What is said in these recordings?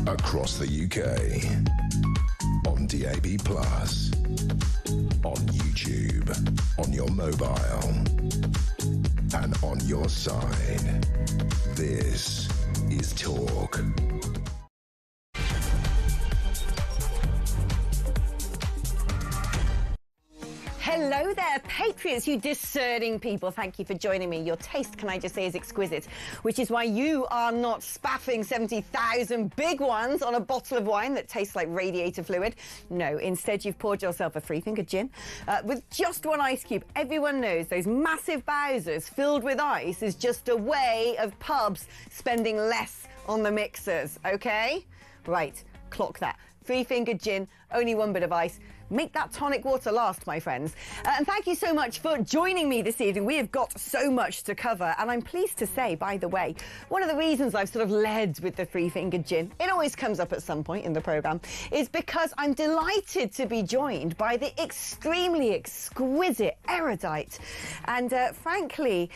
Across the UK, on DAB+, on YouTube, on your mobile, and on your side. This is Talk. Hello there, patriots, you discerning people. Thank you for joining me. Your taste, can I just say, is exquisite, which is why you are not spaffing 70,000 big ones on a bottle of wine that tastes like radiator fluid. No, instead you've poured yourself a three-fingered gin with just one ice cube. Everyone knows those massive Bowsers filled with ice is just a way of pubs spending less on the mixers, okay? Right, clock that. Three-fingered gin, only one bit of ice. Make that tonic water last, my friends. And thank you so much for joining me this evening. We have got so much to cover. And I'm pleased to say, by the way, one of the reasons I've sort of led with the three-fingered gin, it always comes up at some point in the programme, is because I'm delighted to be joined by the extremely exquisite, erudite, and frankly,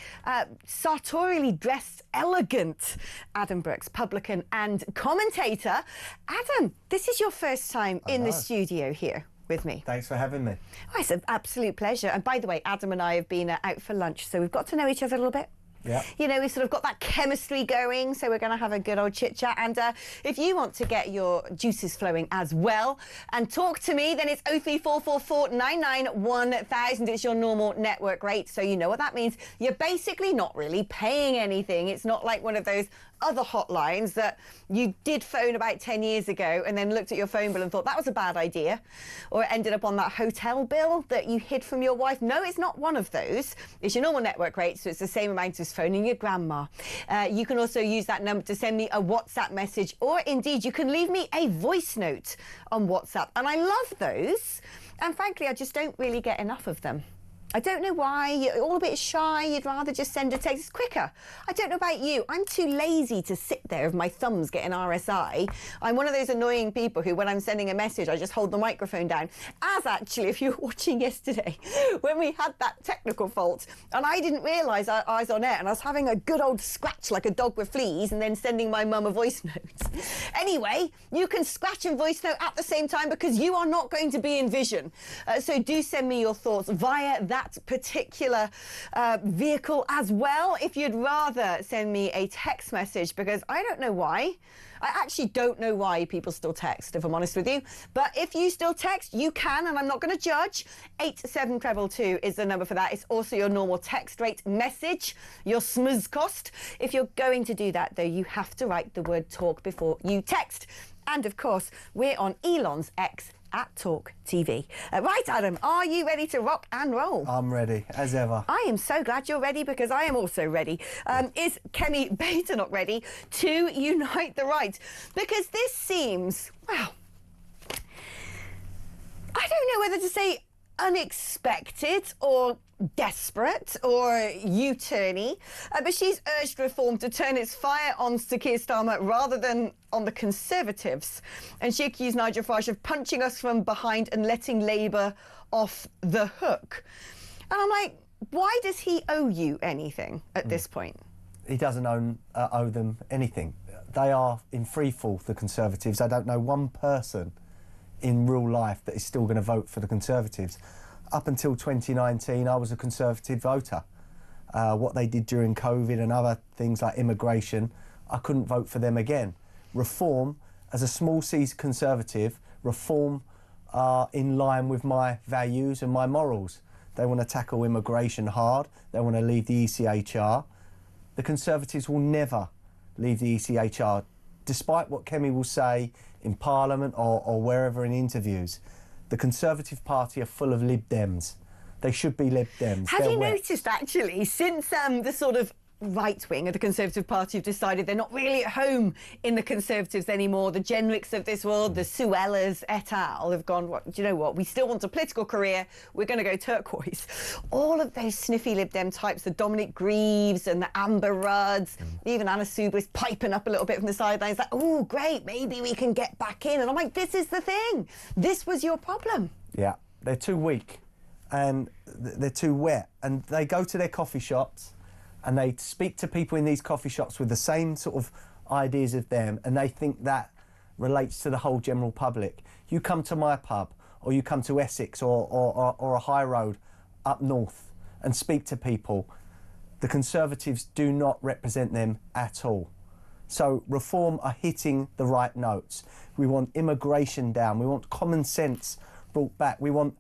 sartorially dressed, elegant Adam Brooks, publican and commentator. Adam, this is your first time in the studio here with me. Thanks for having me. Oh, it's an absolute pleasure. And by the way, Adam and I have been out for lunch, so we've got to know each other a little bit. Yeah. You know, we've sort of got that chemistry going, so we're going to have a good old chit-chat. And if you want to get your juices flowing as well and talk to me, then it's 03444 99 1000. It's your normal network rate, so you know what that means. You're basically not really paying anything. It's not like one of those other hotlines that you did phone about 10 years ago and then looked at your phone bill and thought that was a bad idea, or it ended up on that hotel bill that you hid from your wife. No, it's not one of those. It's your normal network rate, so it's the same amount as phoning your grandma. You can also use that number to send me a WhatsApp message, or indeed you can leave me a voice note on WhatsApp, and I love those, and frankly I just don't really get enough of them. I don't know why. You're all a bit shy. You'd rather just send a text. It's quicker. I don't know about you. I'm too lazy to sit there with my thumbs getting RSI. I'm one of those annoying people who, when I'm sending a message, I just hold the microphone down. As actually, if you were watching yesterday, when we had that technical fault, and I didn't realise I was on air, and I was having a good old scratch like a dog with fleas, and then sending my mum a voice note. Anyway, you can scratch and voice note at the same time because you are not going to be in vision. So do send me your thoughts via that particular vehicle as well. If you'd rather send me a text message, because I don't know why. I actually don't know why people still text, if I'm honest with you. But if you still text, you can, and I'm not going to judge. 87222 is the number for that. It's also your normal text rate message, your smooth cost. If you're going to do that, though, you have to write the word talk before you text. And of course, we're on Elon's X at talkTV. Right, Adam, are you ready to rock and roll? I'm ready, as ever. I am so glad you're ready, because I am also ready. Is Kemi Beta not ready to unite the right? Because this seems, well, I don't know whether to say unexpected or desperate or U-turny, but she's urged Reform to turn its fire on Sir Keir Starmer rather than on the Conservatives. And she accused Nigel Farage of punching us from behind and letting Labour off the hook. And I'm like, why does he owe you anything at this point? He doesn't owe them anything. They are in free fall, the Conservatives. I don't know one person in real life that is still going to vote for the Conservatives. Up until 2019, I was a Conservative voter. What they did during COVID and other things like immigration, I couldn't vote for them again. Reform, as a small C Conservative, Reform are in line with my values and my morals. They want to tackle immigration hard. They want to leave the ECHR. The Conservatives will never leave the ECHR, despite what Kemi will say in Parliament or wherever in interviews. The Conservative Party are full of Lib Dems. They should be Lib Dems. Have you noticed, actually, since the sort of right wing of the Conservative Party have decided they're not really at home in the Conservatives anymore, the Jenricks of this world, the Suellas et al. Have gone, what, do you know what, we still want a political career, we're going to go turquoise. All of those sniffy Lib Dem types, the Dominic Greaves and the Amber Rudds, even Anna Soubry's piping up a little bit from the sidelines, like, oh, great, maybe we can get back in. And I'm like, this is the thing. This was your problem. Yeah, they're too weak and they're too wet. And they go to their coffee shops and they speak to people in these coffee shops with the same sort of ideas of them, and they think that relates to the whole general public. You come to my pub, or you come to Essex or a high road up north and speak to people, the Conservatives do not represent them at all. So Reform are hitting the right notes. We want immigration down, we want common sense brought back, we want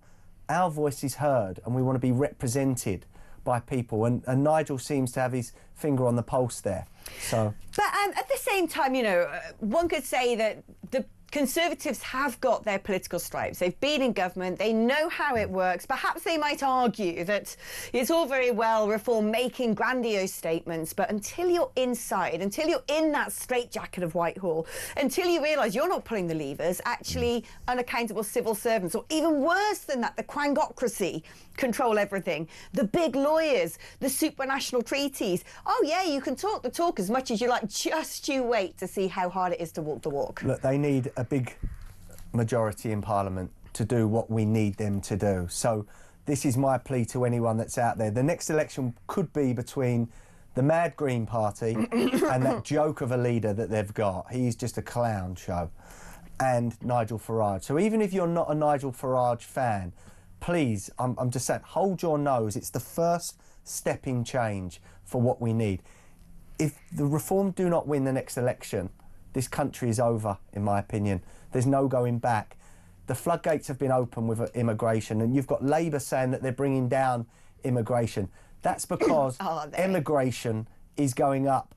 our voices heard, and we want to be represented by people. And Nigel seems to have his finger on the pulse there. So, but at the same time, you know, one could say that the Conservatives have got their political stripes. They've been in government. They know how it works. Perhaps they might argue that it's all very well Reform making grandiose statements, but until you're inside, until you're in that straitjacket of Whitehall, until you realise you're not pulling the levers, actually unaccountable civil servants, or even worse than that, the quangocracy control everything. The big lawyers, the supranational treaties. Oh yeah, you can talk the talk as much as you like. Just you wait to see how hard it is to walk the walk. Look, they need a big majority in Parliament to do what we need them to do. So this is my plea to anyone that's out there. The next election could be between the Mad Green Party and that joke of a leader that they've got. He's just a clown show. And Nigel Farage. So even if you're not a Nigel Farage fan, please, I'm just saying, hold your nose. It's the first stepping change for what we need. If the Reform do not win the next election, this country is over, in my opinion. There's no going back. The floodgates have been open with immigration, and you've got Labour saying that they're bringing down immigration. That's because immigration is going up.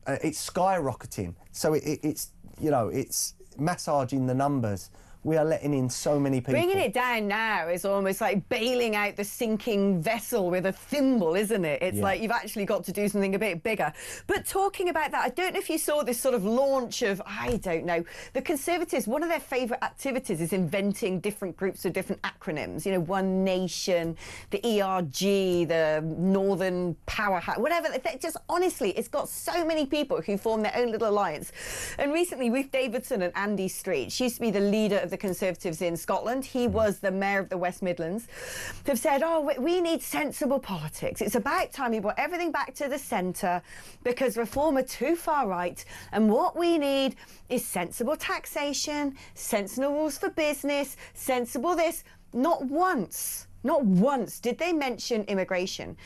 It's skyrocketing. So it's, you know, it's massaging the numbers. We are letting in so many people. Bringing it down now is almost like bailing out the sinking vessel with a thimble, isn't it? It's like you've actually got to do something a bit bigger. But talking about that, I don't know if you saw this sort of launch of, I don't know, the Conservatives, one of their favourite activities is inventing different groups with different acronyms. You know, One Nation, the ERG, the Northern Powerhouse, whatever. Just honestly, it's got so many people who form their own little alliance. And recently, Ruth Davidson and Andy Street, she used to be the leader of the Conservatives in Scotland. He was the mayor of the West Midlands. Have said, oh, we need sensible politics. It's about time we brought everything back to the centre because Reform are too far right. And what we need is sensible taxation, sensible rules for business, sensible this. Not once did they mention immigration.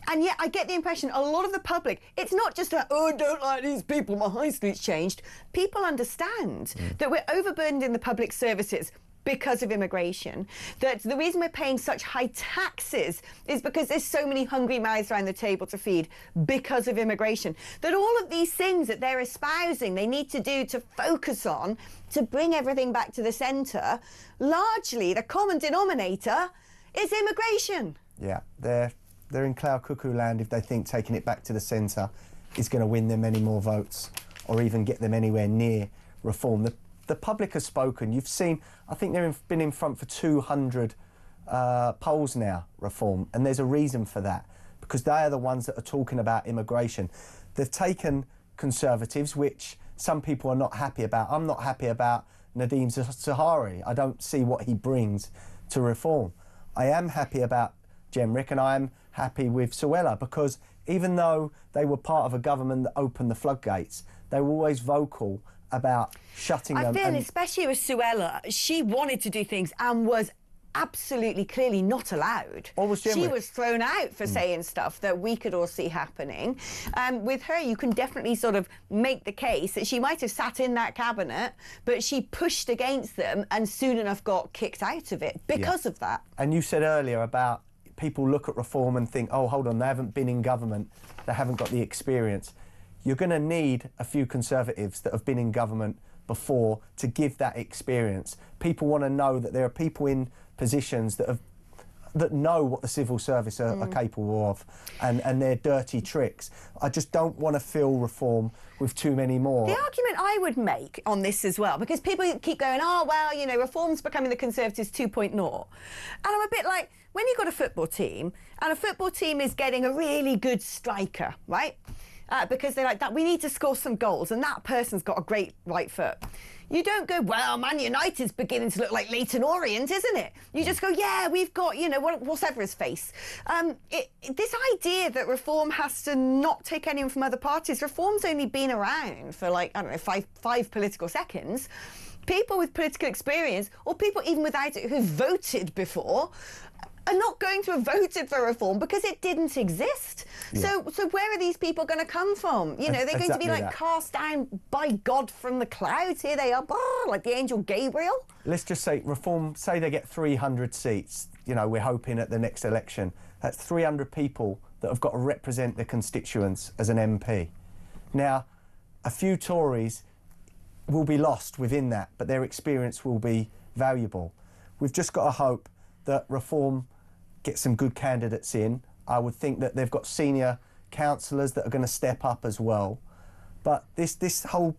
And yet I get the impression a lot of the public, it's not just a, oh, I don't like these people, my high street's changed. People understand that we're overburdened in the public services because of immigration, that the reason we're paying such high taxes is because there's so many hungry mouths around the table to feed because of immigration, that all of these things that they're espousing they need to do to focus on to bring everything back to the centre, largely the common denominator is immigration. Yeah, they're in cloud cuckoo land if they think taking it back to the centre is going to win them any more votes or even get them anywhere near Reform. The public has spoken. You've seen, I think they've been in front for 200 polls now, Reform, and there's a reason for that, because they are the ones that are talking about immigration. They've taken Conservatives, which some people are not happy about. I'm not happy about Nadeem Sahari. I don't see what he brings to Reform. I am happy about Jenrick, and I am happy with Suella, because even though they were part of a government that opened the floodgates, they were always vocal about shutting them. I feel, especially with Suella, she wanted to do things and was absolutely clearly not allowed. Or was Jenrick? She was thrown out for saying stuff that we could all see happening. With her, you can definitely sort of make the case that she might have sat in that cabinet, but she pushed against them and soon enough got kicked out of it because of that. And you said earlier about people look at Reform and think, oh, hold on, they haven't been in government, they haven't got the experience. You're going to need a few Conservatives that have been in government before to give that experience. People want to know that there are people in positions that know what the civil service are capable of and their dirty tricks. I just don't want to fill Reform with too many more. The argument I would make on this as well, because people keep going, oh, well, you know, Reform's becoming the Conservatives 2.0. And I'm a bit like, when you've got a football team, and a football team is getting a really good striker, right? because they're like that. We need to score some goals, and that person's got a great right foot. You don't go, well, Man United's beginning to look like Leyton Orient, isn't it? You just go, yeah, we've got, you know, whatever his face. This idea that reform has to not take anyone from other parties, reform's only been around for like, I don't know, five political seconds. People with political experience, or people even without it who've voted before, are not going to have voted for reform because it didn't exist. Yeah. So where are these people going to come from? You know, they're going to be like cast down by God from the clouds. Here they are, like the angel Gabriel. Let's just say reform, say they get 300 seats. You know, we're hoping at the next election. That's 300 people that have got to represent their constituents as an MP. Now, a few Tories will be lost within that, but their experience will be valuable. We've just got to hope that reform gets some good candidates in. I would think that they've got senior councillors that are going to step up as well. But this whole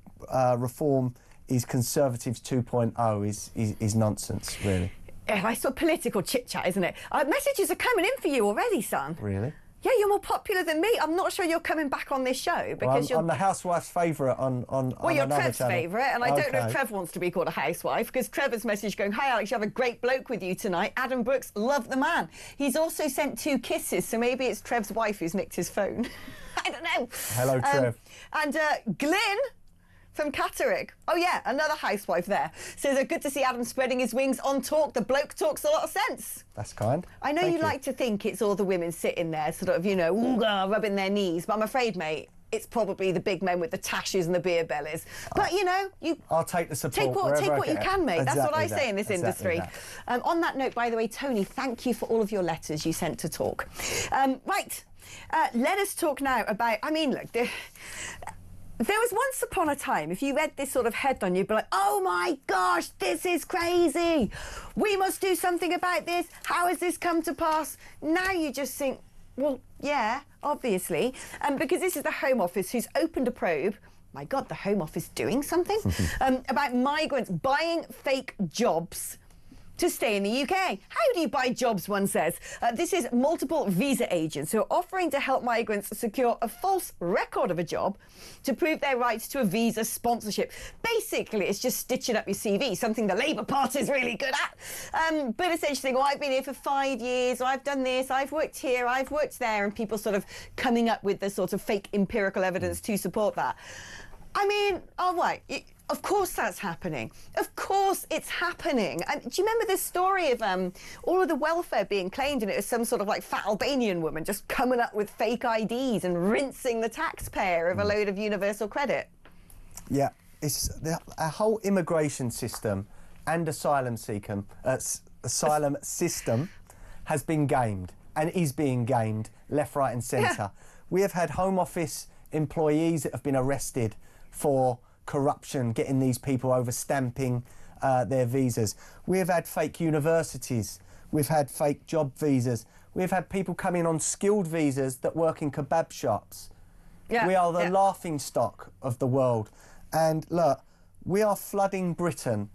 reform is Conservatives 2.0 is nonsense, really. Yeah, I saw political chit-chat, isn't it? Messages are coming in for you already, son. Really? Yeah, you're more popular than me. I'm not sure you're coming back on this show because I'm the housewife's favourite on Well, you're Trev's channel. favourite, and I don't know if Trev wants to be called a housewife because Trevor's message going, hi Alex, you have a great bloke with you tonight. Adam Brooks, love the man. He's also sent 2 kisses, so maybe it's Trev's wife who's nicked his phone. I don't know. Hello, Trev. And Glyn from Catterick. Oh yeah, another housewife there. Says, good to see Adam spreading his wings on Talk. The bloke talks a lot of sense. That's kind. I know you like to think it's all the women sitting there sort of, you know, rubbing their knees, but I'm afraid, mate, it's probably the big men with the tashes and the beer bellies. But, you know, I'll take the support. Take what you can, mate. That's what I say in this industry. That. On that note, by the way, Tony, thank you for all of your letters you sent to Talk. Right, let us talk now about, I mean, look, there was once upon a time, if you read this sort of headline, you'd be like, oh my gosh, this is crazy. We must do something about this. How has this come to pass? Now you just think, well, yeah, obviously. Because this is the Home Office who's opened a probe. My God, the Home Office doing something? About migrants buying fake jobs to stay in the UK. How do you buy jobs, one says? This is multiple visa agents who are offering to help migrants secure a false record of a job to prove their rights to a visa sponsorship. Basically, it's just stitching up your CV, something the Labour Party is really good at. But essentially saying, oh, I've been here for 5 years, or I've done this, I've worked here, I've worked there, and people sort of coming up with the sort of fake empirical evidence to support that. I mean, oh, right. Of course that's happening. Of course it's happening. And do you remember this story of all of the welfare being claimed, and it was some sort of like fat Albanian woman just coming up with fake IDs and rinsing the taxpayer of a load of universal credit? Yeah, it's our whole immigration system and asylum system has been gamed and is being gamed left, right and centre. Yeah. We have had Home Office employees that have been arrested for corruption, getting these people over stamping their visas. We have had fake universities. We've had fake job visas. We've had people come in on skilled visas that work in kebab shops. Yeah, we are the laughing stock of the world. And look, we are flooding Britain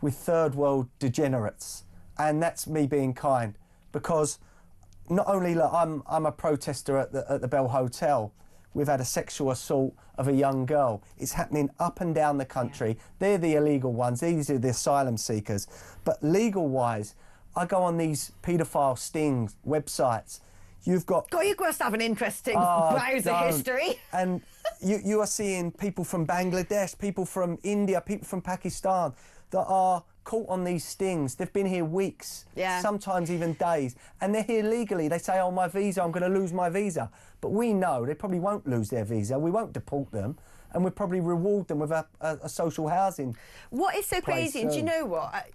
with third world degenerates. And that's me being kind, because not only, look, I'm a protester at the Bell Hotel. We've had a sexual assault of a young girl. It's happening up and down the country. Yeah. They're the illegal ones. These are the asylum seekers. But legal-wise, I go on these paedophile sting websites. You've got... God, you must have an interesting browser history. And you are seeing people from Bangladesh, people from India, people from Pakistan that are caught on these stings. They've been here weeks, sometimes even days, and they're here legally. They say, oh, my visa, I'm going to lose my visa. But we know they probably won't lose their visa. We won't deport them, and we'll probably reward them with a social housing. What is so crazy, and do you know what?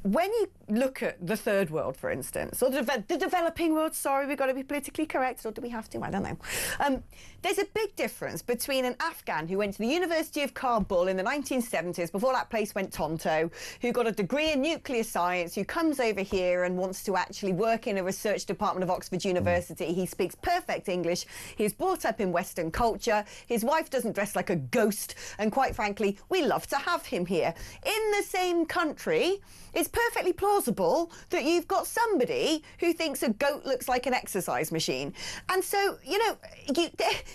When you look at the third world, for instance, or the developing world, sorry, we've got to be politically correct, or do we have to? I don't know. There's a big difference between an Afghan who went to the University of Kabul in the 1970s, before that place went tonto, who got a degree in nuclear science, who comes over here and wants to actually work in a research department of Oxford University. He speaks perfect English. He's brought up in Western culture. His wife doesn't dress like a ghost. And quite frankly, we love to have him here. In the same country, it's perfectly plausible that you've got somebody who thinks a goat looks like an exercise machine. And so, you know,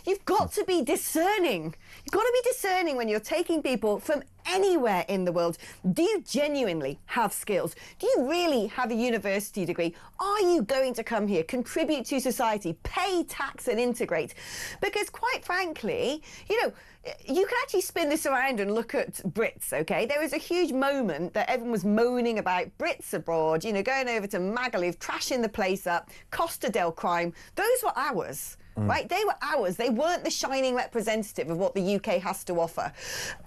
you've got to be discerning. You've got to be discerning when you're taking people from anywhere in the world. Do you genuinely have skills? Do you really have a university degree? Are you going to come here, contribute to society, pay tax and integrate? Because quite frankly, you know, you can actually spin this around and look at Brits, okay? There was a huge moment that everyone was moaning about Brits abroad, you know, going over to Magaluf, trashing the place up, Costa del Crime. Those were ours. Right? They were ours. They weren't the shining representative of what the UK has to offer.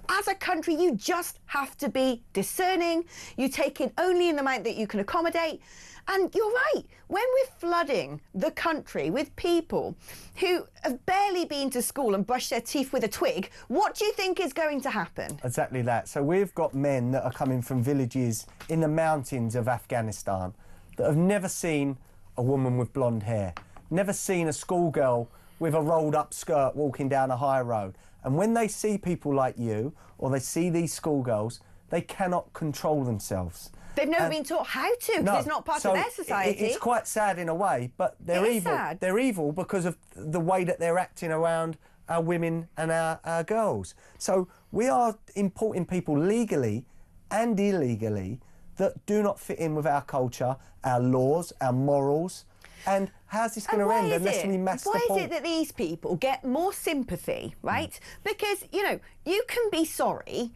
As a country, you just have to be discerning. You take in only in the amount that you can accommodate. And you're right, when we're flooding the country with people who have barely been to school and brushed their teeth with a twig, what do you think is going to happen? Exactly that. So we've got men that are coming from villages in the mountains of Afghanistan that have never seen a woman with blonde hair, never seen a schoolgirl with a rolled up skirt walking down a high road. And when they see people like you, or they see these schoolgirls, they cannot control themselves. They've never been taught how to, because it's not part of their society. It's quite sad in a way, but they're evil. Sad. They're evil because of the way that they're acting around our women and our girls. So we are importing people legally and illegally that do not fit in with our culture, our laws, our morals. And how's this going to end unless we mass the Why poor? is it that these people get more sympathy, right? Because, you know, you can be sorry.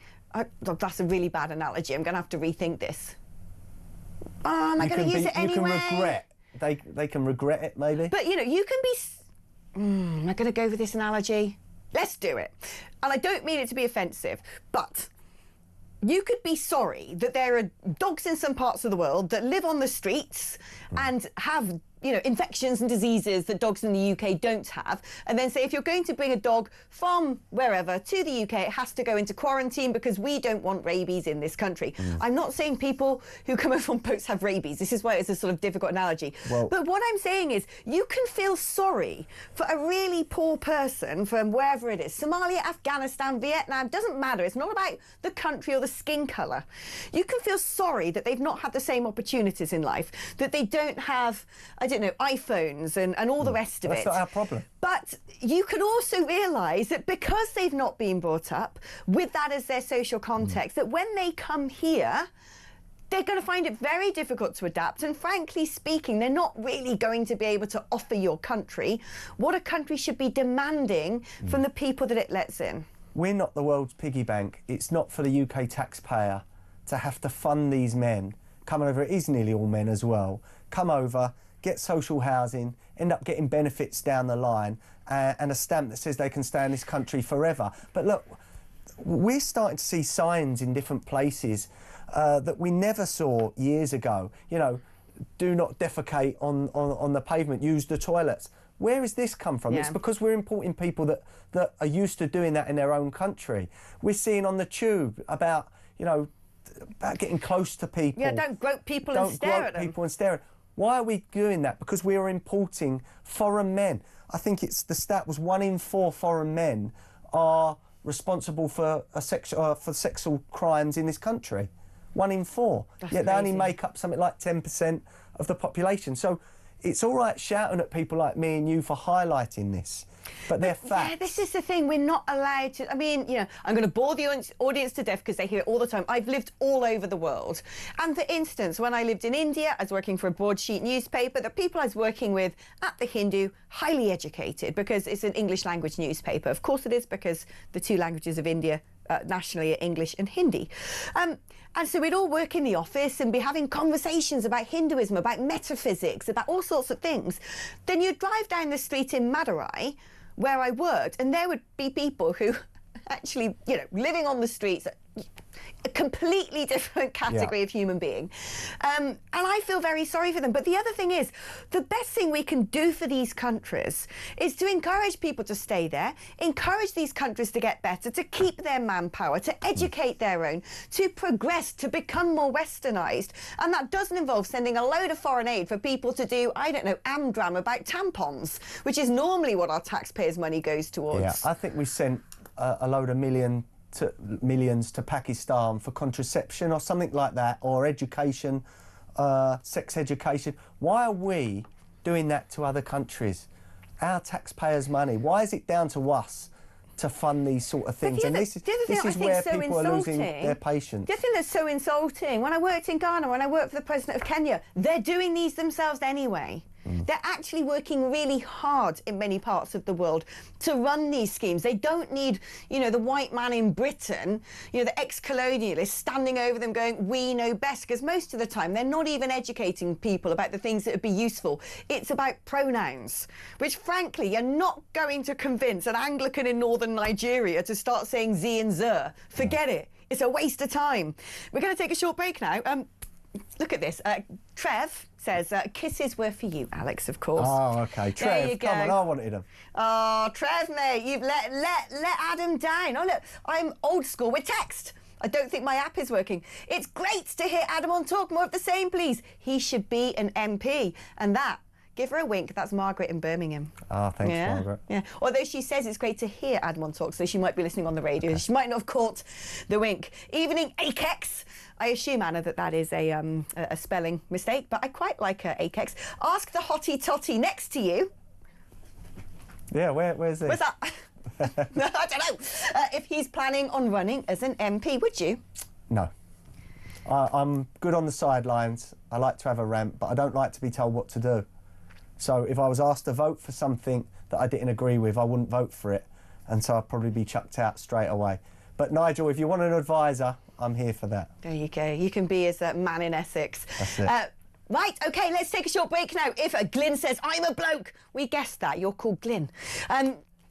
That's a really bad analogy. I'm going to have to rethink this. Am I going to use it anyway? You can regret. They can regret it, maybe. But, you know, you can be... am I going to go with this analogy? Let's do it. And I don't mean it to be offensive, but... you could be sorry that there are dogs in some parts of the world that live on the streets and have, you know, infections and diseases that dogs in the UK don't have, and then say if you're going to bring a dog from wherever to the UK, it has to go into quarantine because we don't want rabies in this country. I'm not saying people who come over on boats have rabies. This is why it's a sort of difficult analogy. Well, but what I'm saying is you can feel sorry for a really poor person from wherever it is. Somalia, Afghanistan, Vietnam, doesn't matter. It's not about the country or the skin colour. You can feel sorry that they've not had the same opportunities in life, that they don't have, I don't know, iPhones and all the rest of it. That's not our problem. But you can also realise that because they've not been brought up with that as their social context, that when they come here, they're going to find it very difficult to adapt. And frankly speaking, they're not really going to be able to offer your country what a country should be demanding from the people that it lets in. We're not the world's piggy bank. It's not for the UK taxpayer to have to fund these men coming over. It is nearly all men as well. Come over, get social housing, end up getting benefits down the line, and a stamp that says they can stay in this country forever. But look, we're starting to see signs in different places that we never saw years ago. You know, do not defecate on the pavement, use the toilets. Where has this come from? Yeah. It's because we're importing people that are used to doing that in their own country. We're seeing on the tube about, you know, about getting close to people. Yeah, don't grope people and stare at them. People and stare at them. Why are we doing that? Because we are importing foreign men. I think it's the stat was 1 in 4 foreign men are responsible for sexual crimes in this country. 1 in 4. That's Yet they only crazy. make up something like 10% of the population. So it's all right shouting at people like me and you for highlighting this, but they're facts. Yeah, this is the thing. We're not allowed to... I mean, you know, I'm going to bore the audience to death because they hear it all the time. I've lived all over the world. And for instance, when I lived in India, I was working for a broadsheet newspaper. The people I was working with at the Hindu, highly educated because it's an English language newspaper. Of course it is, because the 2 languages of India nationally are English and Hindi. And so we'd all work in the office and be having conversations about Hinduism, about metaphysics, about all sorts of things. Then you'd drive down the street in Madurai, where I worked, and there would be people who actually, you know, living on the streets, a completely different category of human being. And I feel very sorry for them. But the other thing is, the best thing we can do for these countries is to encourage people to stay there, encourage these countries to get better, to keep their manpower, to educate their own, to progress, to become more westernised. And that doesn't involve sending a load of foreign aid for people to do, I don't know, amdram about tampons, which is normally what our taxpayers' money goes towards. Yeah, I think we sent a load of £1 million millions to Pakistan for contraception or something like that, or education, sex education. Why are we doing that to other countries? Our taxpayers' money. Why is it down to us to fund these sort of things? And this is where people are losing their patience. The other thing that's so insulting, when I worked in Ghana, when I worked for the President of Kenya, they're doing these themselves anyway. They're actually working really hard in many parts of the world to run these schemes. They don't need, you know, the white man in Britain, you know, the ex-colonialist standing over them going, we know best, because most of the time they're not even educating people about the things that would be useful. It's about pronouns, which frankly, you're not going to convince an Anglican in northern Nigeria to start saying ze and zer. Forget it. It's a waste of time. We're going to take a short break now. Look at this. Trev says, kisses were for you, Alex, of course. Oh, OK. Trev, there you go. Come on, I wanted them. Oh, Trev, mate, you've let Adam down. Oh, look, I'm old school with text. I don't think my app is working. It's great to hear Adam on Talk. More of the same, please. He should be an MP. And that, give her a wink, that's Margaret in Birmingham. Oh, thanks, Margaret. Yeah. Although she says it's great to hear Adam on Talk, so she might be listening on the radio. She might not have caught the wink. Evening, AKEX. I assume, Anna, that is a spelling mistake, but I quite like AKEX. Ask the hottie totty next to you. Yeah, where's this? Where's that? I don't know. If he's planning on running as an MP, would you? No. I'm good on the sidelines. I like to have a rant, but I don't like to be told what to do. So if I was asked to vote for something that I didn't agree with, I wouldn't vote for it. And so I'd probably be chucked out straight away. But Nigel, if you want an advisor, I'm here for that. There you go. You can be as a man in Essex. That's it. Right, OK, let's take a short break now. If Glyn says, I'm a bloke, we guessed that. You're called Glyn.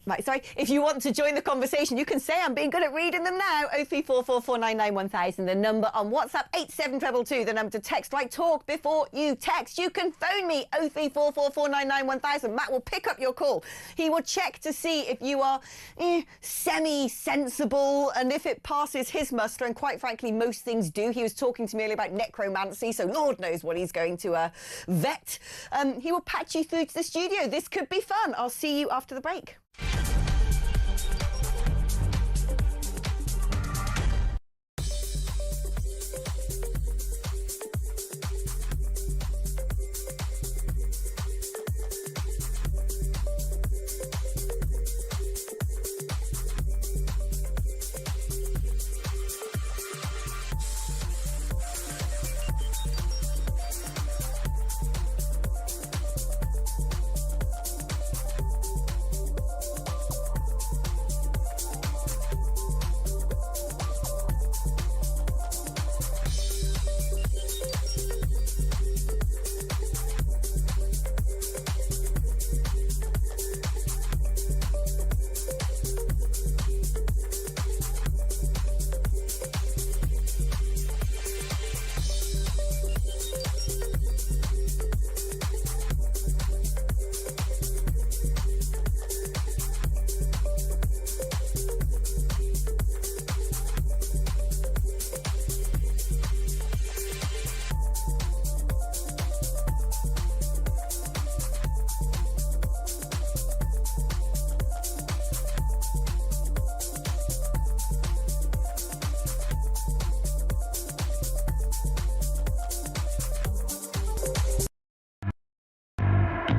Right, sorry. If you want to join the conversation, you can say I'm being good at reading them now. 03444991000, the number on WhatsApp, 87222, the number to text. Like talk before you text. You can phone me, 03444991000. Matt will pick up your call. He will check to see if you are semi-sensible and if it passes his muster. And quite frankly, most things do. He was talking to me earlier about necromancy, so Lord knows what he's going to vet. He will patch you through to the studio. This could be fun. I'll see you after the break.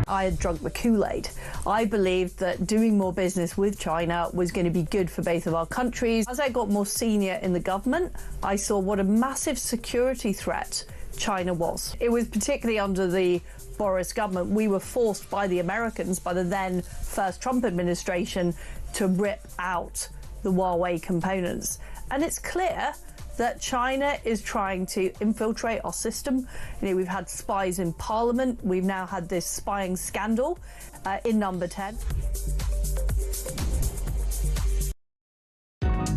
I had drunk the Kool-Aid. I believed that doing more business with China was going to be good for both of our countries. As I got more senior in the government, I saw what a massive security threat China was. It was particularly under the Boris government. We were forced by the Americans, by the then first Trump administration, to rip out the Huawei components. And it's clear that China is trying to infiltrate our system. You know, we've had spies in Parliament. We've now had this spying scandal in Number 10.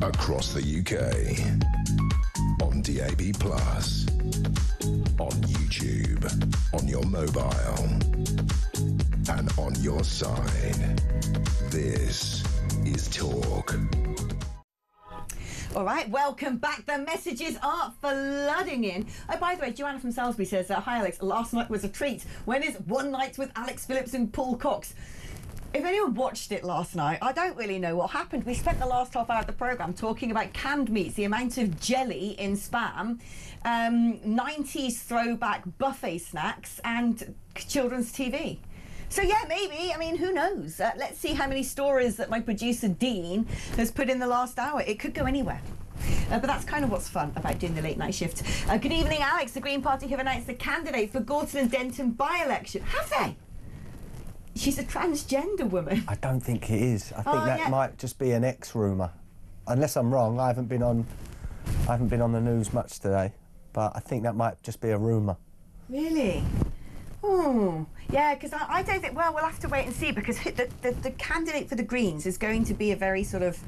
Across the UK, on DAB+, on YouTube, on your mobile, and on your side. This is Talk. All right, welcome back. The messages are flooding in. Oh, by the way, Joanna from Salisbury says, hi Alex, last night was a treat. When is One Night with Alex Phillips and Paul Cox? If anyone watched it last night, I don't really know what happened. We spent the last half hour of the programme talking about canned meats, the amount of jelly in Spam, 90s throwback buffet snacks and children's TV. So yeah, maybe, I mean, who knows? Let's see how many stories that my producer Dean has put in the last hour. It could go anywhere. But that's kind of what's fun about doing the late night shift. Good evening, Alex. The Green Party have announced a candidate for Gorton and Denton by-election. Have they? She's a transgender woman. I don't think it is. I think that might just be an ex-rumour. Unless I'm wrong, I haven't been on the news much today, but I think that might just be a rumour. Really? Oh, yeah, because I don't think, well, we'll have to wait and see, because the candidate for the Greens is going to be a very sort of,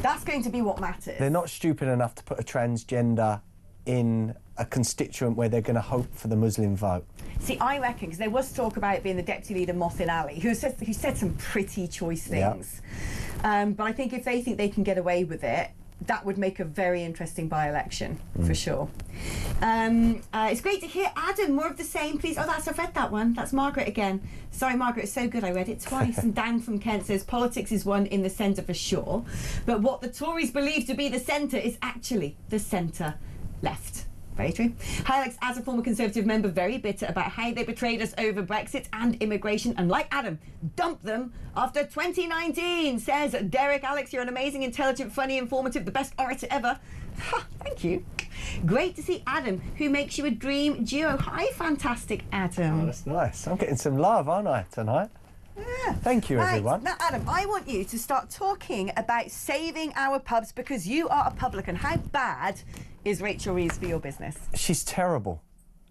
that's going to be what matters. They're not stupid enough to put a transgender in a constituent where they're going to hope for the Muslim vote. See, I reckon, because there was talk about it being the deputy leader, Mohsin Ali, who said some pretty choice things. Yeah. But I think if they think they can get away with it, that would make a very interesting by-election, for sure. It's great to hear. Adam, more of the same, please. Oh, I've read that one. That's Margaret again. Sorry, Margaret, it's so good. I read it twice. And Dan from Kent says, politics is one in the centre for sure, but what the Tories believe to be the centre is actually the centre left. Very true. Hi, Alex, as a former Conservative member, very bitter about how they betrayed us over Brexit and immigration, and like Adam, dumped them after 2019, says Derek. Alex, you're an amazing, intelligent, funny, informative, the best orator ever. Ha, thank you. Great to see Adam, who makes you a dream duo. Hi, fantastic Adam. Oh, that's nice. I'm getting some love, aren't I, tonight? Yeah. Thank you, everyone. Now, Adam, I want you to start talking about saving our pubs, because you are a publican. How bad is Rachel Reeves for your business? She's terrible.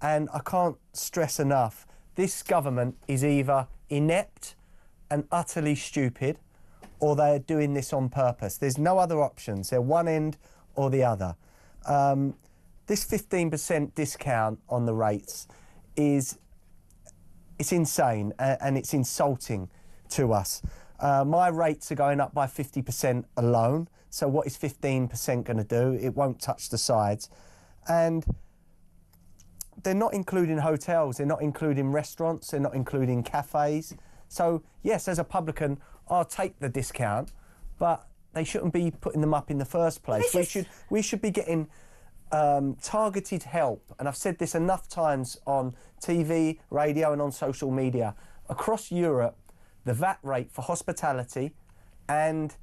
And I can't stress enough, this government is either inept and utterly stupid, or they're doing this on purpose. There's no other options. They're one end or the other. This 15% discount on the rates it's insane and it's insulting to us. My rates are going up by 50% alone. So what is 15% going to do? It won't touch the sides. And they're not including hotels, they're not including restaurants, they're not including cafes. So yes, as a publican, I'll take the discount, but they shouldn't be putting them up in the first place. We should be getting targeted help, and I've said this enough times on TV, radio and on social media. Across Europe, the VAT rate for hospitality and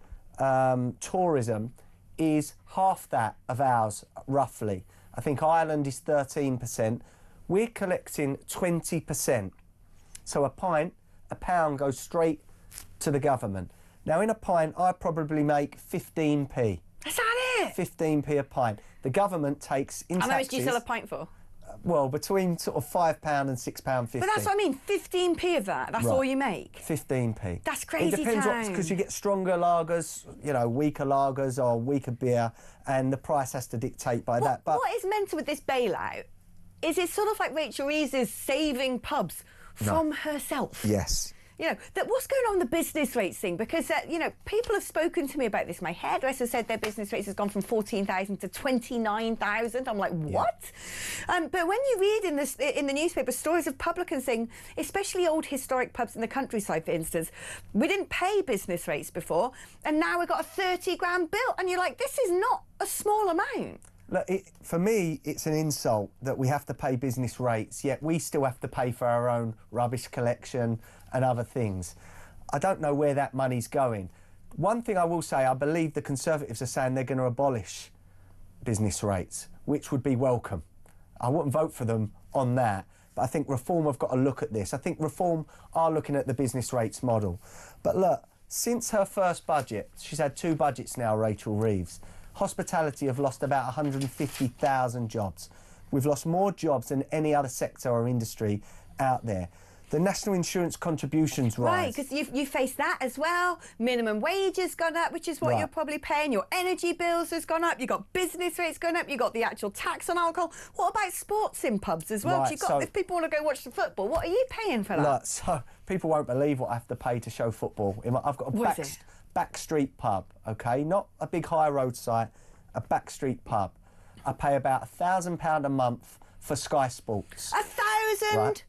tourism is half that of ours, roughly. I think Ireland is 13%. We're collecting 20%. So a pound goes straight to the government. Now in a pint, I probably make 15p. Is that it? 15p a pint. The government takes in taxes. How much do you sell a pint for? Well, between sort of £5 and £6.50. But that's what I mean, 15p of that, that's right. all you make? 15p. That's crazy. It depends what, because you get stronger lagers, you know, weaker lagers or weaker beer, and the price has to dictate by that. But what is mental with this bailout is it's sort of like Rachel Reeves is saving pubs from herself. Yes. You know, what's going on with the business rates thing? Because, you know, people have spoken to me about this. My hairdresser said their business rates has gone from 14,000 to 29,000. I'm like, what? Yeah. But when you read in the newspaper stories of publicans saying, especially old historic pubs in the countryside, for instance, we didn't pay business rates before, and now we've got a 30 grand bill. And you're like, this is not a small amount. Look, for me, it's an insult that we have to pay business rates, yet we still have to pay for our own rubbish collection and other things. I don't know where that money's going. One thing I will say, I believe the Conservatives are saying they're going to abolish business rates, which would be welcome. I wouldn't vote for them on that, but I think Reform have got to look at this. I think Reform are looking at the business rates model. But look, since her first budget, she's had 2 budgets now, Rachel Reeves, hospitality have lost about 150,000 jobs. We've lost more jobs than any other sector or industry out there. The national insurance contributions rise. Right, because you face that as well. Minimum wage has gone up, which is what you're probably paying. Your energy bills has gone up. You've got business rates going up. You've got the actual tax on alcohol. What about sports in pubs as well? Right, If people want to go watch the football, what are you paying for that? Look, so people won't believe what I have to pay to show football. I've got a back street pub, OK? Not a big high road site, a back street pub. I pay about £1,000 a month for Sky Sports. £1,000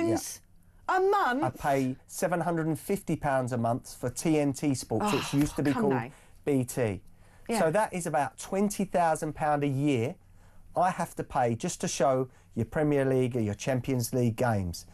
Yeah. A month? I pay £750 a month for TNT Sports, which used to be called BT. Yeah. So that is about £20,000 a year I have to pay just to show your Premier League or your Champions League games,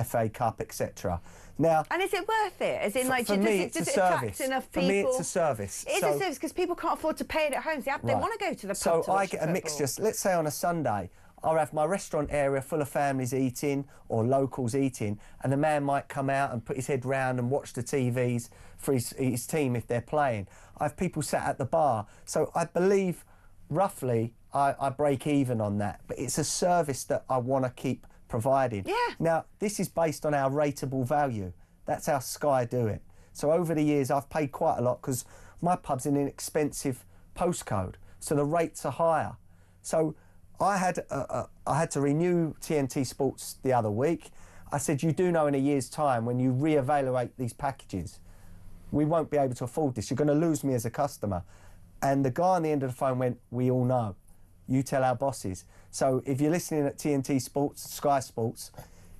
FA Cup, etc. Now, and is it worth it? As in, like, for me, it's a service. Enough for people? me, it's a service. It's a service because people can't afford to pay it at home. They want to go to the pub So to watch I get a football. mixture. Let's say on a Sunday, I'll have my restaurant area full of families eating or locals eating, and the man might come out and put his head round and watch the TVs for his team if they're playing. I have people sat at the bar. So I believe, roughly, I break even on that. But it's a service that I want to keep providing. Yeah. Now, this is based on our rateable value. That's how Sky do it. So over the years, I've paid quite a lot because my pub's in an expensive postcode, so the rates are higher. So I had to renew TNT Sports the other week. I said, you do know in a year's time, when you re-evaluate these packages, we won't be able to afford this. You're going to lose me as a customer. And the guy on the end of the phone went, we all know. You tell our bosses. So if you're listening at TNT Sports, Sky Sports,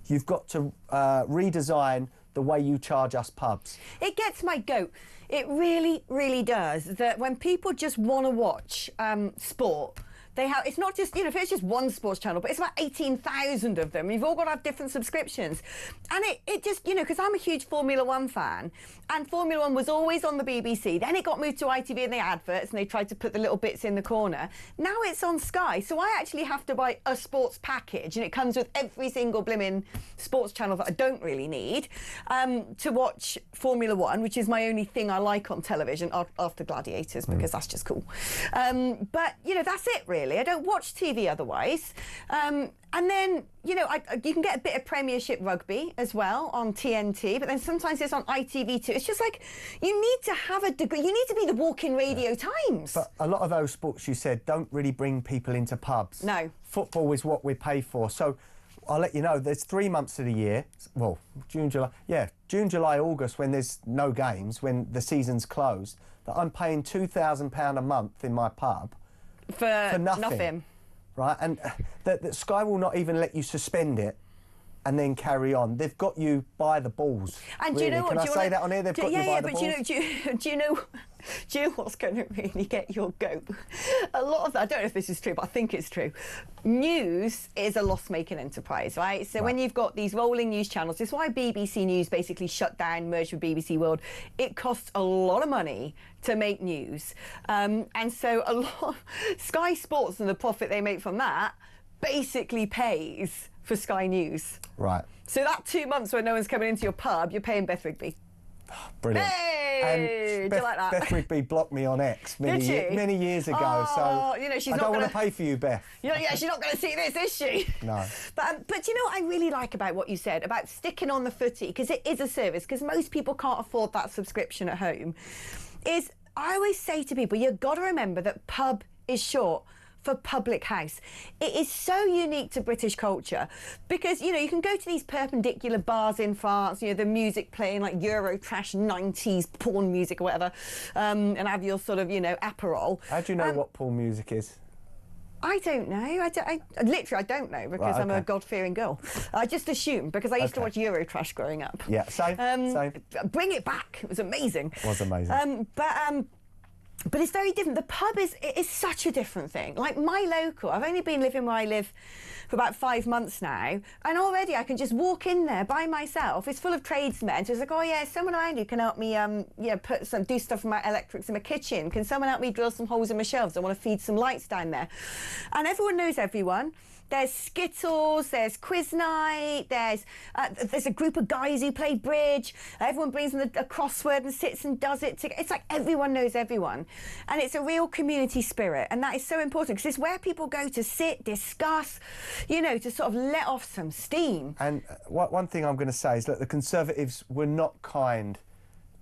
you've got to redesign the way you charge us pubs. It gets my goat. It really, really does. That when people just want to watch sport, they have. It's not just, if it's just one sports channel, but it's about 18,000 of them. You've all got to have different subscriptions, and it just, because I'm a huge Formula One fan, and Formula One was always on the BBC. Then it got moved to ITV and the adverts, and they tried to put the little bits in the corner. Now it's on Sky, so I actually have to buy a sports package, and it comes with every single blimmin' sports channel that I don't really need to watch Formula One, which is my only thing I like on television after Gladiators, because that's just cool. But that's it really. I don't watch TV otherwise. And then, you can get a bit of Premiership rugby as well on TNT, but then sometimes it's on ITV too. It's just like, you need to have a degree. You need to be the walking Radio Times. But a lot of those sports, you said, don't really bring people into pubs. No. Football is what we pay for. So I'll let you know, there's 3 months of the year. Well, June, July, August, when there's no games, when the season's closed, that I'm paying £2,000 a month in my pub. For nothing. Right, and that Sky will not even let you suspend it and then carry on. They've got you by the balls. And really. do you know what? Can I say that on here? They've got you by the balls. Do you know what's going to really get your goat? A lot of that, I don't know if this is true, but I think it's true. News is a loss-making enterprise, right? So when you've got these rolling news channels, this is why BBC News basically shut down, merged with BBC World. It costs a lot of money to make news. And so a lot Sky Sports and the profit they make from that basically pays for Sky News. Right. So that 2 months when no one's coming into your pub, you're paying Beth Rigby. Brilliant. Hey! And Do you like that? Beth Rigby blocked me on X many years ago, Oh, so she's I not don't want gonna- to pay for you, Beth. She's not going to see this, is she? No. But you know what I really like about what you said about sticking on the footy, because it is a service, because most people can't afford that subscription at home, is I always say to people, you've got to remember that pub is short for public house. It is so unique to British culture because, you can go to these perpendicular bars in France, the music playing like Euro trash 90s porn music or whatever, and have your sort of, Aperol. How do you know what porn music is? I don't know. I literally don't know because I'm a God-fearing girl. I just assume because I used to watch Eurotrash growing up. Yeah, same. Bring it back. It was amazing. It was amazing. But it's very different. The pub is such a different thing. Like my local, I've only been living where I live for about 5 months now, and already I can just walk in there by myself. It's full of tradesmen. So it's like, oh yeah, someone around who can help me, do stuff with my electrics in my kitchen. Can someone help me drill some holes in my shelves? I want to feed some lights down there. And everyone knows everyone. There's Skittles, there's quiz night, there's a group of guys who play bridge. Everyone brings in a crossword and sits and does it together. It's like everyone knows everyone. And it's a real community spirit. And that is so important because it's where people go to sit, discuss, to sort of let off some steam. And one thing I'm going to say is that the Conservatives were not kind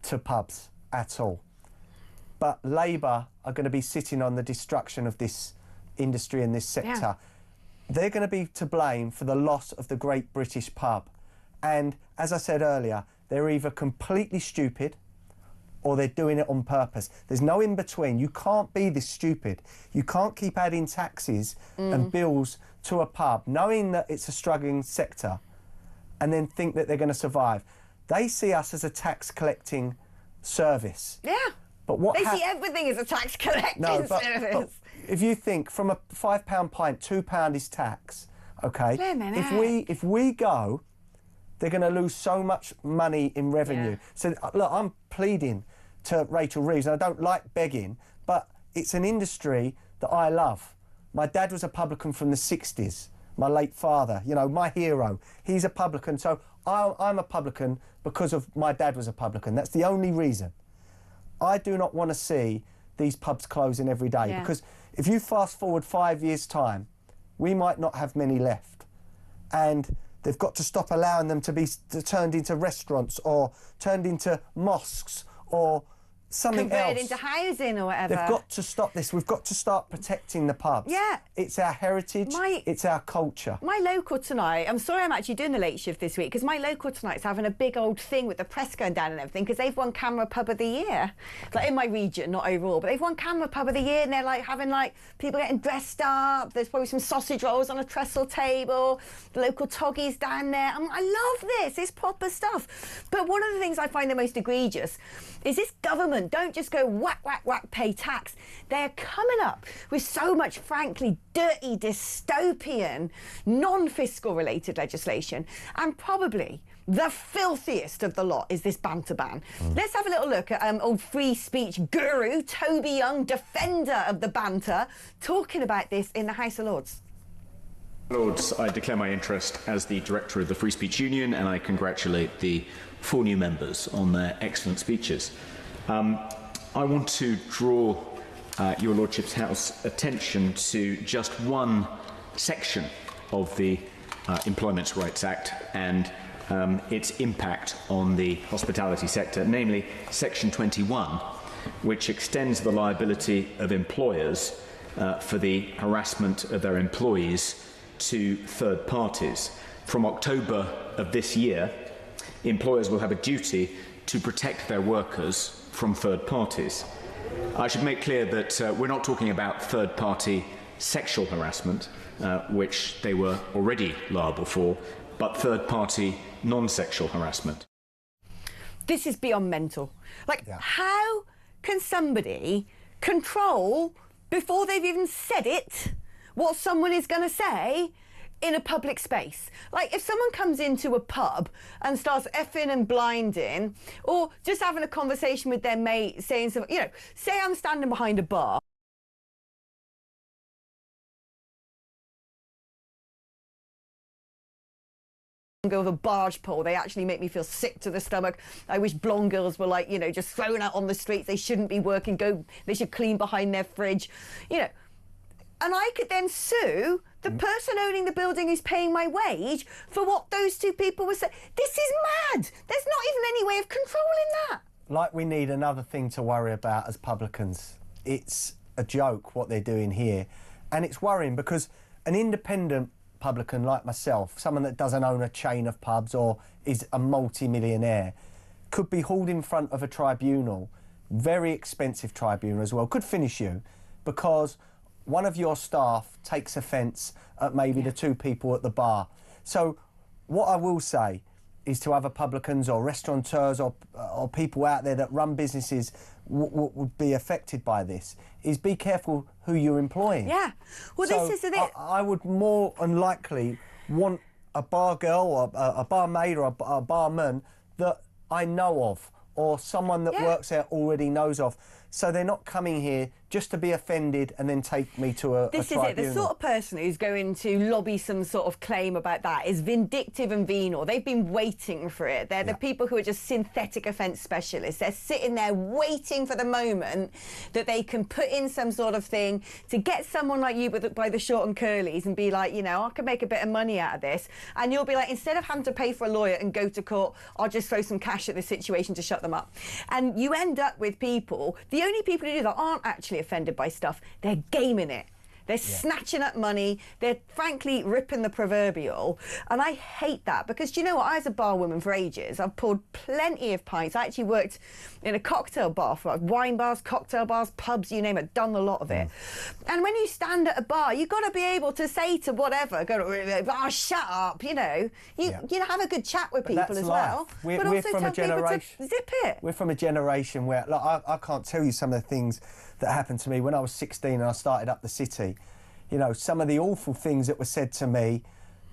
to pubs at all. But Labour are going to be sitting on the destruction of this industry and this sector. Yeah. They're going to be to blame for the loss of the great British pub. And as I said earlier, they're either completely stupid or they're doing it on purpose. There's no in between. You can't be this stupid. You can't keep adding taxes and bills to a pub, knowing that it's a struggling sector, and then think that they're going to survive. They see us as a tax collecting service. Yeah. But what they see everything as a tax collecting service. But if you think from a £5 pint, £2 is tax, okay? If we go, they're going to lose so much money in revenue. Yeah. So look, I'm pleading to Rachel Reeves, and I don't like begging, but it's an industry that I love. My dad was a publican from the 60s. My late father, you know, my hero. He's a publican, so I'm a publican because of my dad was a publican. That's the only reason. I do not want to see these pubs closing every day, because if you fast forward 5 years' time, we might not have many left. And they've got to stop allowing them to be turned into restaurants or turned into mosques or something converted else. into housing or whatever. They've got to stop this. We've got to start protecting the pubs. Yeah. It's our heritage. It's our culture. My local tonight, I'm sorry I'm actually doing the late shift this week, because my local tonight's having a big old thing with the press going down and everything, because they've won Camera Pub of the Year. Like in my region, not overall, but they've won Camera Pub of the Year, and they're like having like people getting dressed up. There's probably some sausage rolls on a trestle table. The local toggies down there. I love this. It's proper stuff. But one of the things I find the most egregious is this government don't just go whack, whack, whack, pay tax. They're coming up with so much, frankly, dirty, dystopian, non-fiscal related legislation. And probably the filthiest of the lot is this banter ban. Let's have a little look at old free speech guru, Toby Young, defender of the banter, talking about this in the House of Lords. Lords, I declare my interest as the director of the Free Speech Union, and I congratulate the 4 new members on their excellent speeches. I want to draw your Lordship's House attention to just one section of the Employment Rights Act and its impact on the hospitality sector, namely Section 21, which extends the liability of employers for the harassment of their employees to third parties. From October of this year, employers will have a duty to protect their workers from third parties. I should make clear that we're not talking about third-party sexual harassment, which they were already liable for, but third-party non-sexual harassment. This is beyond mental. Like, how can somebody control, before they've even said it, what someone is going to say in a public space? Like, if someone comes into a pub and starts effing and blinding, or just having a conversation with their mate, saying something, you know, say I'm standing behind a bar, girl with a barge pole, they actually make me feel sick to the stomach. I wish blonde girls were like, you know, just thrown out on the streets. They shouldn't be working, they should clean behind their fridge, you know. And I could then sue the person owning the building who's paying my wage for what those two people were saying. This is mad. There's not even any way of controlling that. Like, we need another thing to worry about as publicans. It's a joke what they're doing here. And it's worrying because an independent publican like myself, someone that doesn't own a chain of pubs or is a multi-millionaire, could be hauled in front of a tribunal, very expensive tribunal as well, could finish you because one of your staff takes offence at maybe the 2 people at the bar. So what I will say is to other publicans or restaurateurs or people out there that run businesses would be affected by this, is be careful who you're employing. Yeah. Well, so this is it. I would more than likely want a bar girl or a barmaid or a barman that I know of, or someone that works there already knows of. So they're not coming here just to be offended and then take me to a This is tribunal. it. The sort of person who's going to lobby some sort of claim about that is vindictive and venal. They've been waiting for it. They're the people who are just synthetic offence specialists. They're sitting there waiting for the moment that they can put in some sort of thing to get someone like you by the short and curlies and be like, you know, I can make a bit of money out of this. And you'll be like, instead of having to pay for a lawyer and go to court, I'll just throw some cash at the situation to shut them up. And you end up with people, the only people who do that aren't actually offended by stuff, they're gaming it. They're snatching up money. They're frankly ripping the proverbial. And I hate that because, do you know what? I was a barwoman for ages. I've poured plenty of pints. I actually worked in a cocktail bar for wine bars, cocktail bars, pubs, you name it, done a lot of it. And when you stand at a bar, you've got to be able to say to whatever, oh, shut up, you know. You have a good chat with people as well. But also tell people to zip it. We're from a generation where, like, I can't tell you some of the things that happened to me when I was 16 and I started up the city. You know, some of the awful things that were said to me,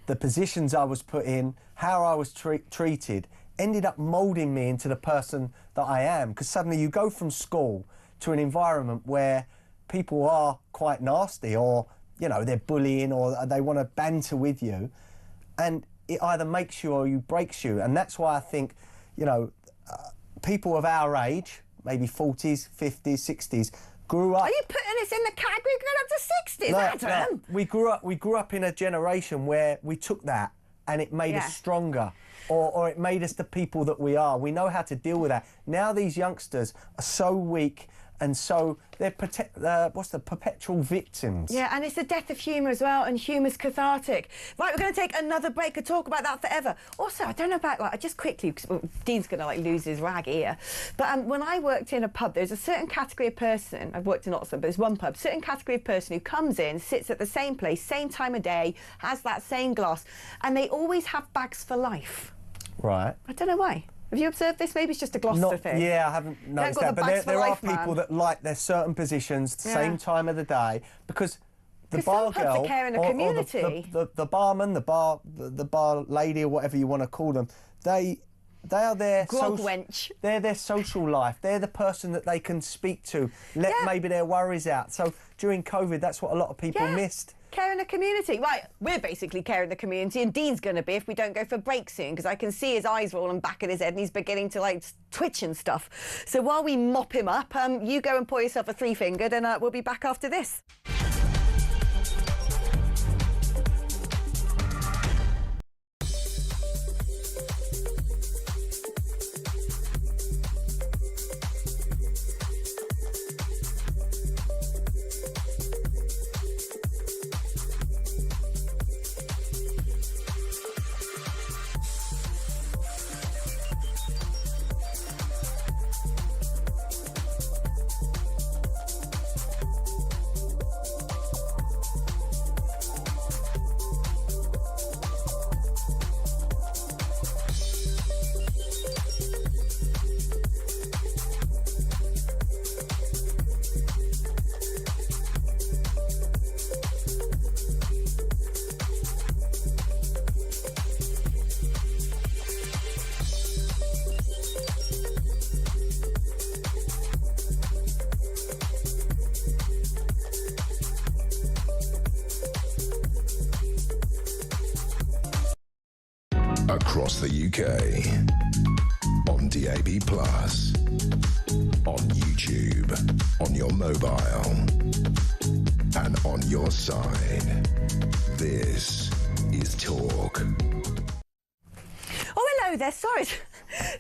the positions I was put in, how I was treated, ended up moulding me into the person that I am. Because suddenly you go from school to an environment where people are quite nasty, or, you know, they're bullying, or they want to banter with you, and it either makes you or you breaks you. And that's why I think, you know, people of our age, maybe 40s, 50s, 60s, grew up. Are you putting us in the category going up to 60s, Adam? No, we grew up in a generation where we took that and it made us stronger, or it made us the people that we are. We know how to deal with that. Now these youngsters are so weak, and so they're perpetual victims. Yeah, and it's the death of humour as well, and humour's cathartic. Right, we're going to take another break. Could talk about that forever. Also, I don't know about, like, just quickly, because Dean's going to, like, lose his rag here. But when I worked in a pub, there's a certain category of person, I've worked in Oxford, but there's one pub, certain category of person who comes in, sits at the same place, same time of day, has that same glass, and they always have bags for life. Right. I don't know why. Have you observed this? Maybe it's just a Gloucester thing. Yeah, I haven't noticed that. But there are people that like their certain positions, same time of the day, because the bar girl, the barman, the bar lady, or whatever you want to call them, they are their wench. They're their social life. They're the person that they can speak to, let maybe their worries out. So during COVID, that's what a lot of people missed. Caring the community. Right, we're basically caring the community, and Dean's going to be if we don't go for break soon, because I can see his eyes rolling back in his head and he's beginning to, like, twitch and stuff. So while we mop him up, you go and pour yourself a three-fingered, and we'll be back after this. Across the UK, on DAB+, on YouTube, on your mobile, and on your side. This is Talk. Oh, hello there. Sorry.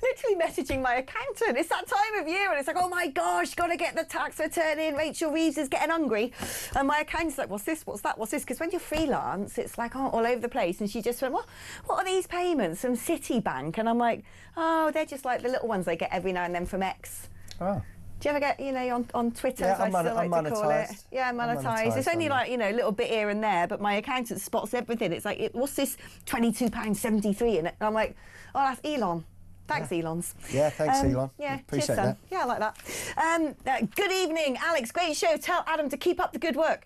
Literally messaging my accountant. It's that time of year and it's like, oh my gosh, got to get the tax return in. Rachel Reeves is getting hungry. And my accountant's like, what's this? What's that? What's this? Because when you're freelance, it's like all over the place. And she just went, what are these payments from Citibank? And I'm like, oh, they're just like the little ones they get every now and then from X. Oh. Do you ever get, you know, on Twitter, as I still like to call it? Yeah, monetised. It's only like, you know, a little bit here and there, but my accountant spots everything. It's like, what's this £22.73 in it? And I'm like, oh, that's Elon. Thanks, Elons. Yeah, thanks, Elon. Yeah, appreciate cheers, that. Yeah, I like that. Good evening, Alex. Great show. Tell Adam to keep up the good work.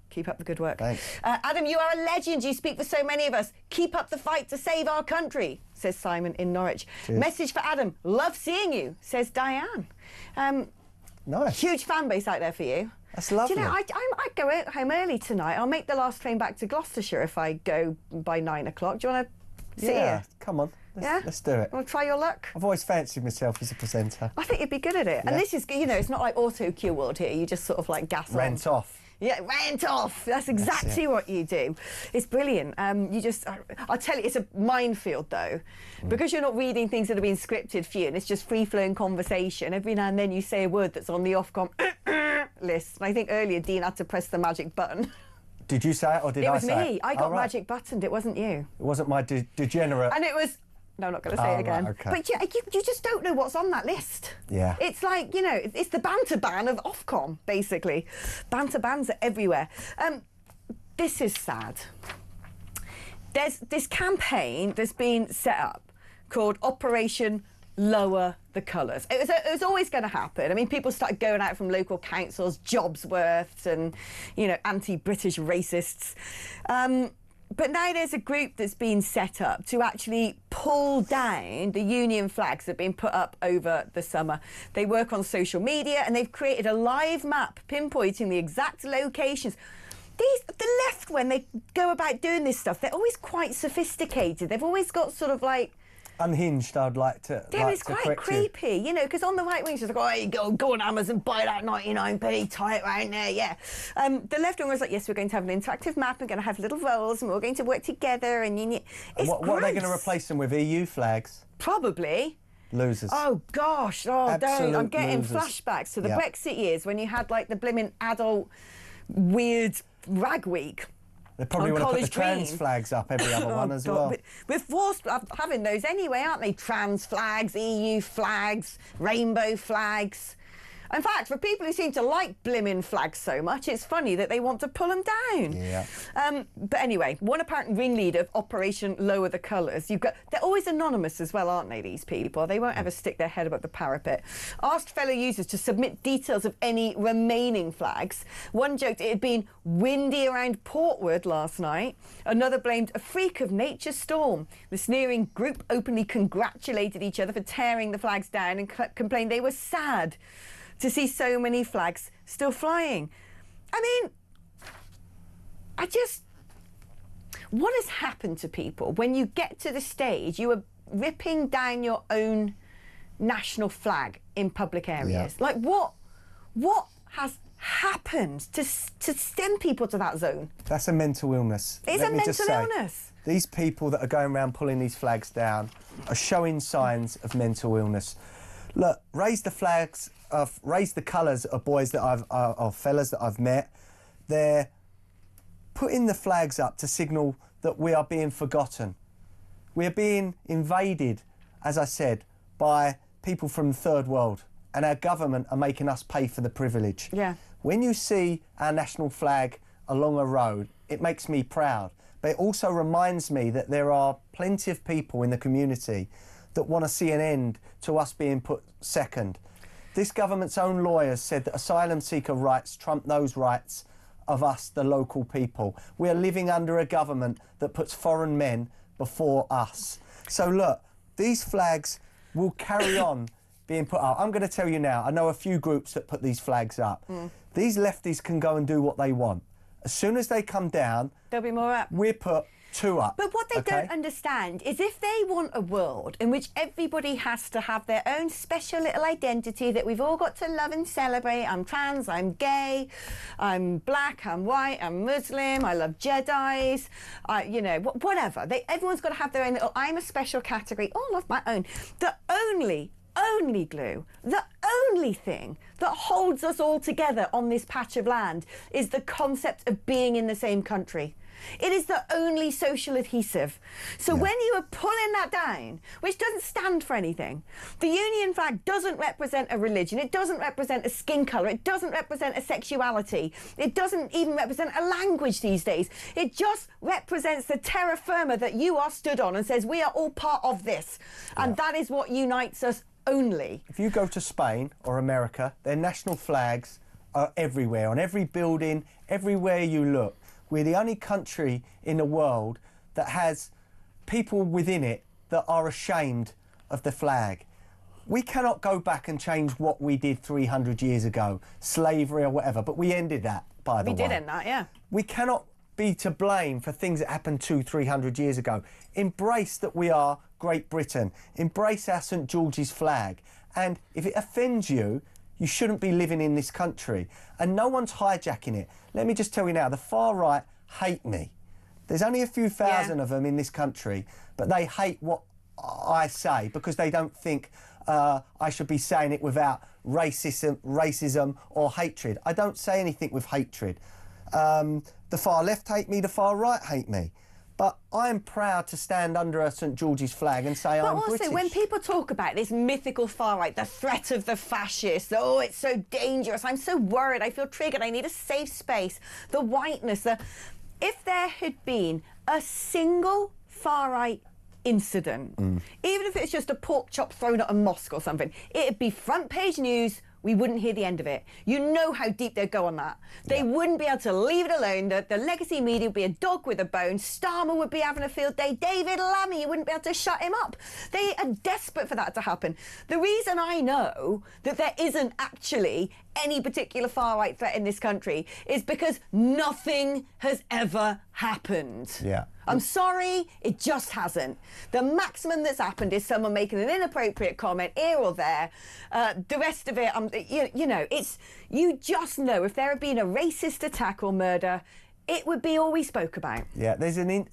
Keep up the good work. Thanks. Adam, you are a legend. You speak for so many of us. Keep up the fight to save our country, says Simon in Norwich. Cheers. Message for Adam. Love seeing you, says Diane. Nice. Huge fan base out there for you. That's lovely. Do you know, I go home early tonight. I'll make the last train back to Gloucestershire if I go by 9 o'clock. Do you want to sit here? Come on. Let's do it. Want to try your luck? I've always fancied myself as a presenter. I think you'd be good at it. Yeah. And this is, you know, it's not like auto cue world here. You just sort of like gas Rent on. off. Yeah, rent off. That's exactly what you do. It's brilliant. I'll tell you, it's a minefield though, because you're not reading things that have been scripted for you, and it's just free-flowing conversation. Every now and then you say a word that's on the Ofcom. list. And I think earlier Dean had to press the magic button. Did you say it or did I say it? It was me. I got right. magic buttoned. It wasn't you. It wasn't my degenerate. And it was... No, I'm not going to say it again. Right, okay. But you just don't know what's on that list. Yeah. It's like, you know, it's the banter ban of Ofcom, basically. Banter bans are everywhere. This is sad. There's this campaign that's been set up called Operation Lower the Colours. It was always going to happen. I mean, people started going out from local councils, Jobsworths and, you know, anti-British racists. But now there's a group that's been set up to actually pull down the Union flags that have been put up over the summer. They work on social media and they've created a live map pinpointing the exact locations. The left, when they go about doing this stuff, they're always quite sophisticated. They've always got sort of like... Unhinged, I'd like to. It's quite creepy, you know, because on the right wing, she's like, oh, you go on Amazon, buy that 99p, tie it around there, yeah. The left wing was like, yes, we're going to have an interactive map, we're going to have little roles, and we're going to work together, and what are they going to replace them with? EU flags? Probably. Losers. Oh, gosh, don't. I'm getting losers. flashbacks to the Brexit years when you had, like, the blimmin' adult weird rag week. They probably want to put the trans flags up every other one as well. We're forced having those anyway, aren't they? Trans flags, EU flags, rainbow flags. In fact, for people who seem to like blimmin' flags so much, it's funny that they want to pull them down. Yeah. But anyway, one apparent ringleader of Operation Lower the Colours. They're always anonymous as well, aren't they, these people? They won't ever stick their head above the parapet. Asked fellow users to submit details of any remaining flags. One joked it had been windy around Portwood last night. Another blamed a freak of nature storm. The sneering group openly congratulated each other for tearing the flags down and complained they were sad to see so many flags still flying. I mean, what has happened to people when you get to the stage, you are ripping down your own national flag in public areas? Yeah. Like, what has happened to send people to that zone? That's a mental illness. It's a mental illness. These people that are going around pulling these flags down are showing signs of mental illness. Look, raise the colours of boys that of fellas that I've met. They're putting the flags up to signal that we are being forgotten. We are being invaded, as I said, by people from the third world, and our government are making us pay for the privilege. Yeah. When you see our national flag along a road, it makes me proud. But it also reminds me that there are plenty of people in the community that want to see an end to us being put second. This government's own lawyers said that asylum seeker rights trump those rights of us, the local people. We are living under a government that puts foreign men before us. So look, these flags will carry on being put up. I'm going to tell you now, I know a few groups that put these flags up. These lefties can go and do what they want. As soon as they come down, there'll be more up. We're put 2 up. But what they don't understand is if they want a world in which everybody has to have their own special little identity that we've all got to love and celebrate. I'm trans, I'm gay, I'm black, I'm white, I'm Muslim, I love Jedis, you know, whatever. Everyone's got to have their own little, I'm a special category, all of my own. The only glue, the only thing that holds us all together on this patch of land is the concept of being in the same country. It is the only social adhesive. So when you are pulling that down, which doesn't stand for anything, the Union flag doesn't represent a religion, it doesn't represent a skin colour, it doesn't represent a sexuality, it doesn't even represent a language these days. It just represents the terra firma that you are stood on and says we are all part of this. And that is what unites us only. If you go to Spain or America, their national flags are everywhere, on every building, everywhere you look. We're the only country in the world that has people within it that are ashamed of the flag. We cannot go back and change what we did 300 years ago, slavery or whatever, but we ended that, by the way. We did end that, yeah. We cannot be to blame for things that happened 200-300 years ago. Embrace that we are Great Britain. Embrace our St George's flag. And if it offends you, you shouldn't be living in this country. And no one's hijacking it. Let me just tell you now, the far right hate me. There's only a few thousand of them in this country, but they hate what I say because they don't think I should be saying it without racism or hatred. I don't say anything with hatred. The far left hate me, the far right hate me. But I'm proud to stand under a St George's flag and say I'm British. But also, when people talk about this mythical far right, the threat of the fascists, oh, it's so dangerous, I'm so worried, I feel triggered, I need a safe space, the whiteness, if there had been a single far right incident, even if it's just a pork chop thrown at a mosque or something, it'd be front page news. We wouldn't hear the end of it. You know how deep they'd go on that. They wouldn't be able to leave it alone. The legacy media would be a dog with a bone. Starmer would be having a field day. David Lammy, you wouldn't be able to shut him up. They are desperate for that to happen. The reason I know that there isn't actually any particular far-right threat in this country is because nothing has ever happened. Yeah. I'm sorry, it just hasn't. The maximum that's happened is someone making an inappropriate comment here or there. The rest of it, you know, it's, you just know if there had been a racist attack or murder, it would be all we spoke about. Yeah, there's an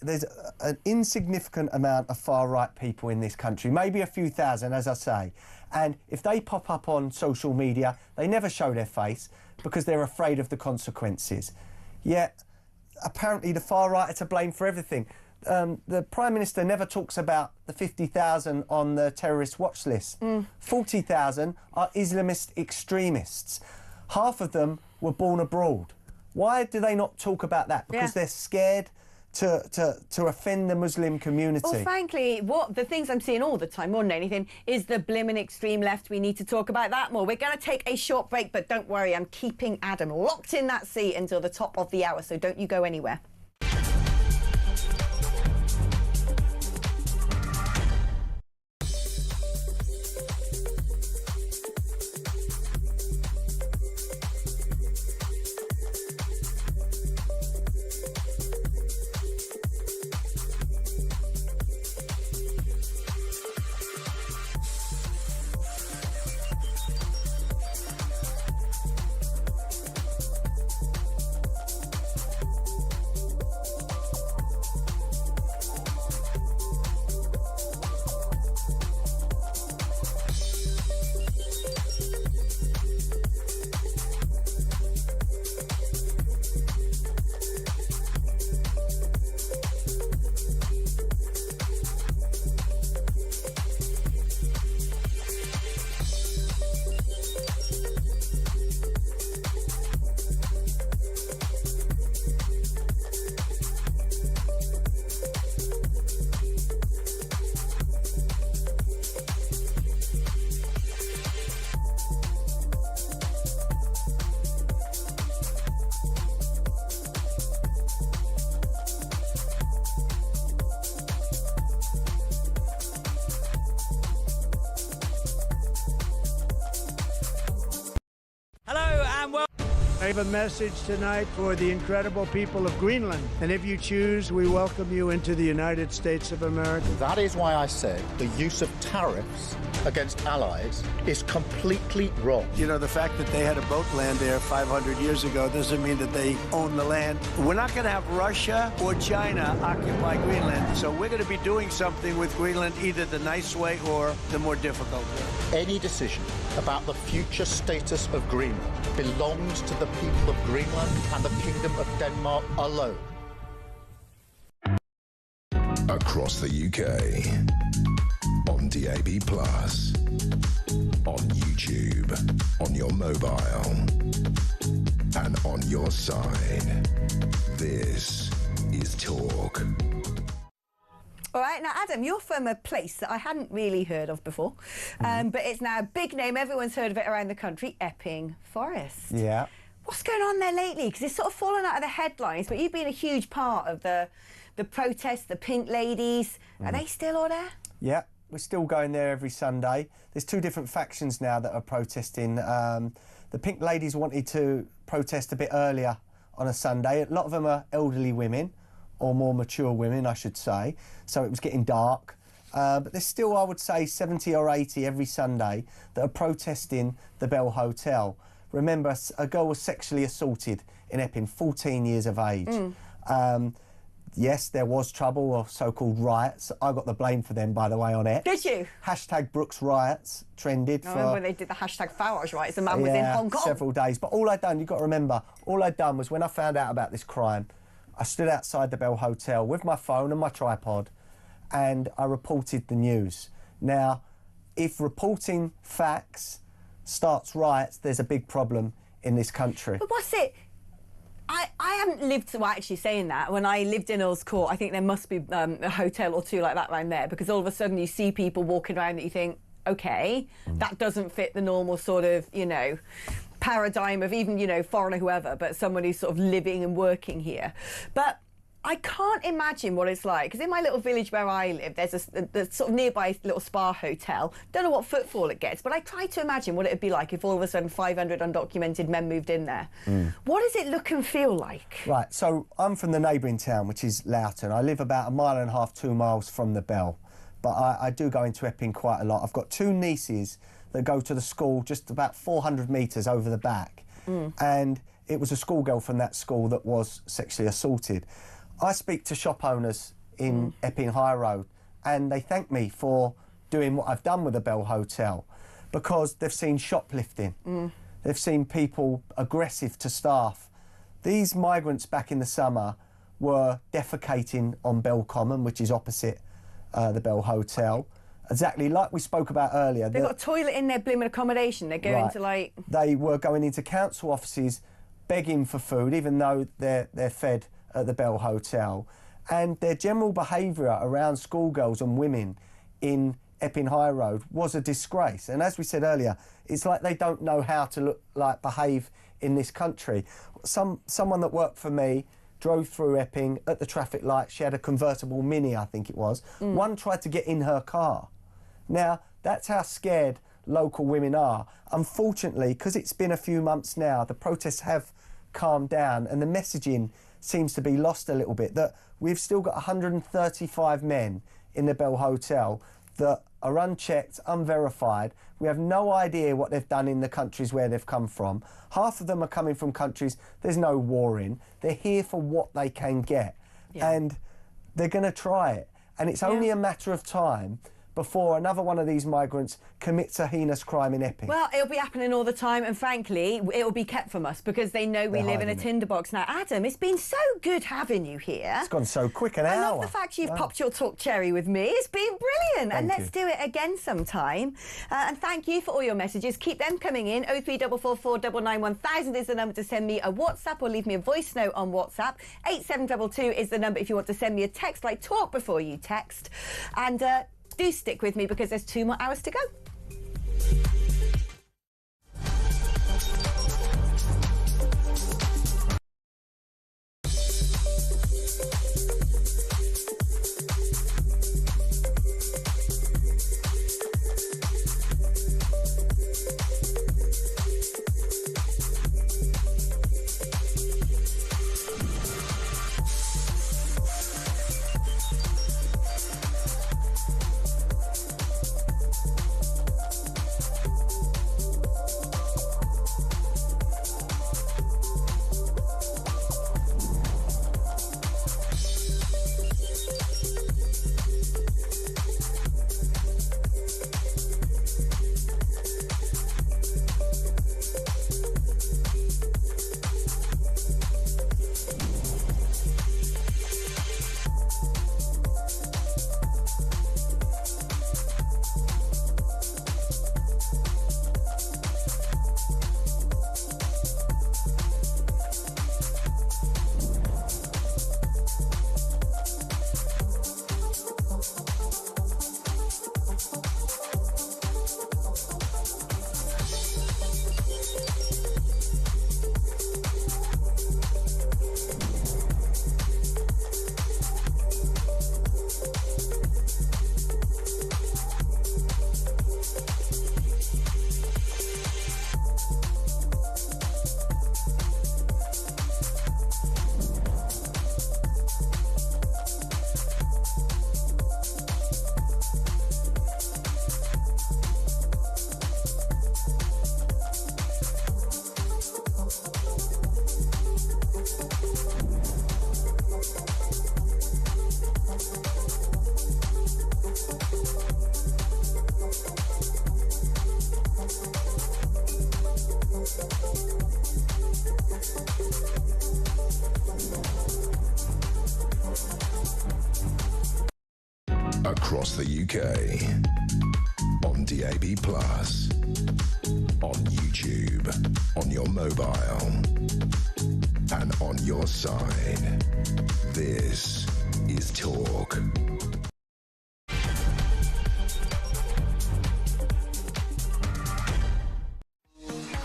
insignificant amount of far-right people in this country, maybe a few thousand, as I say. And if they pop up on social media, they never show their face because they're afraid of the consequences. Yet, apparently the far right are to blame for everything. The Prime Minister never talks about the 50,000 on the terrorist watch list. 40,000 are Islamist extremists. Half of them were born abroad. Why do they not talk about that? Because they're scared to offend the Muslim community. Well, frankly, the things I'm seeing all the time, more than anything, is the blimmin' extreme left. We need to talk about that more. We're going to take a short break, but don't worry, I'm keeping Adam locked in that seat until the top of the hour, so don't you go anywhere. I have a message tonight for the incredible people of Greenland. And if you choose, we welcome you into the United States of America. That is why I said the use of tariffs against allies is completely wrong. You know, the fact that they had a boat land there 500 years ago doesn't mean that they own the land. We're not going to have Russia or China occupy Greenland. So we're going to be doing something with Greenland either the nice way or the more difficult way. Any decision about the future status of Greenland belongs to the people of Greenland and the Kingdom of Denmark alone. Across the UK, on DAB+, on YouTube, on your mobile, and on your side. This is Talk. All right, now, Adam, you're from a place that I hadn't really heard of before, but it's now a big name. Everyone's heard of it around the country, Epping Forest. Yeah. What's going on there lately? Because it's sort of fallen out of the headlines, but you've been a huge part of the protests, the Pink Ladies. Are they still all there? Yeah, we're still going there every Sunday. There's two different factions now that are protesting. The Pink Ladies wanted to protest a bit earlier on a Sunday. A lot of them are elderly women, or more mature women, I should say. So it was getting dark. But there's still, I would say, 70 or 80 every Sunday that are protesting the Bell Hotel. Remember, a girl was sexually assaulted in Epping, 14 years of age. Yes, there was trouble or so-called riots. I got the blame for them, by the way, on X. Did you? Hashtag Brooks riots trended I for... remember when they did the hashtag Farage riots. The man was in Hong Kong. Several days. But all I'd done, you've got to remember, all I'd done was when I found out about this crime, I stood outside the Bell Hotel with my phone and my tripod and I reported the news. Now, if reporting facts starts riots, there's a big problem in this country. But what's it? I haven't lived, well, actually saying that, when I lived in Earl's Court, I think there must be a hotel or two like that around there, because all of a sudden you see people walking around that you think, OK, that doesn't fit the normal sort of, you know, paradigm of even, you know, foreigner, whoever, but someone who's sort of living and working here. But I can't imagine what it's like, because in my little village where I live, there's a sort of nearby little spa hotel. Don't know what footfall it gets, but I try to imagine what it would be like if all of a sudden 500 undocumented men moved in there. What does it look and feel like? Right, so I'm from the neighbouring town, which is Loughton. I live about 1.5 miles, 2 miles from the Bell, but I do go into Epping quite a lot. I've got 2 nieces that go to the school just about 400 metres over the back, and it was a schoolgirl from that school that was sexually assaulted. I speak to shop owners in Epping High Road and they thank me for doing what I've done with the Bell Hotel, because they've seen shoplifting, they've seen people aggressive to staff. These migrants back in the summer were defecating on Bell Common, which is opposite the Bell Hotel. Exactly like we spoke about earlier. They've got a toilet in their blooming accommodation. They're going to like... They were going into council offices begging for food, even though they're fed at the Bell Hotel, and their general behaviour around schoolgirls and women in Epping High Road was a disgrace. And as we said earlier, it's like they don't know how to behave in this country. Someone that worked for me drove through Epping at the traffic light. She had a convertible Mini, I think it was. One tried to get in her car. Now, that's how scared local women are. Unfortunately, because it's been a few months now, the protests have calmed down and the messaging seems to be lost a little bit, that we've still got 135 men in the Bell Hotel that are unchecked, unverified. We have no idea what they've done in the countries where they've come from. Half of them are coming from countries there's no war in. They're here for what they can get, and they're going to try it. And it's only a matter of time before another one of these migrants commits a heinous crime in Epping. Well, it'll be happening all the time, and frankly, it'll be kept from us because they know we live in a tinderbox. Now, Adam, it's been so good having you here. It's gone so quick, an hour. I love the fact you've popped your talk cherry with me. It's been brilliant. And let's do it again sometime. And thank you for all your messages. Keep them coming in. 03444 991 1000 is the number to send me a WhatsApp or leave me a voice note on WhatsApp. 8722 is the number if you want to send me a text, like talk before you text. And do stick with me because there's 2 more hours to go. across the UK. On DAB+, on YouTube, on your mobile, and on your side. This is Talk.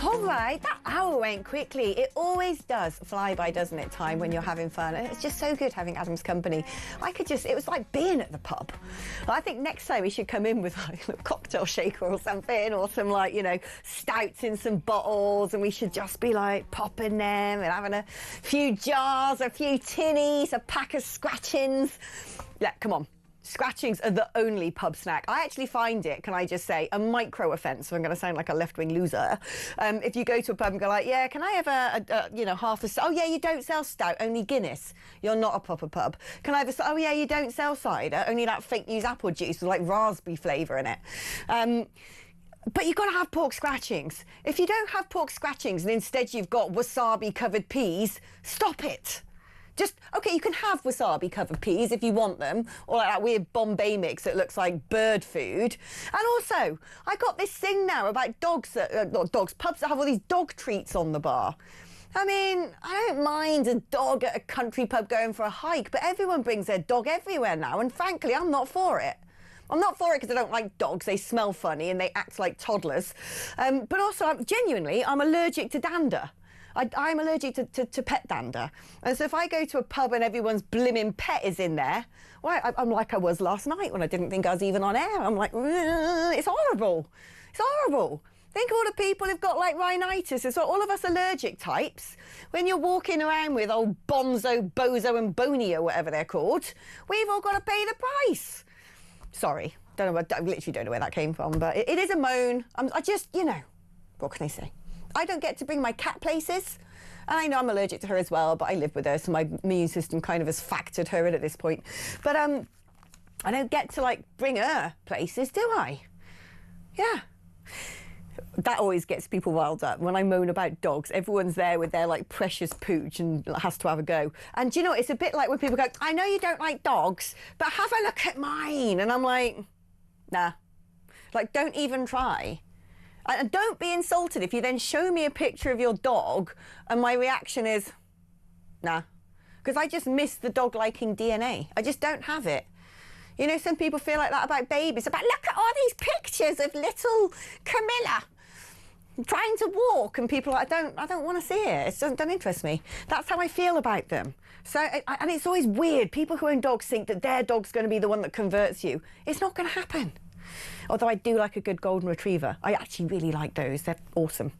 All right, that hour went quickly. It always does fly by, doesn't it, time when you're having fun? And it's just so good having Adam's company. It was like being at the pub. I think next time we should come in with like a cocktail shaker or something, or some stouts in some bottles, and we should just be like popping them and having a few jars, a few tinnies, a pack of scratchings. Yeah, come on. Scratchings are the only pub snack. I actually find it, can I just say, a micro offence, so I'm going to sound like a left-wing loser. If you go to a pub and go like, yeah, can I have half a... Oh, yeah, you don't sell stout, only Guinness. You're not a proper pub. Can I have a... Oh, yeah, you don't sell cider, only that fake news apple juice with, like, raspberry flavour in it. But you've got to have pork scratchings. If you don't have pork scratchings and instead you've got wasabi-covered peas, stop it. Just, OK, you can have wasabi-covered peas if you want them, or like that weird Bombay mix that looks like bird food. And also, I got this thing now about dogs, not dogs, pubs that have all these dog treats on the bar. I mean, I don't mind a dog at a country pub going for a hike, but everyone brings their dog everywhere now, and frankly, I'm not for it. I'm not for it because I don't like dogs. They smell funny and they act like toddlers. But also, I'm allergic to dander. I'm allergic to pet dander. And so if I go to a pub and everyone's blimmin' pet is in there, well, I'm like I was last night when I didn't think I was even on air. I'm like, it's horrible. It's horrible. Think of all the people who've got like rhinitis. It's all of us allergic types. When you're walking around with old Bonzo, Bozo and Boney or whatever they're called, we've all got to pay the price. Sorry, I literally don't know where that came from, but it is a moan. I just, what can I say? I don't get to bring my cat places. And I know I'm allergic to her as well, but I live with her, so my immune system kind of has factored her in at this point. But I don't get to, bring her places, do I? Yeah. That always gets people riled up. When I moan about dogs, everyone's there with their, precious pooch and has to have a go. And do you know, it's a bit like when people go, I know you don't like dogs, but have a look at mine. And I'm like, nah. Don't even try. And don't be insulted if you then show me a picture of your dog and my reaction is, nah. Because I just miss the dog-liking DNA. I just don't have it. You know, some people feel like that about babies. Look at all these pictures of little Camilla trying to walk. And people are like, I don't want to see it. It doesn't interest me. That's how I feel about them. So, and it's always weird. People who own dogs think that their dog's going to be the one that converts you. It's not going to happen. Although I do like a good golden retriever. I actually really like those. They're awesome.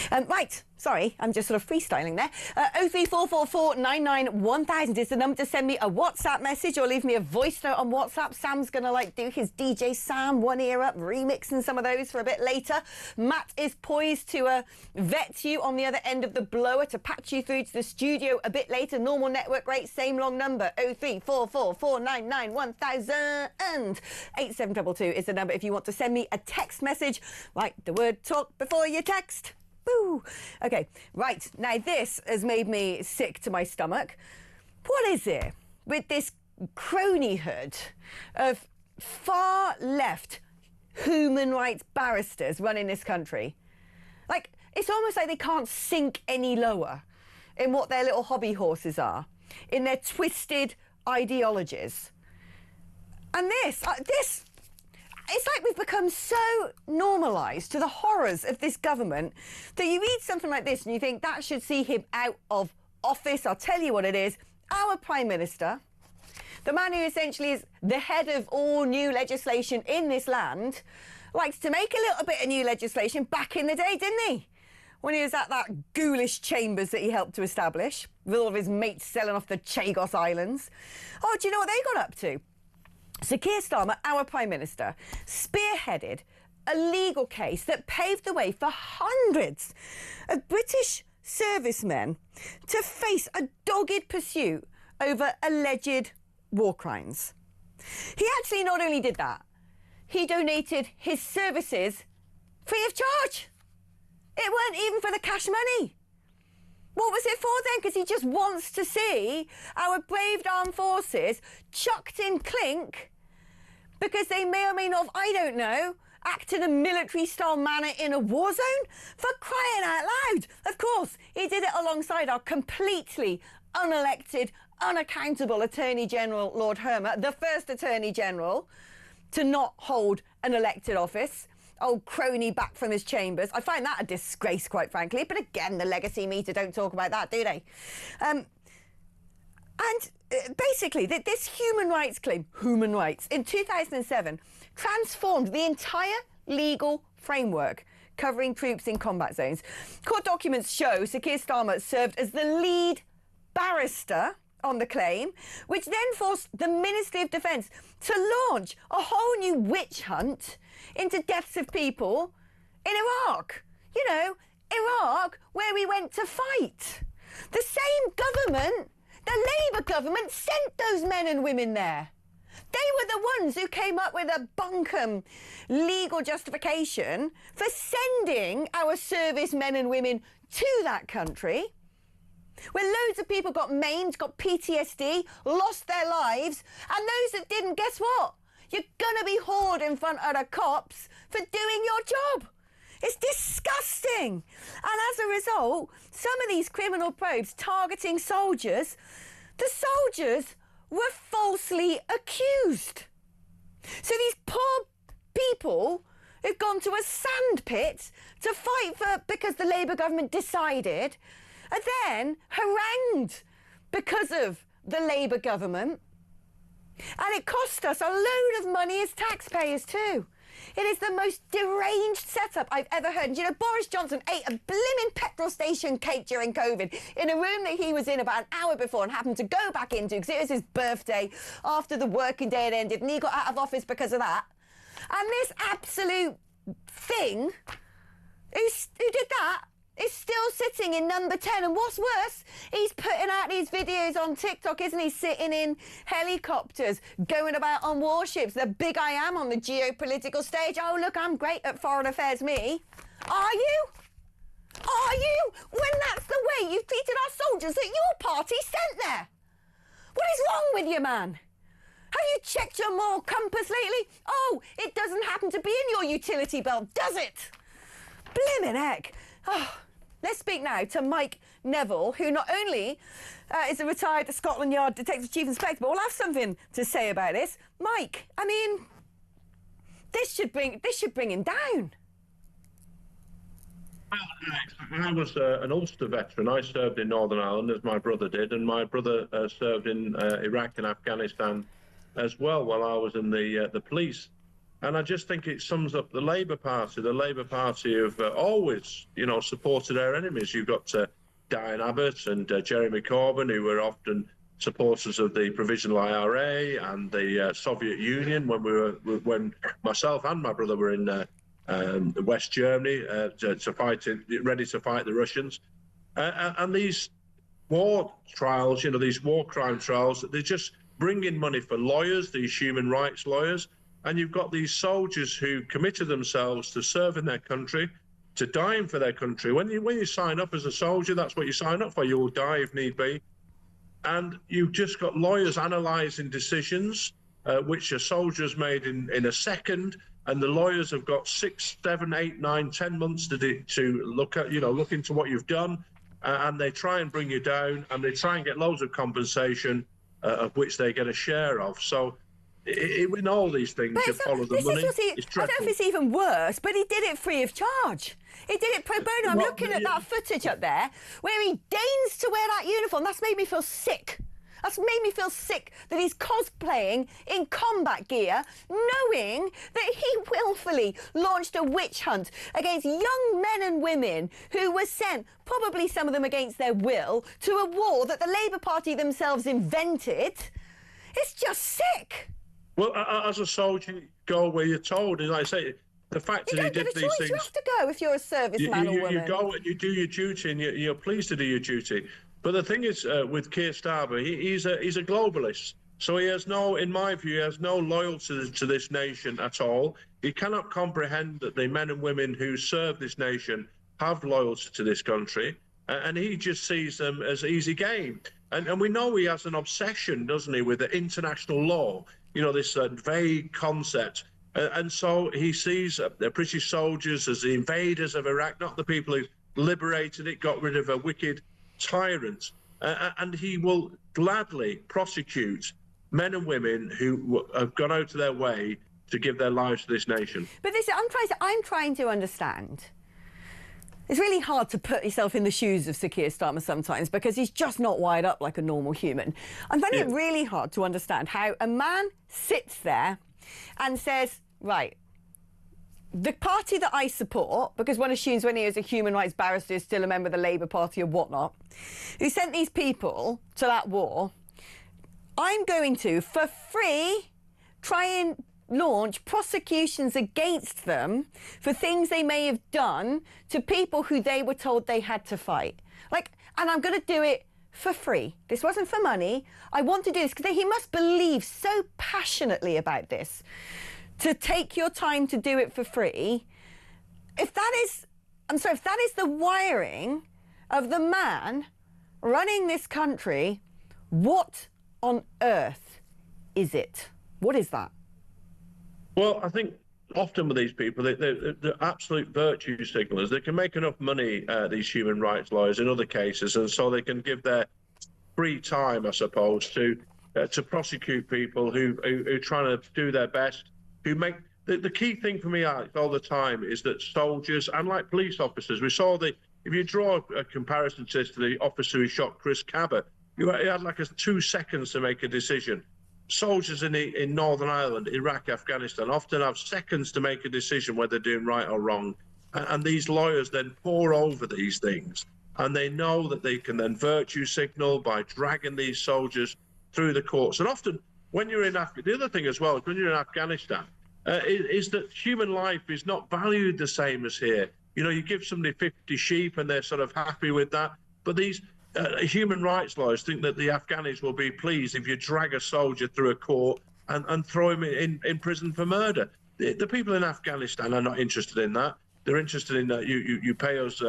Right, sorry, I'm just sort of freestyling there. 03444 99 1000 is the number to send me a WhatsApp message or leave me a voice note on WhatsApp. Sam's going to do his DJ Sam One Ear Up remix and some of those for a bit later. Matt is poised to vet you on the other end of the blower to patch you through to the studio a bit later. Normal network rate, same long number, 03444 499 1000. 8722 is the number if you want to send me a text message. Like the word talk before you text. Boo. Okay, right. Now, this has made me sick to my stomach. What is it with this cronyhood of far-left human rights barristers running this country? It's almost like they can't sink any lower in what their little hobby horses are, in their twisted ideologies. And this... It's like we've become so normalised to the horrors of this government that you read something like this and you think that should see him out of office. I'll tell you what it is. Our Prime Minister, the man who essentially is the head of all new legislation in this land, likes to make a little bit of new legislation back in the day, didn't he? When he was at that ghoulish chambers that he helped to establish, with all of his mates selling off the Chagos Islands. Oh, do you know what they got up to? So Keir Starmer, our Prime Minister, spearheaded a legal case that paved the way for hundreds of British servicemen to face a dogged pursuit over alleged war crimes. He actually not only did that, he donated his services free of charge. It weren't even for the cash money. What was it for then? Because he just wants to see our brave armed forces chucked in clink because they may or may not have, I don't know, act in a military-style manner in a war zone? For crying out loud! Of course, he did it alongside our completely unelected, unaccountable Attorney General, Lord Hermer, the first Attorney General to not hold an elected office. Old crony back from his chambers. I find that a disgrace, quite frankly. But again, the legacy meter don't talk about that, do they? Basically, this human rights claim, human rights, in 2007, transformed the entire legal framework covering troops in combat zones. Court documents show Sir Keir Starmer served as the lead barrister on the claim, which then forced the Ministry of Defence to launch a whole new witch hunt into deaths of people in Iraq. You know, Iraq, where we went to fight. The same government, the Labour government, sent those men and women there. They were the ones who came up with a bunkum legal justification for sending our servicemen and women to that country, where loads of people got maimed, got PTSD, lost their lives, and those that didn't, guess what? You're gonna be hauled in front of the cops for doing your job. It's disgusting. And as a result, some of these criminal probes targeting soldiers, the soldiers were falsely accused. So these poor people who've gone to a sandpit to fight for, because the Labour government decided, are then harangued because of the Labour government. And it cost us a load of money as taxpayers too. It is the most deranged setup I've ever heard. And you know, Boris Johnson ate a blimmin' petrol station cake during COVID in a room that he was in about an hour before and happened to go back into because it was his birthday after the working day had ended, and he got out of office because of that. And this absolute thing who did that is still sitting in number 10. And what's worse, he's putting out these videos on TikTok, isn't he? Sitting in helicopters, going about on warships, the big I am on the geopolitical stage. Oh, look, I'm great at foreign affairs, me. Are you? Are you? When that's the way you've treated our soldiers that your party sent there? What is wrong with you, man? Have you checked your moral compass lately? Oh, it doesn't happen to be in your utility belt, does it? Blimmin' heck. Oh. Let's speak now to Mike Neville, who not only is a retired Scotland Yard Detective Chief Inspector, but will have something to say about this. Mike, I mean, this should bring him down. I was an Ulster veteran. I served in Northern Ireland, as my brother did, and my brother served in Iraq and Afghanistan as well while I was in the police. And I just think it sums up the Labour Party. The Labour Party have always, you know, supported their enemies. You've got Diane Abbott and Jeremy Corbyn, who were often supporters of the Provisional IRA and the Soviet Union when myself and my brother were in West Germany ready to fight the Russians. And these war trials, you know, these war crime trials, they just bring in money for lawyers, these human rights lawyers. And you've got these soldiers who committed themselves to serving their country, to dying for their country. When you sign up as a soldier, that's what you sign up for. You will die if need be. And you've just got lawyers analysing decisions, which a soldier's made in a second, and the lawyers have got 6, 7, 8, 9, 10 months to look at, you know, look into what you've done, and they try and bring you down, and they try and get loads of compensation, of which they get a share of. So. In all these things, you follow the money. I don't know if it's even worse, but he did it free of charge. He did it pro bono. I'm looking at that footage up there where he deigns to wear that uniform. That's made me feel sick. That's made me feel sick that he's cosplaying in combat gear, knowing that he willfully launched a witch hunt against young men and women who were sent, probably some of them against their will, to a war that the Labour Party themselves invented. It's just sick. Well, as a soldier, you go where you're told. And like I say, the fact that he did these things... You have to go if you're a serviceman or woman. You go and you do your duty, and you're pleased to do your duty. But the thing is, with Keir Starmer, he's a globalist. So he has no, in my view, he has no loyalty to this nation at all. He cannot comprehend that the men and women who serve this nation have loyalty to this country. And he just sees them as easy game. And we know he has an obsession, doesn't he, with the international law, you know, this vague concept. And so he sees the British soldiers as the invaders of Iraq, not the people who liberated it, got rid of a wicked tyrant. And he will gladly prosecute men and women who have gone out of their way to give their lives to this nation. But this, I'm trying to understand. It's really hard to put yourself in the shoes of Sir Keir Starmer sometimes because he's just not wired up like a normal human. I'm finding it really hard to understand how a man sits there and says, right, the party that I support, because one assumes when he was a human rights barrister, is still a member of the Labour Party or whatnot, who sent these people to that war, I'm going to, for free, try and launch prosecutions against them for things they may have done to people who they were told they had to fight. Like, and I'm going to do it for free. This wasn't for money. I want to do this because he must believe so passionately about this to take your time to do it for free. If that is, I'm sorry, if that is the wiring of the man running this country, what on earth is it? What is that? Well, I think often with these people, they're absolute virtue signalers. They can make enough money, these human rights lawyers, in other cases, and so they can give their free time, I suppose, to prosecute people who are trying to do their best. Who make the key thing for me, Alex, all the time is that soldiers, and like police officers, we saw if you draw a comparison to the officer who shot Chris Cabot, he had like 2 seconds to make a decision. Soldiers in Northern Ireland, Iraq, Afghanistan often have seconds to make a decision whether they're doing right or wrong. And these lawyers then pore over these things. And they know that they can then virtue signal by dragging these soldiers through the courts. And often when you're in the other thing as well, is when you're in Afghanistan, is that human life is not valued the same as here. You know, you give somebody 50 sheep and they're sort of happy with that. But these human rights lawyers think that the Afghanis will be pleased if you drag a soldier through a court and throw him in prison for murder. The people in Afghanistan are not interested in that. They're interested in that you pay us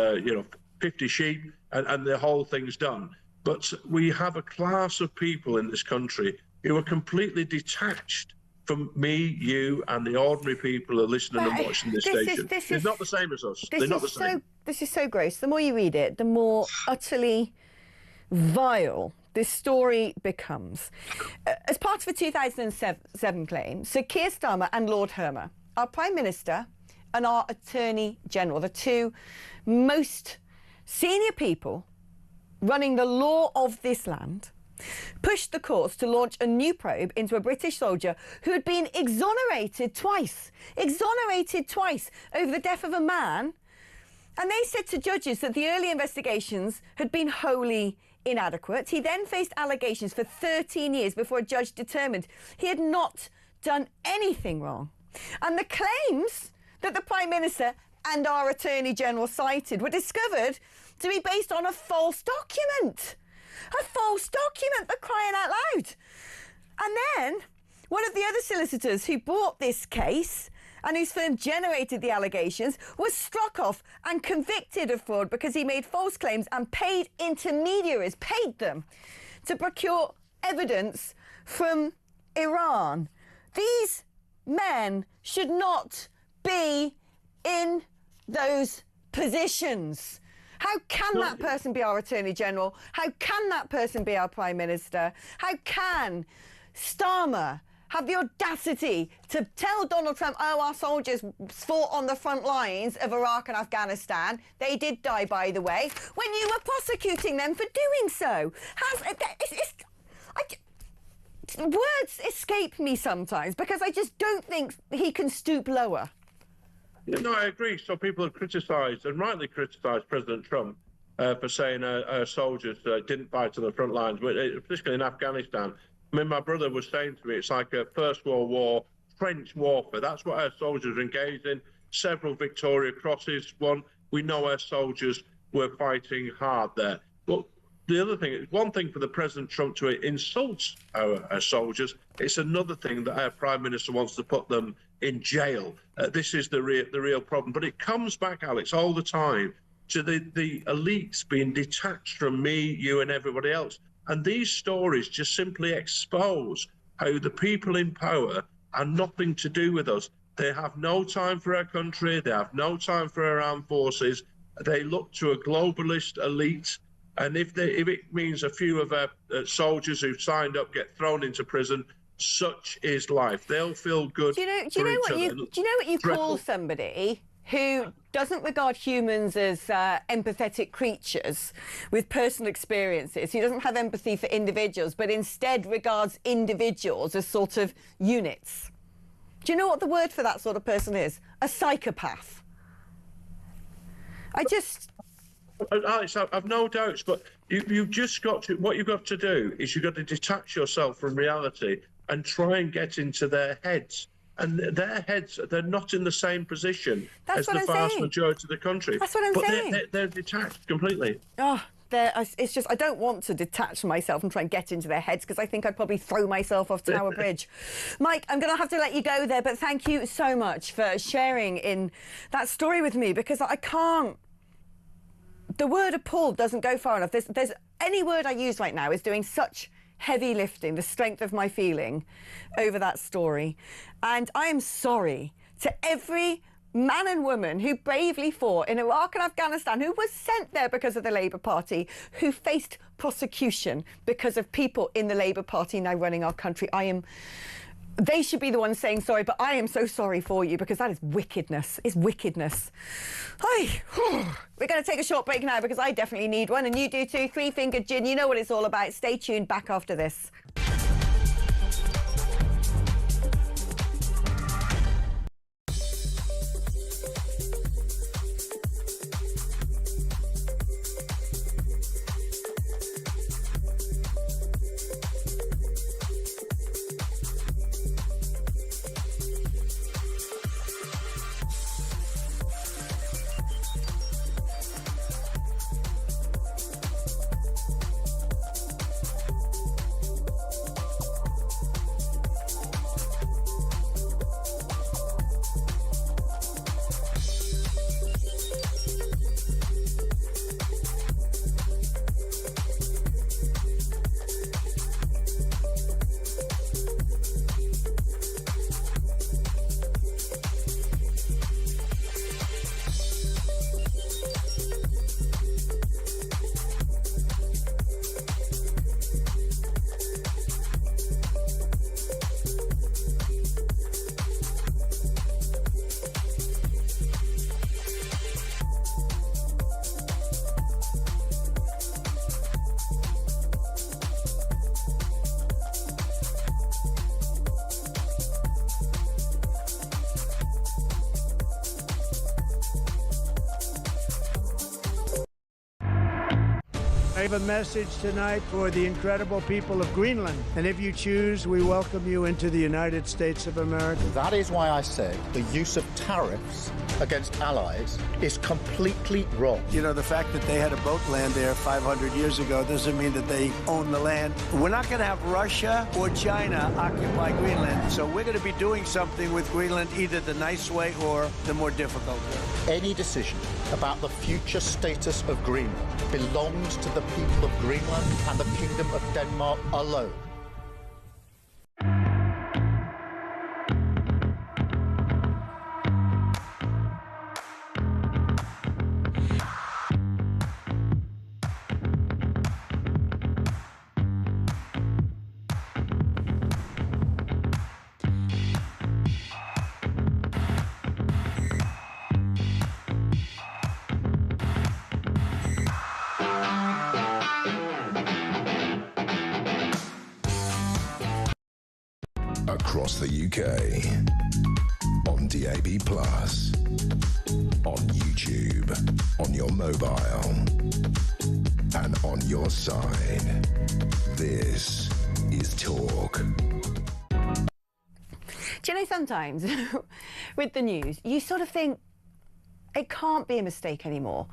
50 sheep and the whole thing's done. But we have a class of people in this country who are completely detached from me, you, and the ordinary people who are listening and watching this station. It's not the same as us. They're not the same. This is so gross. The more you read it, the more utterly vile this story becomes. As part of a 2007 claim, Sir Keir Starmer and Lord Hermer, our Prime Minister and our Attorney General, the two most senior people running the law of this land, pushed the courts to launch a new probe into a British soldier who had been exonerated twice over the death of a man. And they said to judges that the early investigations had been wholly inadequate. He then faced allegations for 13 years before a judge determined he had not done anything wrong. And the claims that the Prime Minister and our Attorney General cited were discovered to be based on a false document. A false document, they're crying out loud. And then one of the other solicitors who brought this case and whose firm generated the allegations was struck off and convicted of fraud because he made false claims and paid intermediaries, paid them to procure evidence from Iran. These men should not be in those positions. How can that person be our Attorney General? How can that person be our Prime Minister? How can Starmer have the audacity to tell Donald Trump, oh, our soldiers fought on the front lines of Iraq and Afghanistan. They did die, by the way, when you were prosecuting them for doing so? Words escape me sometimes because I just don't think he can stoop lower. Yeah, no, I agree. So people have criticised, and rightly criticised, President Trump for saying our soldiers didn't fight on the front lines, but particularly in Afghanistan. I mean, my brother was saying to me, it's like a First World War, trench warfare. That's what our soldiers are engaged in. Several Victoria Crosses. We know our soldiers were fighting hard there. But the other thing, it's one thing for the President Trump to insult our soldiers. It's another thing that our Prime Minister wants to put them in jail. This is the real problem. But it comes back, Alex, all the time to the elites being detached from me, you and everybody else. And these stories just simply expose how the people in power are nothing to do with us. They have no time for our country. They have no time for our armed forces. They look to a globalist elite. And if it means a few of our soldiers who signed up get thrown into prison, such is life. They'll feel good. Do you know what you call somebody who doesn't regard humans as empathetic creatures with personal experiences, who doesn't have empathy for individuals, but instead regards individuals as sort of units? Do you know what the word for that sort of person is? A psychopath. Alex, I've no doubts, but you've just got to, what you've got to do is you've got to detach yourself from reality and try and get into their heads. And their heads, they're not in the same position as the vast majority of the country. That's what I'm saying. They're detached completely. Oh, it's just, I don't want to detach myself and try and get into their heads, because I think I'd probably throw myself off Tower Bridge. Mike, I'm going to have to let you go there, but thank you so much for sharing in that story with me, because I can't... The word appalled doesn't go far enough. There's any word I use right now is doing such heavy lifting, the strength of my feeling over that story. And I am sorry to every man and woman who bravely fought in Iraq and Afghanistan, who was sent there because of the Labour Party, who faced prosecution because of people in the Labour Party now running our country. They should be the ones saying sorry, but I am so sorry for you, because that is wickedness. It's wickedness. We're going to take a short break now, because I definitely need one, and you do too. Three-fingered gin, you know what it's all about. Stay tuned, back after this. I have a message tonight for the incredible people of Greenland. And if you choose, we welcome you into the United States of America. That is why I say the use of tariffs against allies is completely wrong. You know, the fact that they had a boat land there 500 years ago doesn't mean that they own the land. We're not going to have Russia or China occupy Greenland. So we're going to be doing something with Greenland, either the nice way or the more difficult way. Any decision about the future status of Greenland belongs to the people of Greenland and the Kingdom of Denmark alone. Across the UK, on DAB+, on YouTube, on your mobile, and on your side. This is Talk. Do you know, sometimes with the news, you sort of think it can't be a mistake anymore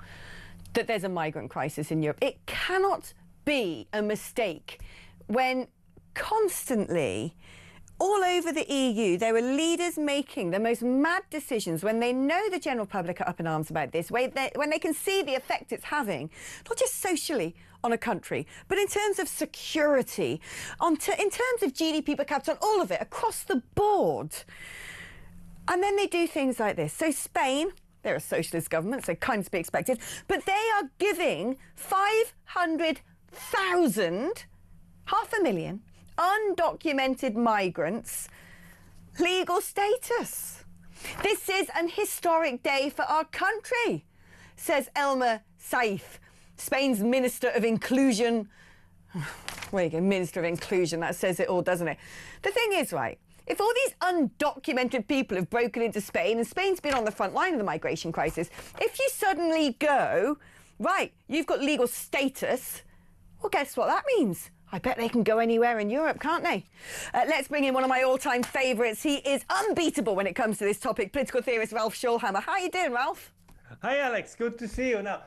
that there's a migrant crisis in Europe. It cannot be a mistake when constantly All over the EU, there are leaders making the most mad decisions when they know the general public are up in arms about this, when they can see the effect it's having, not just socially on a country, but in terms of security, in terms of GDP per capita, on all of it, across the board. And then they do things like this. So Spain, they're a socialist government, so kind of to be expected, but they are giving 500,000, 500,000, undocumented migrants legal status. This is an historic day for our country, says Elmer Saif, Spain's Minister of Inclusion. There you go, Minister of Inclusion, that says it all, doesn't it? The thing is, right, if all these undocumented people have broken into Spain, and Spain's been on the front line of the migration crisis, if you suddenly go, right, you've got legal status, well, guess what that means? I bet they can go anywhere in Europe, can't they? Let's bring in one of my all-time favourites. He is unbeatable when it comes to this topic, political theorist Ralph Schulhammer. How are you doing, Ralph? Hi, Alex. Good to see you. Now,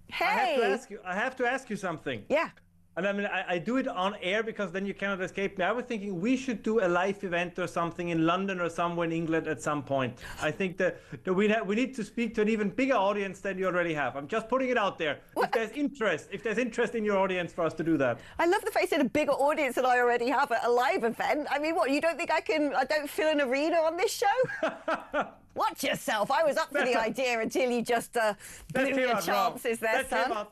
hey. I have to ask you something. Yeah. And I mean, I do it on air because then you cannot escape me. I was thinking we should do a live event or something in London or somewhere in England at some point. I think that we need to speak to an even bigger audience than you already have. I'm just putting it out there. What? If there's interest in your audience for us to do that. I love the fact you said a bigger audience than I already have at a live event. I mean, what, you don't think I don't fill an arena on this show? Watch yourself. I was up for the idea until you just blew your chances there, son.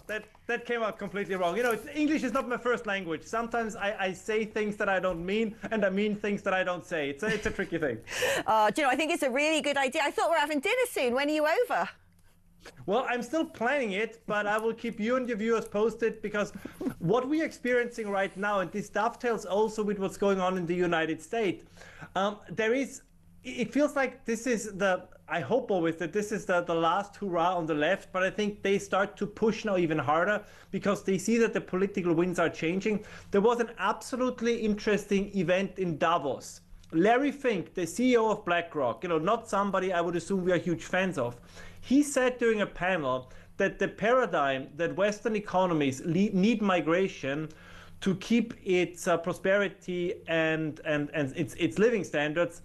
That came out completely wrong. You know, English is not my first language. Sometimes I say things that I don't mean, and I mean things that I don't say. It's a tricky thing. Do you know, I think it's a really good idea. I thought we're having dinner soon. When are you over? Well, I'm still planning it, but I will keep you and your viewers posted, because what we're experiencing right now, and this dovetails also with what's going on in the United States, it feels like this is I hope always that this is the last hurrah on the left, but I think they start to push now even harder because they see that the political winds are changing. There was an absolutely interesting event in Davos. Larry Fink, the CEO of BlackRock, not somebody I would assume we are huge fans of, he said during a panel that the paradigm that Western economies need migration to keep its prosperity and its living standards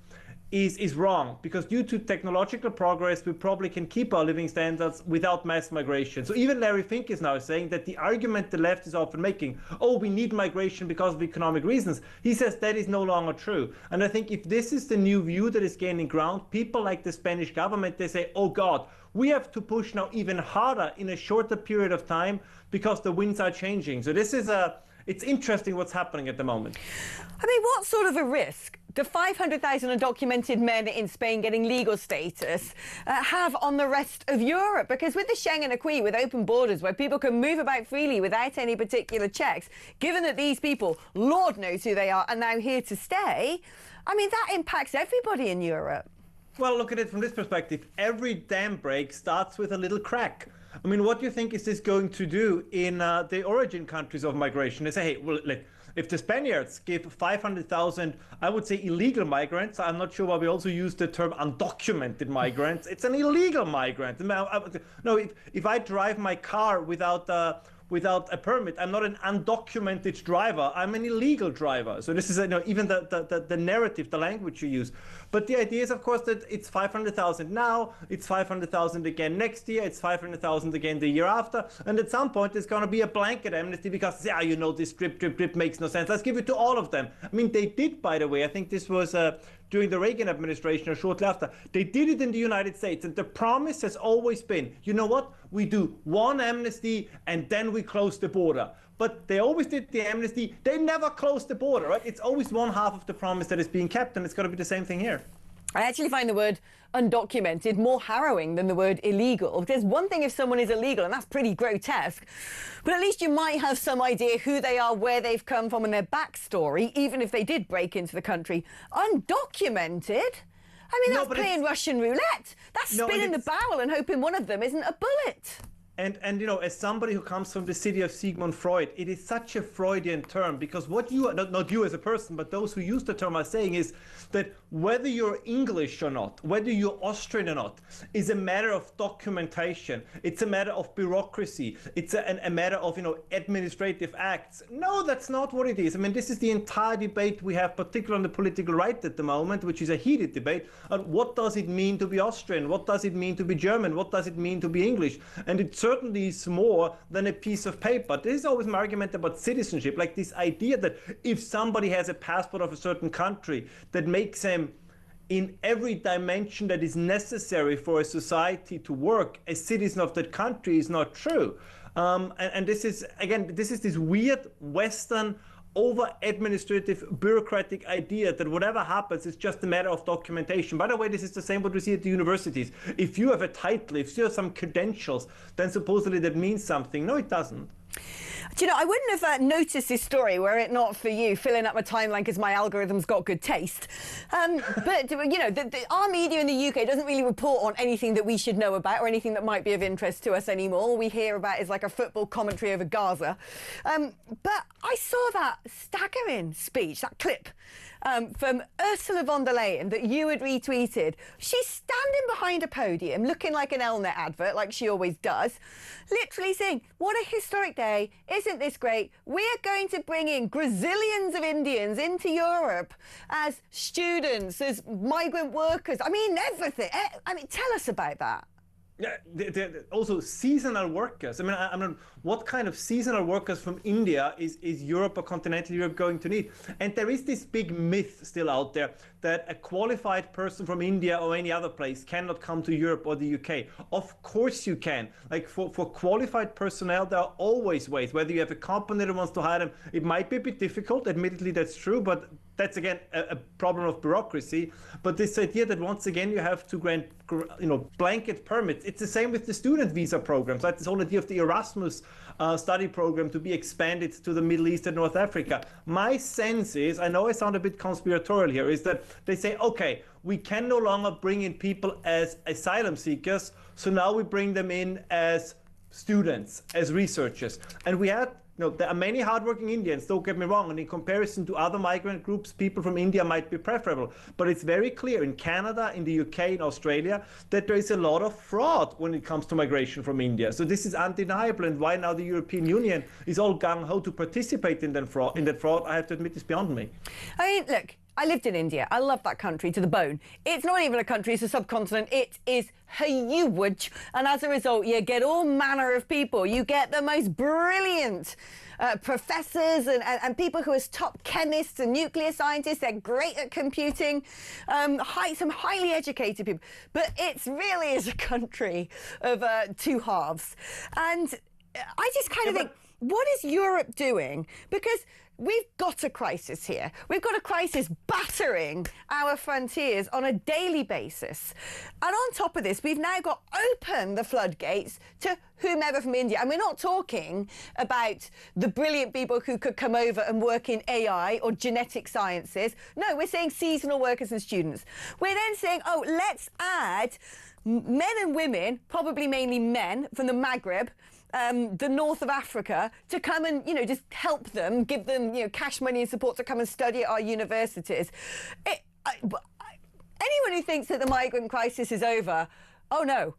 is wrong, because due to technological progress, we probably can keep our living standards without mass migration. So even Larry Fink is now saying that the argument the left is often making, oh, we need migration because of economic reasons, he says that is no longer true. And I think if this is the new view that is gaining ground, people like the Spanish government, they say, oh God, we have to push now even harder in a shorter period of time because the winds are changing. So it's interesting what's happening at the moment. I mean, what sort of a risk do 500,000 undocumented men in Spain getting legal status have on the rest of Europe? Because with the Schengen Acquis, with open borders where people can move about freely without any particular checks, given that these people, Lord knows who they are now here to stay, I mean, that impacts everybody in Europe. Well, look at it from this perspective. Every dam break starts with a little crack. I mean, what do you think is this going to do in the origin countries of migration? They say, hey, well, if the Spaniards give 500,000, I would say illegal migrants, I'm not sure why we also use the term undocumented migrants. It's an illegal migrant. No, if I drive my car without a permit, I'm not an undocumented driver, I'm an illegal driver. So this is even the narrative, the language you use. But the idea is, of course, that it's 500,000 now, it's 500,000 again next year, it's 500,000 again the year after, and at some point there's going to be a blanket amnesty because, this drip makes no sense. Let's give it to all of them. I mean, they did, by the way, I think this was during the Reagan administration or shortly after, they did it in the United States, and the promise has always been, you know what, we do one amnesty and then we close the border. But they always did the amnesty, they never closed the border, right? It's always one half of the promise that is being kept, and it's got to be the same thing here. I actually find the word undocumented more harrowing than the word illegal. There's one thing if someone is illegal, and that's pretty grotesque, but at least you might have some idea who they are, where they've come from, and their backstory, even if they did break into the country. Undocumented? I mean, that's playing Russian roulette. That's spinning the barrel and hoping one of them isn't a bullet. And you know, as somebody who comes from the city of Sigmund Freud, it is such a Freudian term, because what you, not you as a person, but those who use the term are saying is that whether you're English or not, whether you're Austrian or not, is a matter of documentation. It's a matter of bureaucracy. It's a matter of, you know, administrative acts. No, that's not what it is. I mean, this is the entire debate we have, particularly on the political right at the moment, which is a heated debate on what does it mean to be Austrian? What does it mean to be German? What does it mean to be English? And it certainly is more than a piece of paper. This is always my argument about citizenship, like this idea that if somebody has a passport of a certain country, that makes them in every dimension that is necessary for a society to work a citizen of that country is not true. And this is, again, this is this weird Western over-administrative, bureaucratic idea that whatever happens is just a matter of documentation. By the way, this is the same what we see at the universities. If you have a title, if you have some credentials, then supposedly that means something. No, it doesn't. Do you know, I wouldn't have noticed this story were it not for you filling up my timeline because my algorithm's got good taste. But, you know, our media in the UK doesn't really report on anything that we should know about or anything that might be of interest to us anymore. All we hear about is like a football commentary over Gaza. But I saw that staggering speech, that clip from Ursula von der Leyen that you had retweeted. She's standing behind a podium looking like an Elnet advert, like she always does, literally saying, what a historic day, isn't this great? We're going to bring in gazillions of Indians into Europe as students, as migrant workers. I mean, everything. I mean, tell us about that. Yeah, also seasonal workers. I mean, what kind of seasonal workers from India is Europe or continental Europe going to need? And there is this big myth still out there that a qualified person from India or any other place cannot come to Europe or the UK. Of course you can. Like for qualified personnel, there are always ways. Whether you have a company that wants to hire them, it might be a bit difficult. Admittedly, that's true, but that's again a problem of bureaucracy. But this idea that once again you have to grant, you know, blanket permits. It's the same with the student visa programs. Like this whole idea of the Erasmus study program to be expanded to the Middle East and North Africa. My sense is, I know I sound a bit conspiratorial here, is that they say, okay, we can no longer bring in people as asylum seekers, so now we bring them in as students, as researchers. And we had, you know, there are many hardworking Indians, don't get me wrong, and in comparison to other migrant groups, people from India might be preferable. But it's very clear in Canada, in the UK, in Australia, that there is a lot of fraud when it comes to migration from India. So this is undeniable, and why now the European Union is all gung-ho to participate in that fraud, I have to admit, is beyond me. I mean, look, I lived in India. I love that country to the bone. It's not even a country, it's a subcontinent. It is huge. And as a result, you get all manner of people. You get the most brilliant professors and people who are top chemists and nuclear scientists. They're great at computing, some highly educated people. But it really is a country of two halves. And I just kind of think, what is Europe doing? Because we've got a crisis here. We've got a crisis battering our frontiers on a daily basis. And on top of this, we've now got open the floodgates to whomever from India. And we're not talking about the brilliant people who could come over and work in AI or genetic sciences. No, we're saying seasonal workers and students. We're then saying, oh, let's add men and women, probably mainly men from the Maghreb, the north of Africa, to come and, you know, just help them, give them, you know, cash money and support to come and study at our universities. Anyone who thinks that the migrant crisis is over, oh no,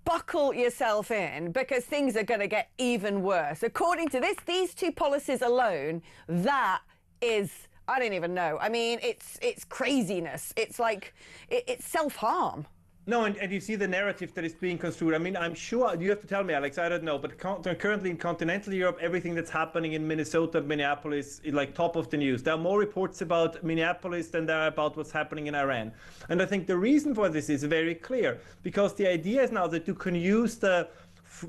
buckle yourself in, because things are going to get even worse. According to these two policies alone, that is, I don't even know. I mean, it's craziness. It's like, it's self-harm. No, and you see the narrative that is being construed. I mean, I'm sure, you have to tell me, Alex, I don't know, but currently in continental Europe, everything that's happening in Minnesota, Minneapolis is like top of the news. There are more reports about Minneapolis than there are about what's happening in Iran. And I think the reason for this is very clear, because the idea is now that you can use the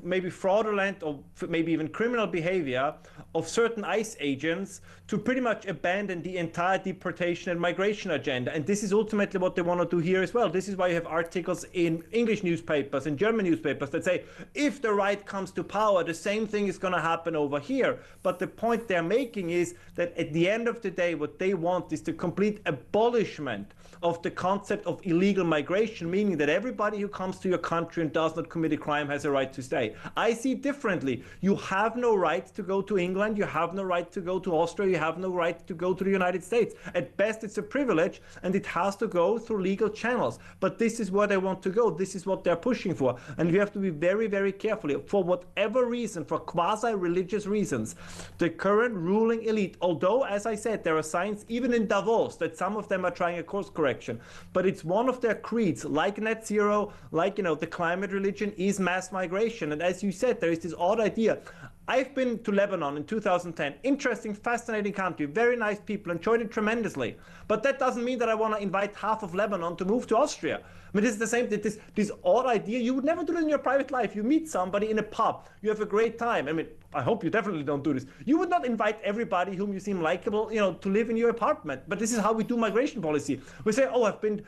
maybe fraudulent or maybe even criminal behavior of certain ICE agents to pretty much abandon the entire deportation and migration agenda. And this is ultimately what they want to do here as well. This is why you have articles in English newspapers and German newspapers that say, if the right comes to power, the same thing is going to happen over here. But the point they're making is that at the end of the day, what they want is the complete abolishment of the concept of illegal migration, meaning that everybody who comes to your country and does not commit a crime has a right to stay. I see it differently. You have no right to go to England, you have no right to go to Austria, you have no right to go to the United States. At best, it's a privilege, and it has to go through legal channels. But this is where they want to go. This is what they're pushing for. And we have to be very, very careful. For whatever reason, for quasi-religious reasons, the current ruling elite, although, as I said, there are signs even in Davos that some of them are trying a course correction, but it's one of their creeds, like net zero, like, the climate religion, is mass migration. And as you said, there is this odd idea. I've been to Lebanon in 2010. Interesting, fascinating country, very nice people, enjoyed it tremendously. But that doesn't mean that I want to invite half of Lebanon to move to Austria. I mean, this is the same, this odd idea. You would never do it in your private life. You meet somebody in a pub, you have a great time. I mean, I hope you definitely don't do this. You would not invite everybody whom you seem likable, to live in your apartment. But this is how we do migration policy. We say, oh, I've been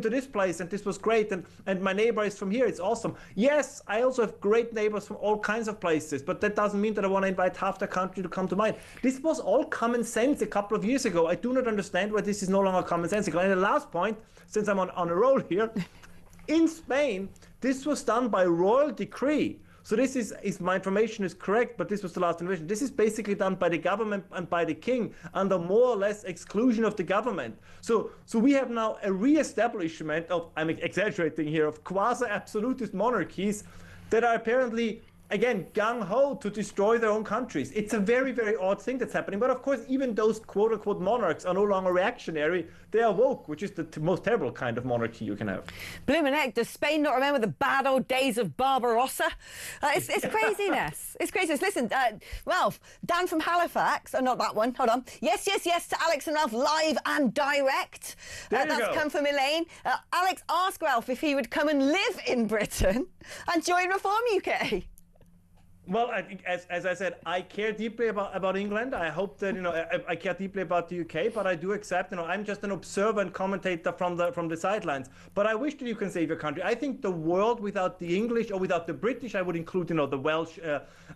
to this place and this was great, and my neighbor is from here. It's awesome. Yes, I also have great neighbors from all kinds of places, but that doesn't mean that I want to invite half the country to come to mine. This was all common sense a couple of years ago. I do not understand why this is no longer commonsensical. And the last point, since I'm on a roll here, in Spain, this was done by royal decree. So this is my information is correct, but this was the last invasion. This is basically done by the government and by the king under more or less exclusion of the government. So we have now a re-establishment of, I'm exaggerating here, of quasi-absolutist monarchies that are apparently, again, gung-ho to destroy their own countries. It's a very, very odd thing that's happening. But of course, even those quote-unquote monarchs are no longer reactionary. They are woke, which is the most terrible kind of monarchy you can have. Bloomin' heck, does Spain not remember the bad old days of Barbarossa? It's craziness. It's craziness. Listen, Ralph, Dan from Halifax, not that one, hold on. Yes to Alex and Ralph live and direct. That's come from Elaine. Alex asked Ralph if he would come and live in Britain and join Reform UK. Well, as I said, I care deeply about England. I hope that, I care deeply about the UK, but I do accept, I'm just an observer and commentator from the sidelines. But I wish that you can save your country. I think the world without the English or without the British, I would include, the Welsh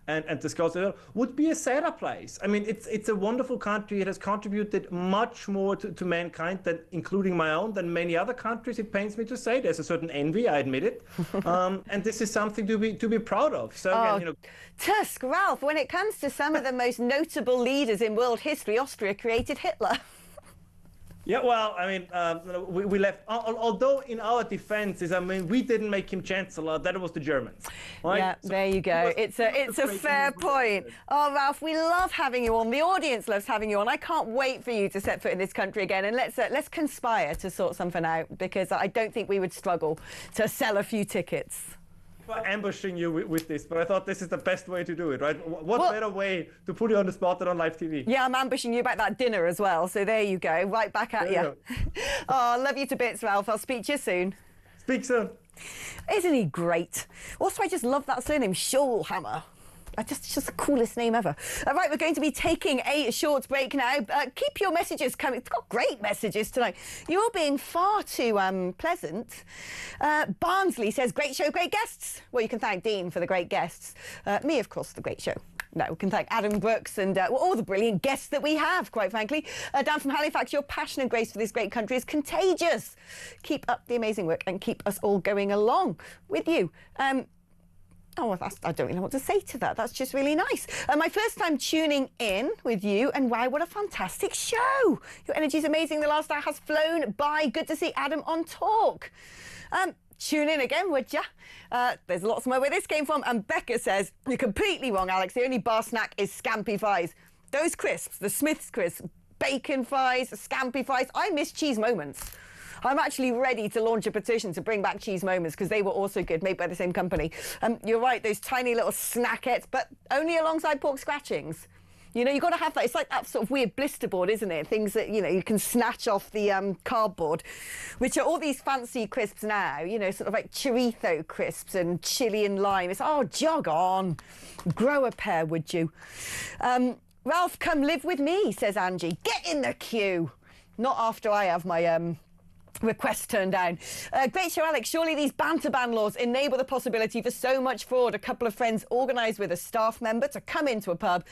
and the Scots, would be a sadder place. I mean, it's a wonderful country. It has contributed much more to mankind, including my own, than many other countries. It pains me to say. There's a certain envy, I admit it. And this is something to be proud of. So, again, Tusk, Ralph, when it comes to some of the most notable leaders in world history, Austria created Hitler. Yeah, well, I mean, we left, although in our defenses, we didn't make him chancellor, that was the Germans. Right? Yeah, so there you go. It's a fair point. Oh, Ralph, we love having you on. The audience loves having you on. I can't wait for you to set foot in this country again. And let's conspire to sort something out, because I don't think we would struggle to sell a few tickets. Ambushing you with this, but I thought this is the best way to do it, right? What better way to put you on the spot than on live TV? Yeah, I'm ambushing you about that dinner as well, so there you go, right back at you. Oh, love you to bits, Ralph. I'll speak to you soon. Speak soon. Isn't he great? Also, I just love that surname, Scholhammer. It's just the coolest name ever. Right, we're going to be taking a short break now. Keep your messages coming. It's got great messages tonight. You're being far too pleasant. Barnsley says, great show, great guests. Well, you can thank Dean for the great guests. Me, of course, for the great show. No, we can thank Adam Brooks and all the brilliant guests that we have, quite frankly. Dan from Halifax, your passion and grace for this great country is contagious. Keep up the amazing work and keep us all going along with you. Oh, I don't really know what to say to that. That's just really nice. My first time tuning in with you, and wow, what a fantastic show. Your energy's amazing. The last hour has flown by. Good to see Adam on Talk. Tune in again, would ya? There's lots more where this came from. And Becca says, you're completely wrong, Alex. The only bar snack is Scampi fries. Those crisps, the Smith's crisps, bacon fries, Scampi fries. I miss cheese moments. I'm actually ready to launch a petition to bring back cheese moments, because they were also good, made by the same company. You're right, those tiny little snackettes, but only alongside pork scratchings. You've got to have that. It's like that sort of weird blister board, isn't it? Things that, you can snatch off the cardboard, which are all these fancy crisps now, sort of like chorizo crisps and chili and lime. It's, oh, jog on. Grow a pair, would you? Ralph, come live with me, says Angie. Get in the queue. Not after I have my request turned down. Great show, Alex. Surely these banter ban laws enable the possibility for so much fraud. A couple of friends organised with a staff member to come into a pub,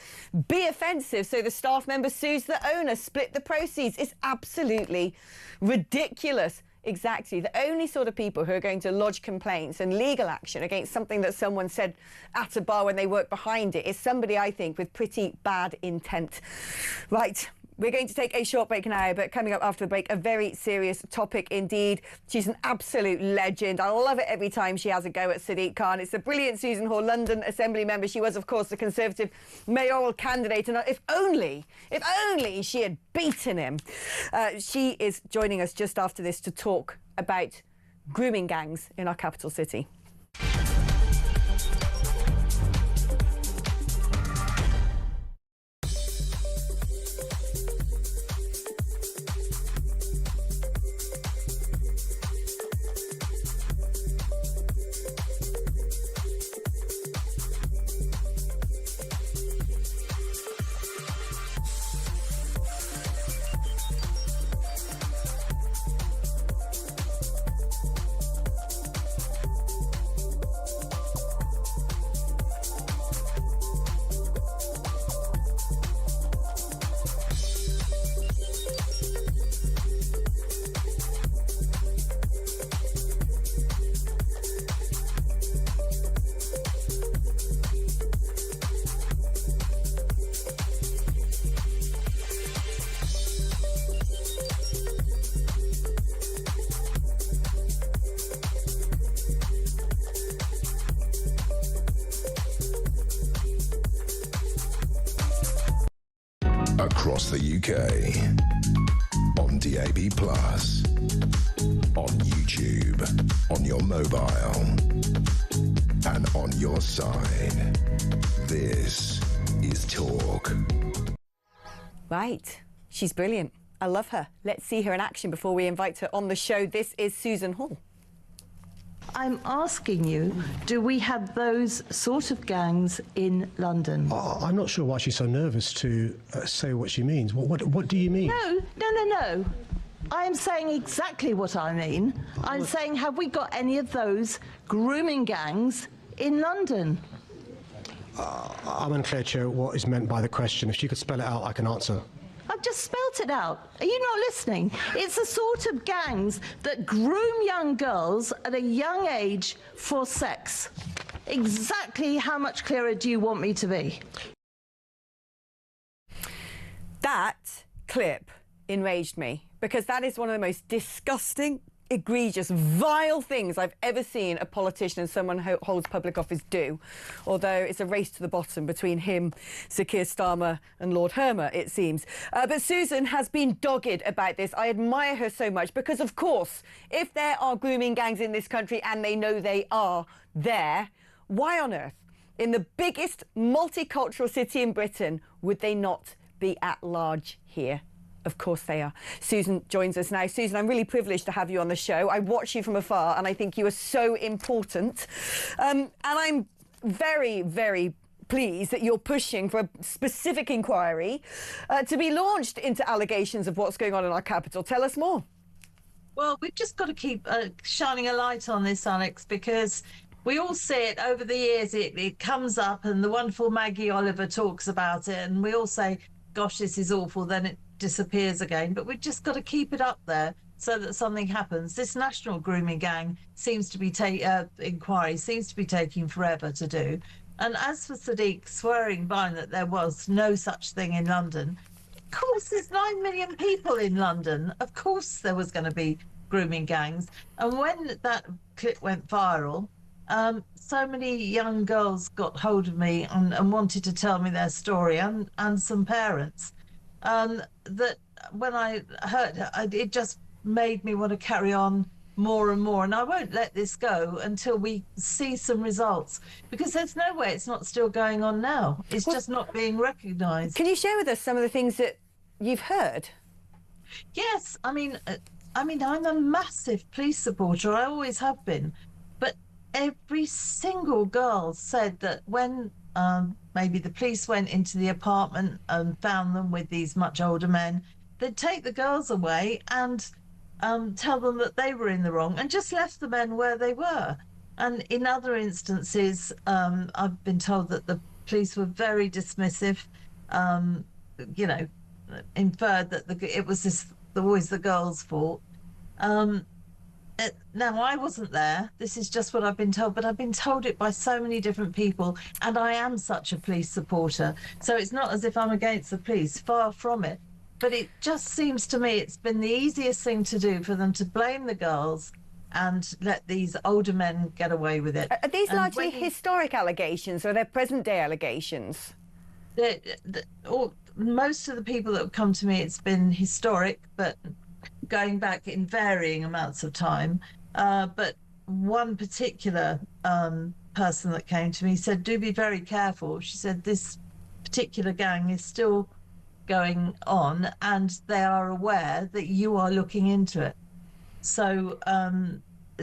be offensive, so the staff member sues the owner, split the proceeds. It's absolutely ridiculous. Exactly. The only sort of people who are going to lodge complaints and legal action against something that someone said at a bar when they work behind it is somebody, I think, with pretty bad intent. Right. We're going to take a short break now, but coming up after the break, a very serious topic indeed. She's an absolute legend. I love it every time she has a go at Sadiq Khan. It's the brilliant Susan Hall, London Assembly member. She was, of course, the Conservative mayoral candidate. And if only she had beaten him. She is joining us just after this to talk about grooming gangs in our capital city. Across the UK, on DAB+, on YouTube, on your mobile, and on your side. This is Talk. Right. She's brilliant. I love her. Let's see her in action before we invite her on the show. This is Susan Hall. I'm asking you, do we have those sort of gangs in London? I'm not sure why she's so nervous to say what she means. What do you mean? No. I am saying exactly what I mean. I'm saying, have we got any of those grooming gangs in London? I'm unclear, Chair, what is meant by the question. If she could spell it out, I can answer. I've just spelt it out. Are you not listening? It's the sort of gangs that groom young girls at a young age for sex. Exactly how much clearer do you want me to be? That clip enraged me because that is one of the most disgusting, egregious, vile things I've ever seen a politician and someone who holds public office do. Although it's a race to the bottom between him, Sir Keir Starmer and Lord Hermer, it seems. But Susan has been dogged about this. I admire her so much because, of course, if there are grooming gangs in this country and they know they are there, why on earth, in the biggest multicultural city in Britain, would they not be at large here? Of course they are. Susan joins us now. Susan, I'm really privileged to have you on the show. I watch you from afar and I think you are so important. And I'm very, very pleased that you're pushing for a specific inquiry to be launched into allegations of what's going on in our capital. Tell us more. Well, we've just got to keep shining a light on this, Alex, because we all see it over the years. It comes up and the wonderful Maggie Oliver talks about it and we all say, gosh, this is awful. Then it disappears again, but we've just got to keep it up there so that something happens. This national grooming gang seems to be inquiry seems to be taking forever to do. And as for Sadiq swearing by that there was no such thing in London, of course there's 9 million people in London. Of course there was going to be grooming gangs. And when that clip went viral, so many young girls got hold of me and wanted to tell me their story, and some parents. That when I heard it just made me want to carry on more and more, and I won't let this go until we see some results, because there's no way it's not still going on now. It's just not being recognised. Can you share with us some of the things that you've heard? Yes, I mean I'm a massive police supporter. I always have been, but every single girl said that when maybe the police went into the apartment and found them with these much older men, they'd take the girls away and tell them that they were in the wrong and just left the men where they were. And in other instances, I've been told that the police were very dismissive, you know, inferred that it was always the girl's fault. Now, I wasn't there. This is just what I've been told, but I've been told it by so many different people, and I am such a police supporter. So it's not as if I'm against the police, far from it. But it just seems to me it's been the easiest thing to do for them to blame the girls and let these older men get away with it. Are these largely historic allegations, or are they present-day allegations? Most of the people that have come to me, it's been historic, but going back in varying amounts of time. But one particular person that came to me said, do be very careful. She said, this particular gang is still going on and they are aware that you are looking into it. So,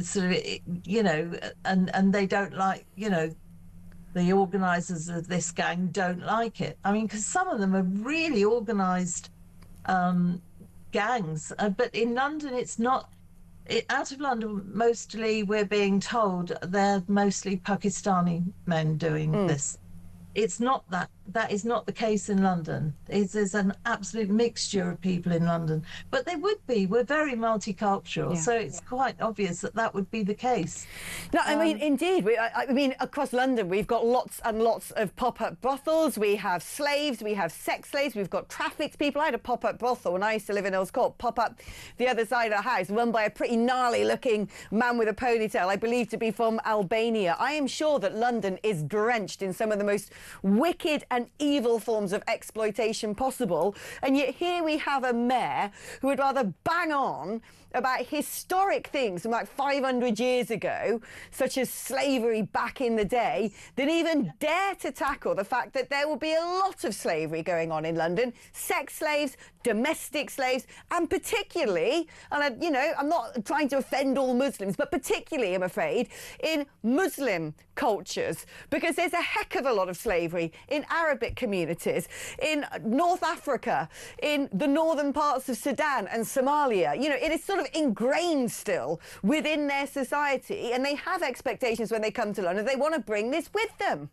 sort of, you know, and they don't like, you know, the organisers of this gang don't like it. I mean, because some of them are really organised gangs, but in London it's not. Out of London, mostly we're being told they're mostly Pakistani men doing this. It's not that. That is not the case in London. There's an absolute mixture of people in London, but they would be. We're very multicultural, so it's quite obvious that that would be the case. No, I mean, indeed. I mean, across London, we've got lots and lots of pop-up brothels. We have slaves. We have sex slaves. We've got trafficked people. I had a pop-up brothel when I used to live in Earls Court, pop up the other side of the house, run by a pretty gnarly-looking man with a ponytail, I believe to be from Albania. I am sure that London is drenched in some of the most wicked and evil forms of exploitation possible, and yet here we have a mayor who would rather bang on about historic things from like 500 years ago, such as slavery back in the day, than even dare to tackle the fact that there will be a lot of slavery going on in London, sex slaves, domestic slaves, and particularly, and you know, I'm not trying to offend all Muslims, but particularly, I'm afraid, in Muslim cultures, because there's a heck of a lot of slavery in Arabic communities, in North Africa, in the northern parts of Sudan and Somalia. You know, it is sort of ingrained still within their society, and they have expectations when they come to London. They want to bring this with them.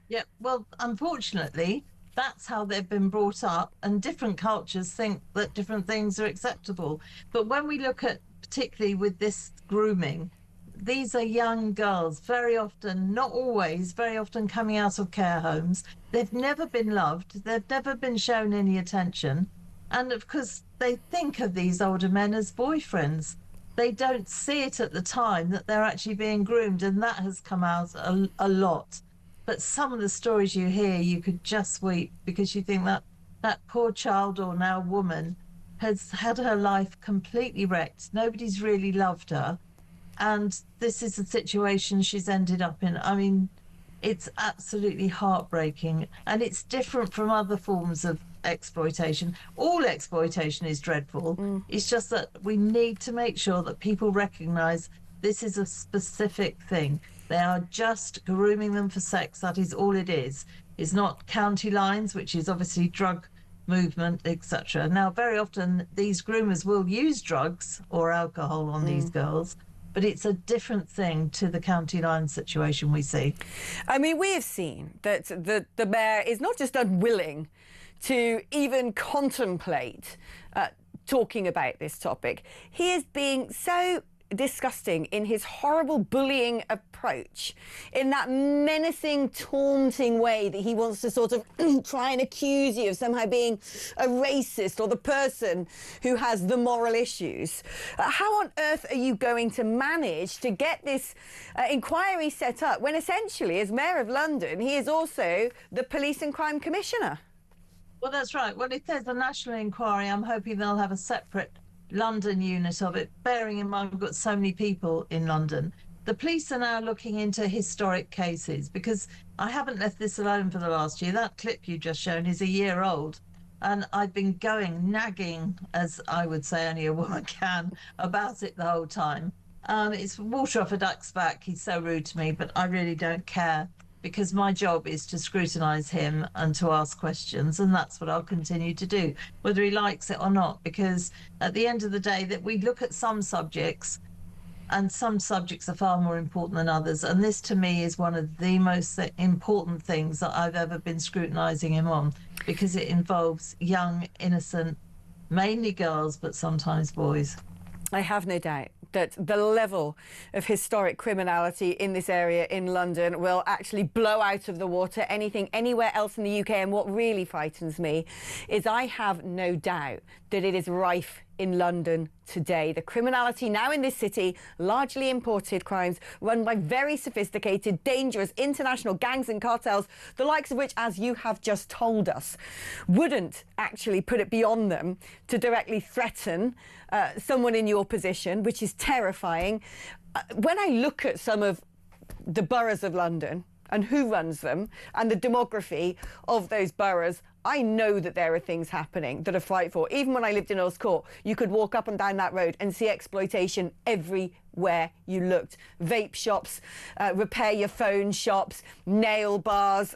Yeah, well, unfortunately, that's how they've been brought up, and different cultures think that different things are acceptable. But when we look at, particularly with this grooming, these are young girls, very often, not always, very often coming out of care homes. They've never been loved. They've never been shown any attention. And of course, they think of these older men as boyfriends. They don't see it at the time that they're actually being groomed, and that has come out a lot. But some of the stories you hear, you could just weep, because you think that that poor child, or now woman, has had her life completely wrecked. Nobody's really loved her. And this is the situation she's ended up in. I mean, it's absolutely heartbreaking. And it's different from other forms of exploitation. All exploitation is dreadful. It's just that we need to make sure that people recognise this is a specific thing. They are just grooming them for sex. That is all it is. It's not county lines, which is obviously drug movement, etc. Now, very often these groomers will use drugs or alcohol on these girls, but it's a different thing to the county line situation we see. I mean, we have seen that the mayor is not just unwilling to even contemplate talking about this topic. He is being so disgusting in his horrible bullying approach, in that menacing, taunting way that he wants to sort of try and accuse you of somehow being a racist or the person who has the moral issues. How on earth are you going to manage to get this inquiry set up when essentially, as Mayor of London, he is also the Police and Crime Commissioner? Well, that's right. Well, if there's a national inquiry, I'm hoping they'll have a separate London unit of it, bearing in mind we've got so many people in London. The police are now looking into historic cases, because I haven't left this alone for the last year. That clip you just shown is a year old, and I've been nagging, as I would say only a woman can, about it the whole time. It's water off a duck's back. He's so rude to me, but I really don't care. because my job is to scrutinise him and to ask questions, and that's what I'll continue to do, whether he likes it or not, because at the end of the day, that we look at some subjects, and some subjects are far more important than others, and this to me is one of the most important things that I've ever been scrutinising him on, because it involves young, innocent, mainly girls, but sometimes boys. I have no doubt that the level of historic criminality in this area in London will actually blow out of the water anything anywhere else in the UK. And what really frightens me is I have no doubt that it is rife in London today. The criminality now in this city, largely imported crimes run by very sophisticated, dangerous international gangs and cartels, the likes of which, as you have just told us, wouldn't actually put it beyond them to directly threaten someone in your position, which is terrifying. When I look at some of the boroughs of London and who runs them and the demography of those boroughs, I know that there are things happening that are frightful. Even when I lived in Earls Court, you could walk up and down that road and see exploitation everywhere you looked. Vape shops, repair your phone shops, nail bars.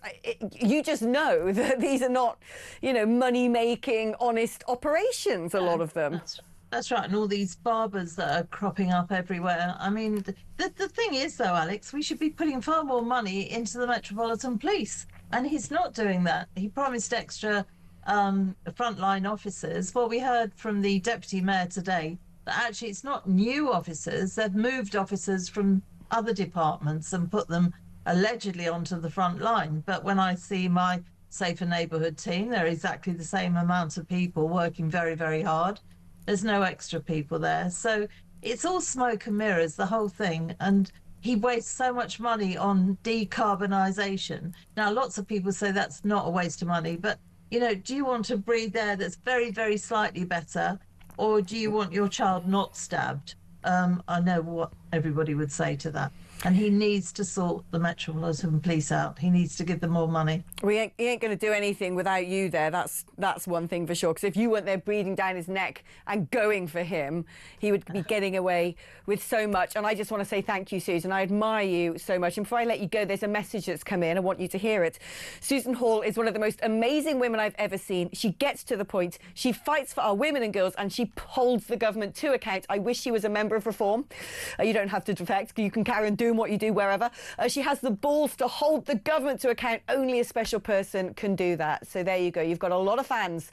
You just know that these are not, you know, money-making, honest operations, a lot of them. That's right, and all these barbers that are cropping up everywhere. I mean, the thing is, though, Alex, we should be putting far more money into the Metropolitan Police, and he's not doing that. He promised extra frontline officers. Well, we heard from the Deputy Mayor today that actually it's not new officers. They've moved officers from other departments and put them allegedly onto the front line. But when I see my Safer Neighbourhood team, they're exactly the same amount of people working very, very hard. There's no extra people there. So it's all smoke and mirrors, the whole thing. And he wastes so much money on decarbonisation. Now, lots of people say that's not a waste of money, but, you know, do you want to breathe air that's very, very slightly better, or do you want your child not stabbed? I know what everybody would say to that. And he needs to sort the Metropolitan Police out. He needs to give them more money. He ain't going to do anything without you there. That's one thing for sure. Because if you weren't there breathing down his neck and going for him, he would be getting away with so much. And I just want to say thank you, Susan. I admire you so much. And before I let you go, there's a message that's come in. I want you to hear it. Susan Hall is one of the most amazing women I've ever seen. She gets to the point. She fights for our women and girls, and she holds the government to account. I wish she was a member of Reform. You don't have to defect. You can carry on doing what you do wherever. She has the balls to hold the government to account. Only a special person can do that. So there you go. You've got a lot of fans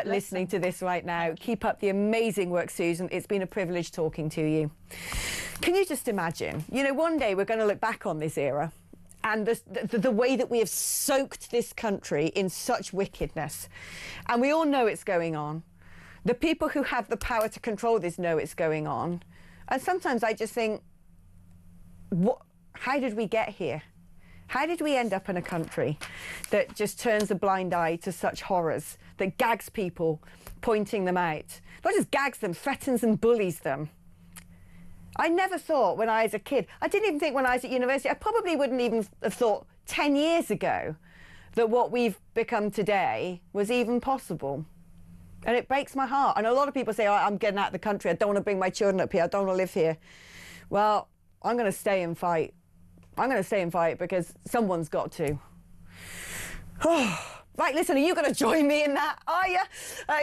listening to this right now. Keep up the amazing work, Susan. It's been a privilege talking to you. Can you just imagine, you know, one day we're going to look back on this era and the way that we have soaked this country in such wickedness. And we all know it's going on. The people who have the power to control this know it's going on. And sometimes I just think, how did we get here? How did we end up in a country that just turns a blind eye to such horrors, that gags people, pointing them out? Not just gags them, threatens and bullies them. I never thought when I was a kid, I didn't even think when I was at university, I probably wouldn't even have thought 10 years ago that what we've become today was even possible. And it breaks my heart. And a lot of people say, oh, I'm getting out of the country. I don't want to bring my children up here. I don't want to live here. Well, I'm going to stay and fight. I'm going to stay and fight because someone's got to. Right, listen, are you going to join me in that, are you?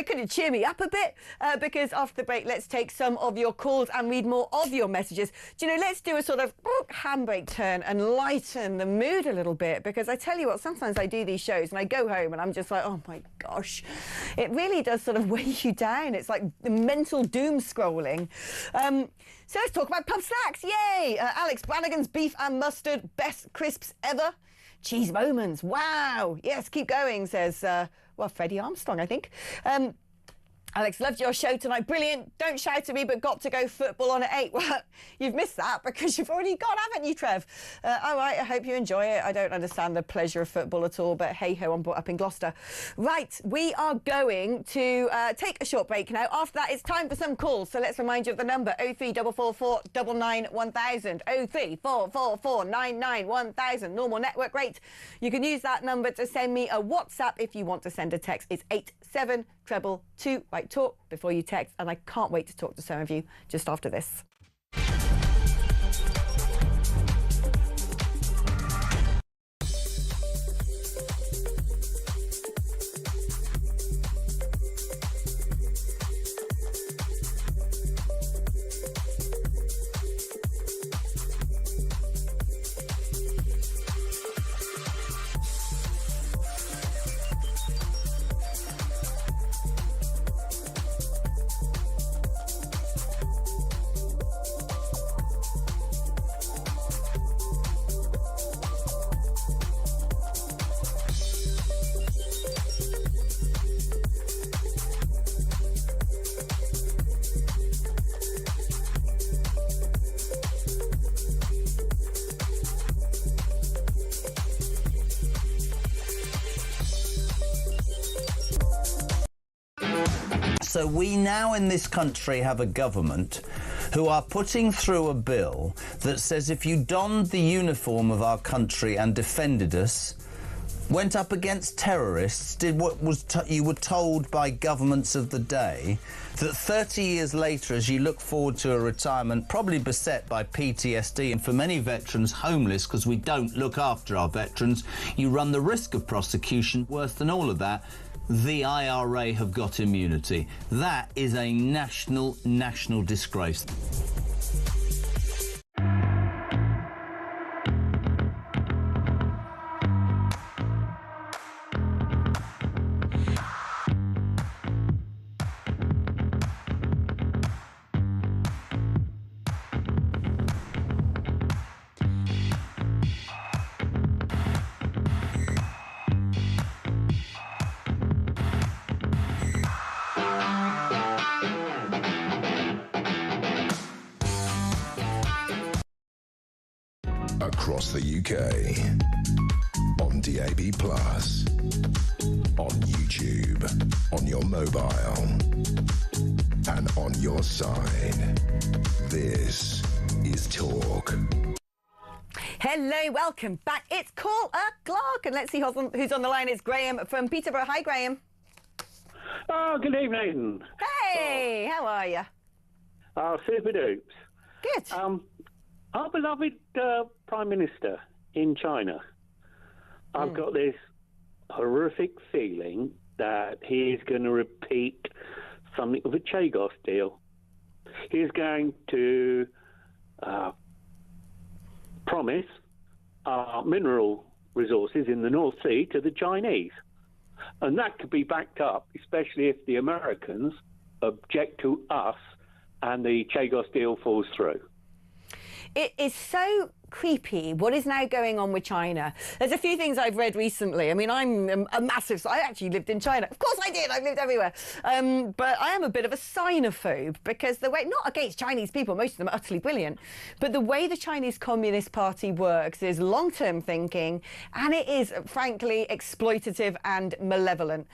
Could you cheer me up a bit? Because after the break, let's take some of your calls and read more of your messages. Do you know, let's do a sort of handbrake turn and lighten the mood a little bit, because I tell you what, sometimes I do these shows and I go home and I'm just like, oh my gosh, it really does sort of weigh you down. It's like mental doom scrolling. So let's talk about pub snacks. Yay! Alex Brannigan's beef and mustard, best crisps ever. Cheese moments. Wow. Yes, keep going, says, well, Freddie Armstrong, I think. Alex, loved your show tonight. Brilliant. Don't shout at me, but got to go football on at 8. Well, you've missed that because you've already gone, haven't you, Trev? All right, I hope you enjoy it. I don't understand the pleasure of football at all, but hey-ho, I'm brought up in Gloucester. Right, we are going to take a short break now. After that, it's time for some calls. So let's remind you of the number, 03444 99 1000, 03444 99 1000, normal network rate. You can use that number to send me a WhatsApp if you want to send a text. It's 87222. Right, talk before you text, and I can't wait to talk to some of you just after this. so we now in this country have a government who are putting through a bill that says if you donned the uniform of our country and defended us, went up against terrorists, did what was you were told by governments of the day, that 30 years later, as you look forward to a retirement, probably beset by PTSD, and for many veterans, homeless, because we don't look after our veterans, you run the risk of prosecution. Worse than all of that, the IRA have got immunity. That is a national disgrace. Across the UK, on DAB+, on YouTube, on your mobile, and on your side. This is Talk. Hello, welcome back. It's Call O'Clock, and let's see who's on the line. It's Graham from Peterborough. Hi, Graham. Oh, good evening. Hey, how are you? Super dupes. Good. Our beloved Prime Minister in China, I've got this horrific feeling that he is going to repeat something of a Chagos deal. He's going to promise mineral resources in the North Sea to the Chinese. And that could be backed up, especially if the Americans object to us and the Chagos deal falls through. It is so creepy what is now going on with China. There's a few things I've read recently. I mean, I'm a massive... I actually lived in China. Of course I did. I've lived everywhere. But I am a bit of a sinophobe because the way... Not against Chinese people. Most of them are utterly brilliant. But the way the Chinese Communist Party works is long-term thinking, and it is, frankly, exploitative and malevolent.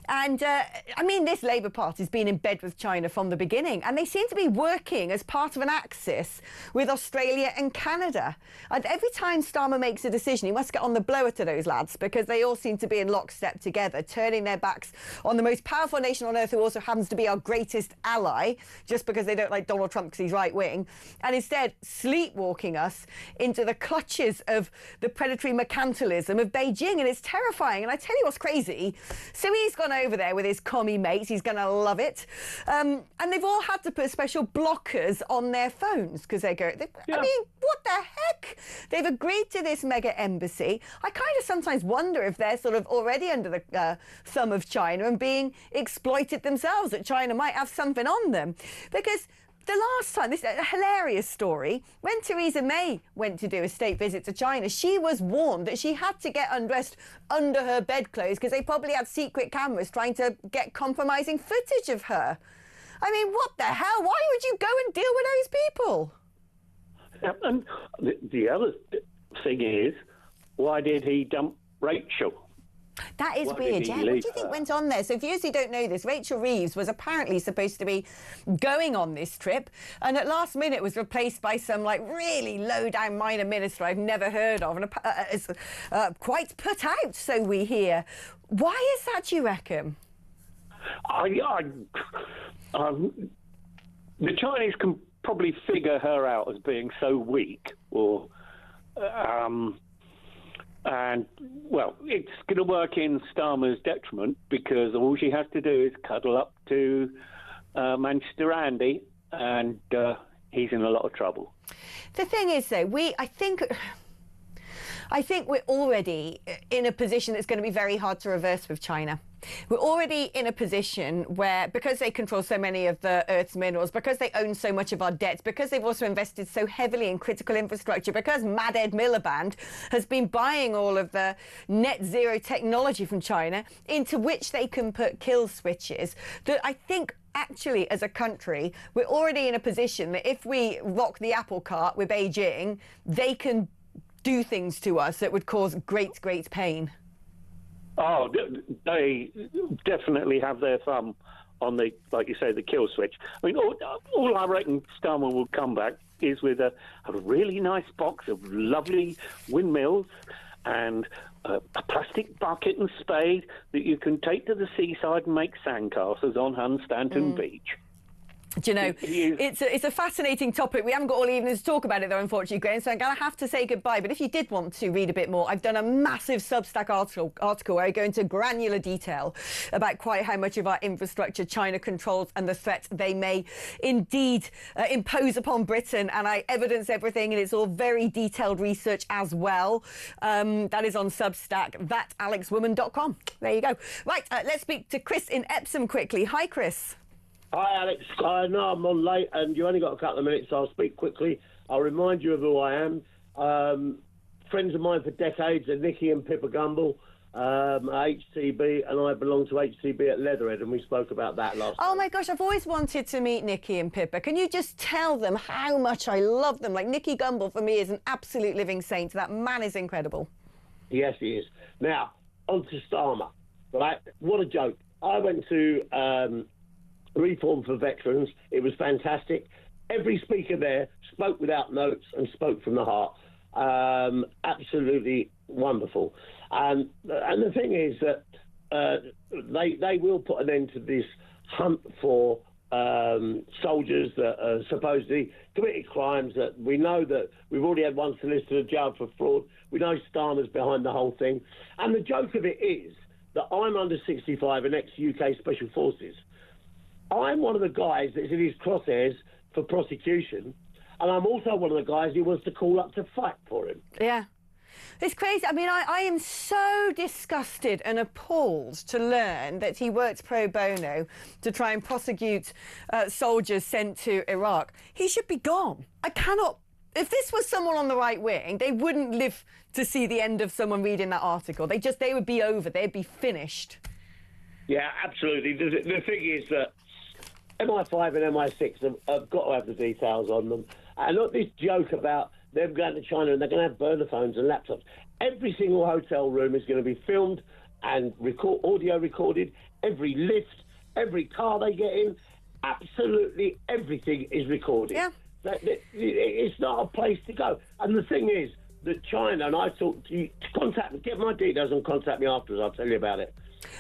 And, I mean, this Labour Party's been in bed with China from the beginning, and they seem to be working as part of an axis with Australia and Canada. And every time Starmer makes a decision, he must get on the blower to those lads, because they all seem to be in lockstep together, turning their backs on the most powerful nation on earth, who also happens to be our greatest ally, just because they don't like Donald Trump because he's right-wing, and instead sleepwalking us into the clutches of the predatory mercantilism of Beijing. And it's terrifying. And I tell you what's crazy. So he's gone over there with his commie mates. He's going to love it. And they've all had to put special blockers on their phones because I mean, what the heck? They've agreed to this mega embassy. I kind of sometimes wonder if they're sort of already under the thumb of China and being exploited themselves, that China might have something on them. Because the last time, this is a hilarious story, when Theresa May went to do a state visit to China, she was warned that she had to get undressed under her bedclothes because they probably had secret cameras trying to get compromising footage of her. I mean, what the hell? Why would you go and deal with those people? And the other thing is, why did he dump Rachel? That is weird, yeah. What do you think went on there? So for those who don't know this, Rachel Reeves was apparently supposed to be going on this trip, and at last minute was replaced by some like really low-down minor minister I've never heard of, and is quite put out, so we hear. Why is that, do you reckon? The Chinese can probably figure her out as being so weak, or and well, it's going to work in Starmer's detriment, because all she has to do is cuddle up to Manchester Andy, and he's in a lot of trouble. The thing is, though, I think we're already in a position that's going to be very hard to reverse with China. We're already in a position where, because they control so many of the Earth's minerals, because they own so much of our debts, because they've also invested so heavily in critical infrastructure, because Mad Ed Miliband has been buying all of the net zero technology from China, into which they can put kill switches, that I think actually, as a country, we're already in a position that if we rock the apple cart with Beijing, they can do things to us that would cause great, great pain. Oh, they definitely have their thumb on the, like you say, the kill switch. I mean, all I reckon Starmer will come back is with a really nice box of lovely windmills and a plastic bucket and spade that you can take to the seaside and make sandcastles on Hunstanton Beach. Do you know, it's a fascinating topic. We haven't got all evening to talk about it, though, unfortunately, Graham, so I'm going to have to say goodbye. But if you did want to read a bit more, I've done a massive Substack article where I go into granular detail about quite how much of our infrastructure China controls and the threat they may indeed impose upon Britain. And I evidence everything, and it's all very detailed research as well. That is on Substack, thatalexwoman.com. There you go. Right, let's speak to Chris in Epsom quickly. Hi, Chris. Hi, Alex. I know I'm on late and you only got a couple of minutes, so I'll speak quickly. I'll remind you of who I am. Friends of mine for decades are Nicky and Pippa Gumble, HTB, and I belong to HTB at Leatherhead, and we spoke about that last time. Oh, my gosh, I've always wanted to meet Nicky and Pippa. Can you just tell them how much I love them? Like, Nicky Gumble, for me, is an absolute living saint. That man is incredible. Yes, he is. Now, on to Starmer. Right? What a joke. I went to... Reform for Veterans. It was fantastic. Every speaker there spoke without notes and spoke from the heart. Absolutely wonderful. And the thing is that they will put an end to this hunt for soldiers that are supposedly committed crimes. That we know that we've already had one solicitor jailed for fraud. We know Starmer's behind the whole thing. And the joke of it is that I'm under 65 and ex-UK Special Forces. I'm one of the guys that's in his crosshairs for prosecution, and I'm also one of the guys who wants to call up to fight for him. Yeah. It's crazy. I mean, I am so disgusted and appalled to learn that he worked pro bono to try and prosecute soldiers sent to Iraq. He should be gone. I cannot... If this was someone on the right wing, they wouldn't live to see the end of someone reading that article. They would be over. They'd be finished. Yeah, absolutely. The thing is that MI5 and MI6 have got to have the details on them. And not this joke about them going to China and they're going to have burner phones and laptops. Every single hotel room is going to be filmed and audio recorded. Every lift, every car they get in, absolutely everything is recorded. Yeah. It's not a place to go. And the thing is that China, and I talk to you, get my details and contact me afterwards. I'll tell you about it.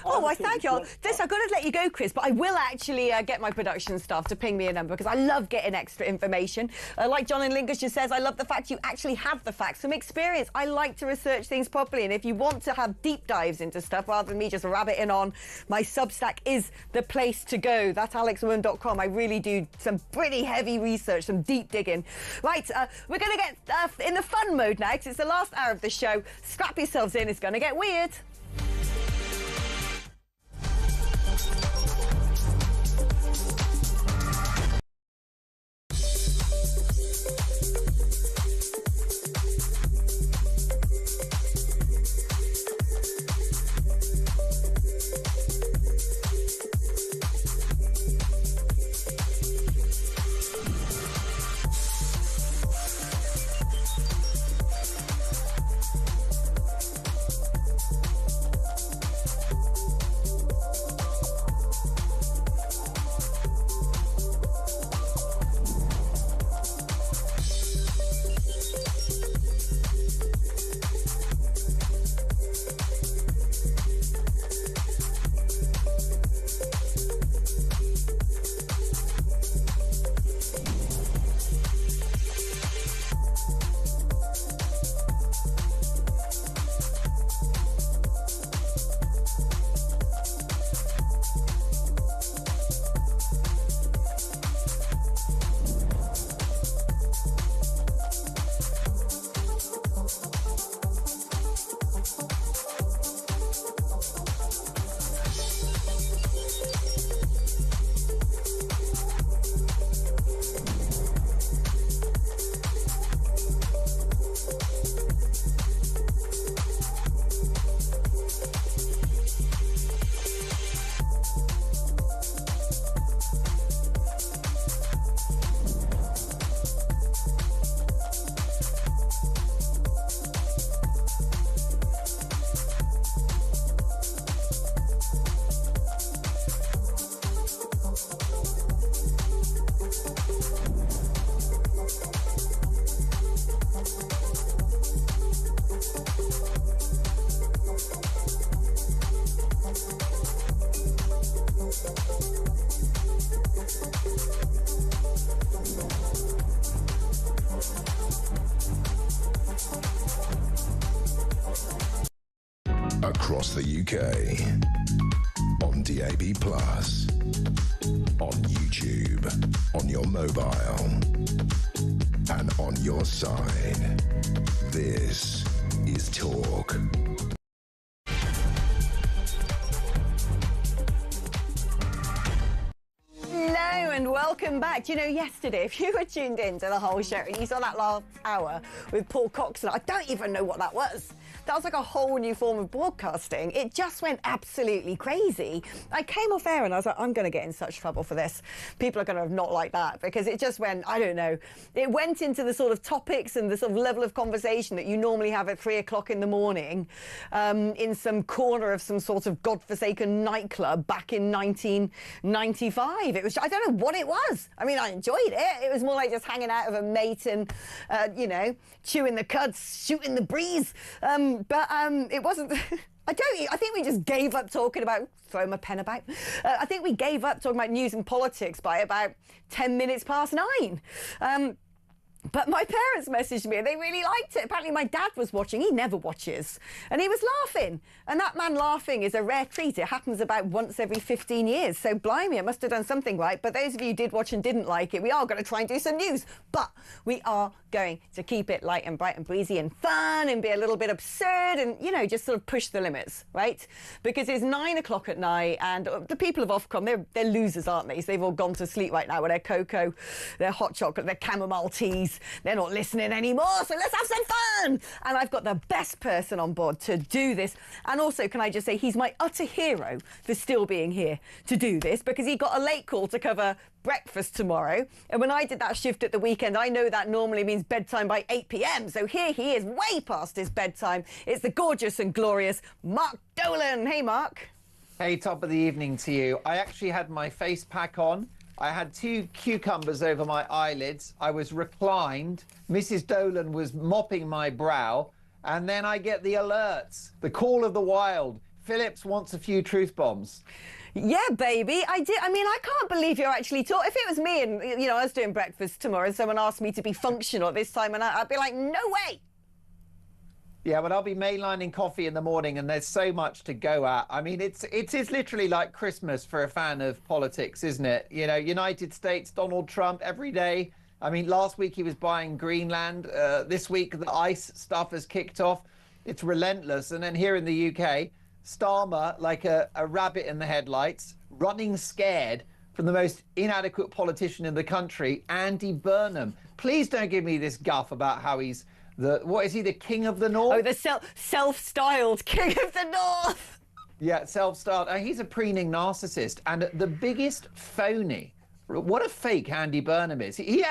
Oh, I thank you. I've got to let you go, Chris, but I will actually get my production staff to ping me a number because I love getting extra information. Like John in Lincolnshire says, I love the fact you actually have the facts from experience. I like to research things properly, and if you want to have deep dives into stuff rather than me just rabbiting on, my Substack is the place to go. That's alexwoman.com. I really do some pretty heavy research, some deep digging. Right, we're going to get in the fun mode now because it's the last hour of the show. Strap yourselves in. It's going to get weird. across the UK. On DAB+, on YouTube, on your mobile, and on your side. This is Talk. Hello and welcome back. Do you know, yesterday, if you were tuned in to the whole show and you saw that last hour with Paul Coxon, I don't even know what that was. That was like a whole new form of broadcasting. It just went absolutely crazy. I came off air and I was like, I'm going to get in such trouble for this. People are going to not like that, because it just went, I don't know. It went into the sort of topics and the sort of level of conversation that you normally have at 3 o'clock in the morning in some corner of some sort of godforsaken nightclub back in 1995. It was, I don't know what it was. I mean, I enjoyed it. It was more like just hanging out with a mate and, you know, chewing the cuds, shooting the breeze. But it wasn't. I think we just gave up talking about, throw my pen about. I think we gave up talking about news and politics by about 10 minutes past 9. But my parents messaged me and they really liked it. Apparently my dad was watching. He never watches. And he was laughing. And that man laughing is a rare treat. It happens about once every 15 years. So blimey, I must have done something right. But those of you who did watch and didn't like it, we are going to try and do some news. But we are going to keep it light and bright and breezy and fun and be a little bit absurd and, you know, just sort of push the limits, right? Because it's 9 o'clock at night and the people of Ofcom, they're losers, aren't they? So they've all gone to sleep right now with their cocoa, their hot chocolate, their chamomile teas. They're not listening anymore, so let's have some fun! And I've got the best person on board to do this. And also, can I just say, he's my utter hero for still being here to do this, because he got a late call to cover breakfast tomorrow. And when I did that shift at the weekend, I know that normally means bedtime by 8 p.m. So here he is, way past his bedtime. It's the gorgeous and glorious Mark Dolan. Hey, Mark. Hey, top of the evening to you. I actually had my face pack on. I had 2 cucumbers over my eyelids. I was reclined. Mrs. Dolan was mopping my brow. And then I get the alerts, the call of the wild. Phillips wants a few truth bombs. Yeah, baby, I did. I mean, I can't believe you're actually talking. If it was me and, you know, I was doing breakfast tomorrow and someone asked me to be functional at this time, and I'd be like, no way. Yeah, but I'll be mainlining coffee in the morning, and there's so much to go at. I mean, it is literally like Christmas for a fan of politics, isn't it? You know, United States, Donald Trump every day. I mean, last week he was buying Greenland. This week the ICE stuff has kicked off. It's relentless. And then here in the UK, Starmer, like a rabbit in the headlights, running scared from the most inadequate politician in the country, Andy Burnham. Please don't give me this guff about how he's what is he, the king of the north? Oh, the self-styled king of the north. Yeah, self-styled. He's a preening narcissist and the biggest phony. What a fake Andy Burnham is. He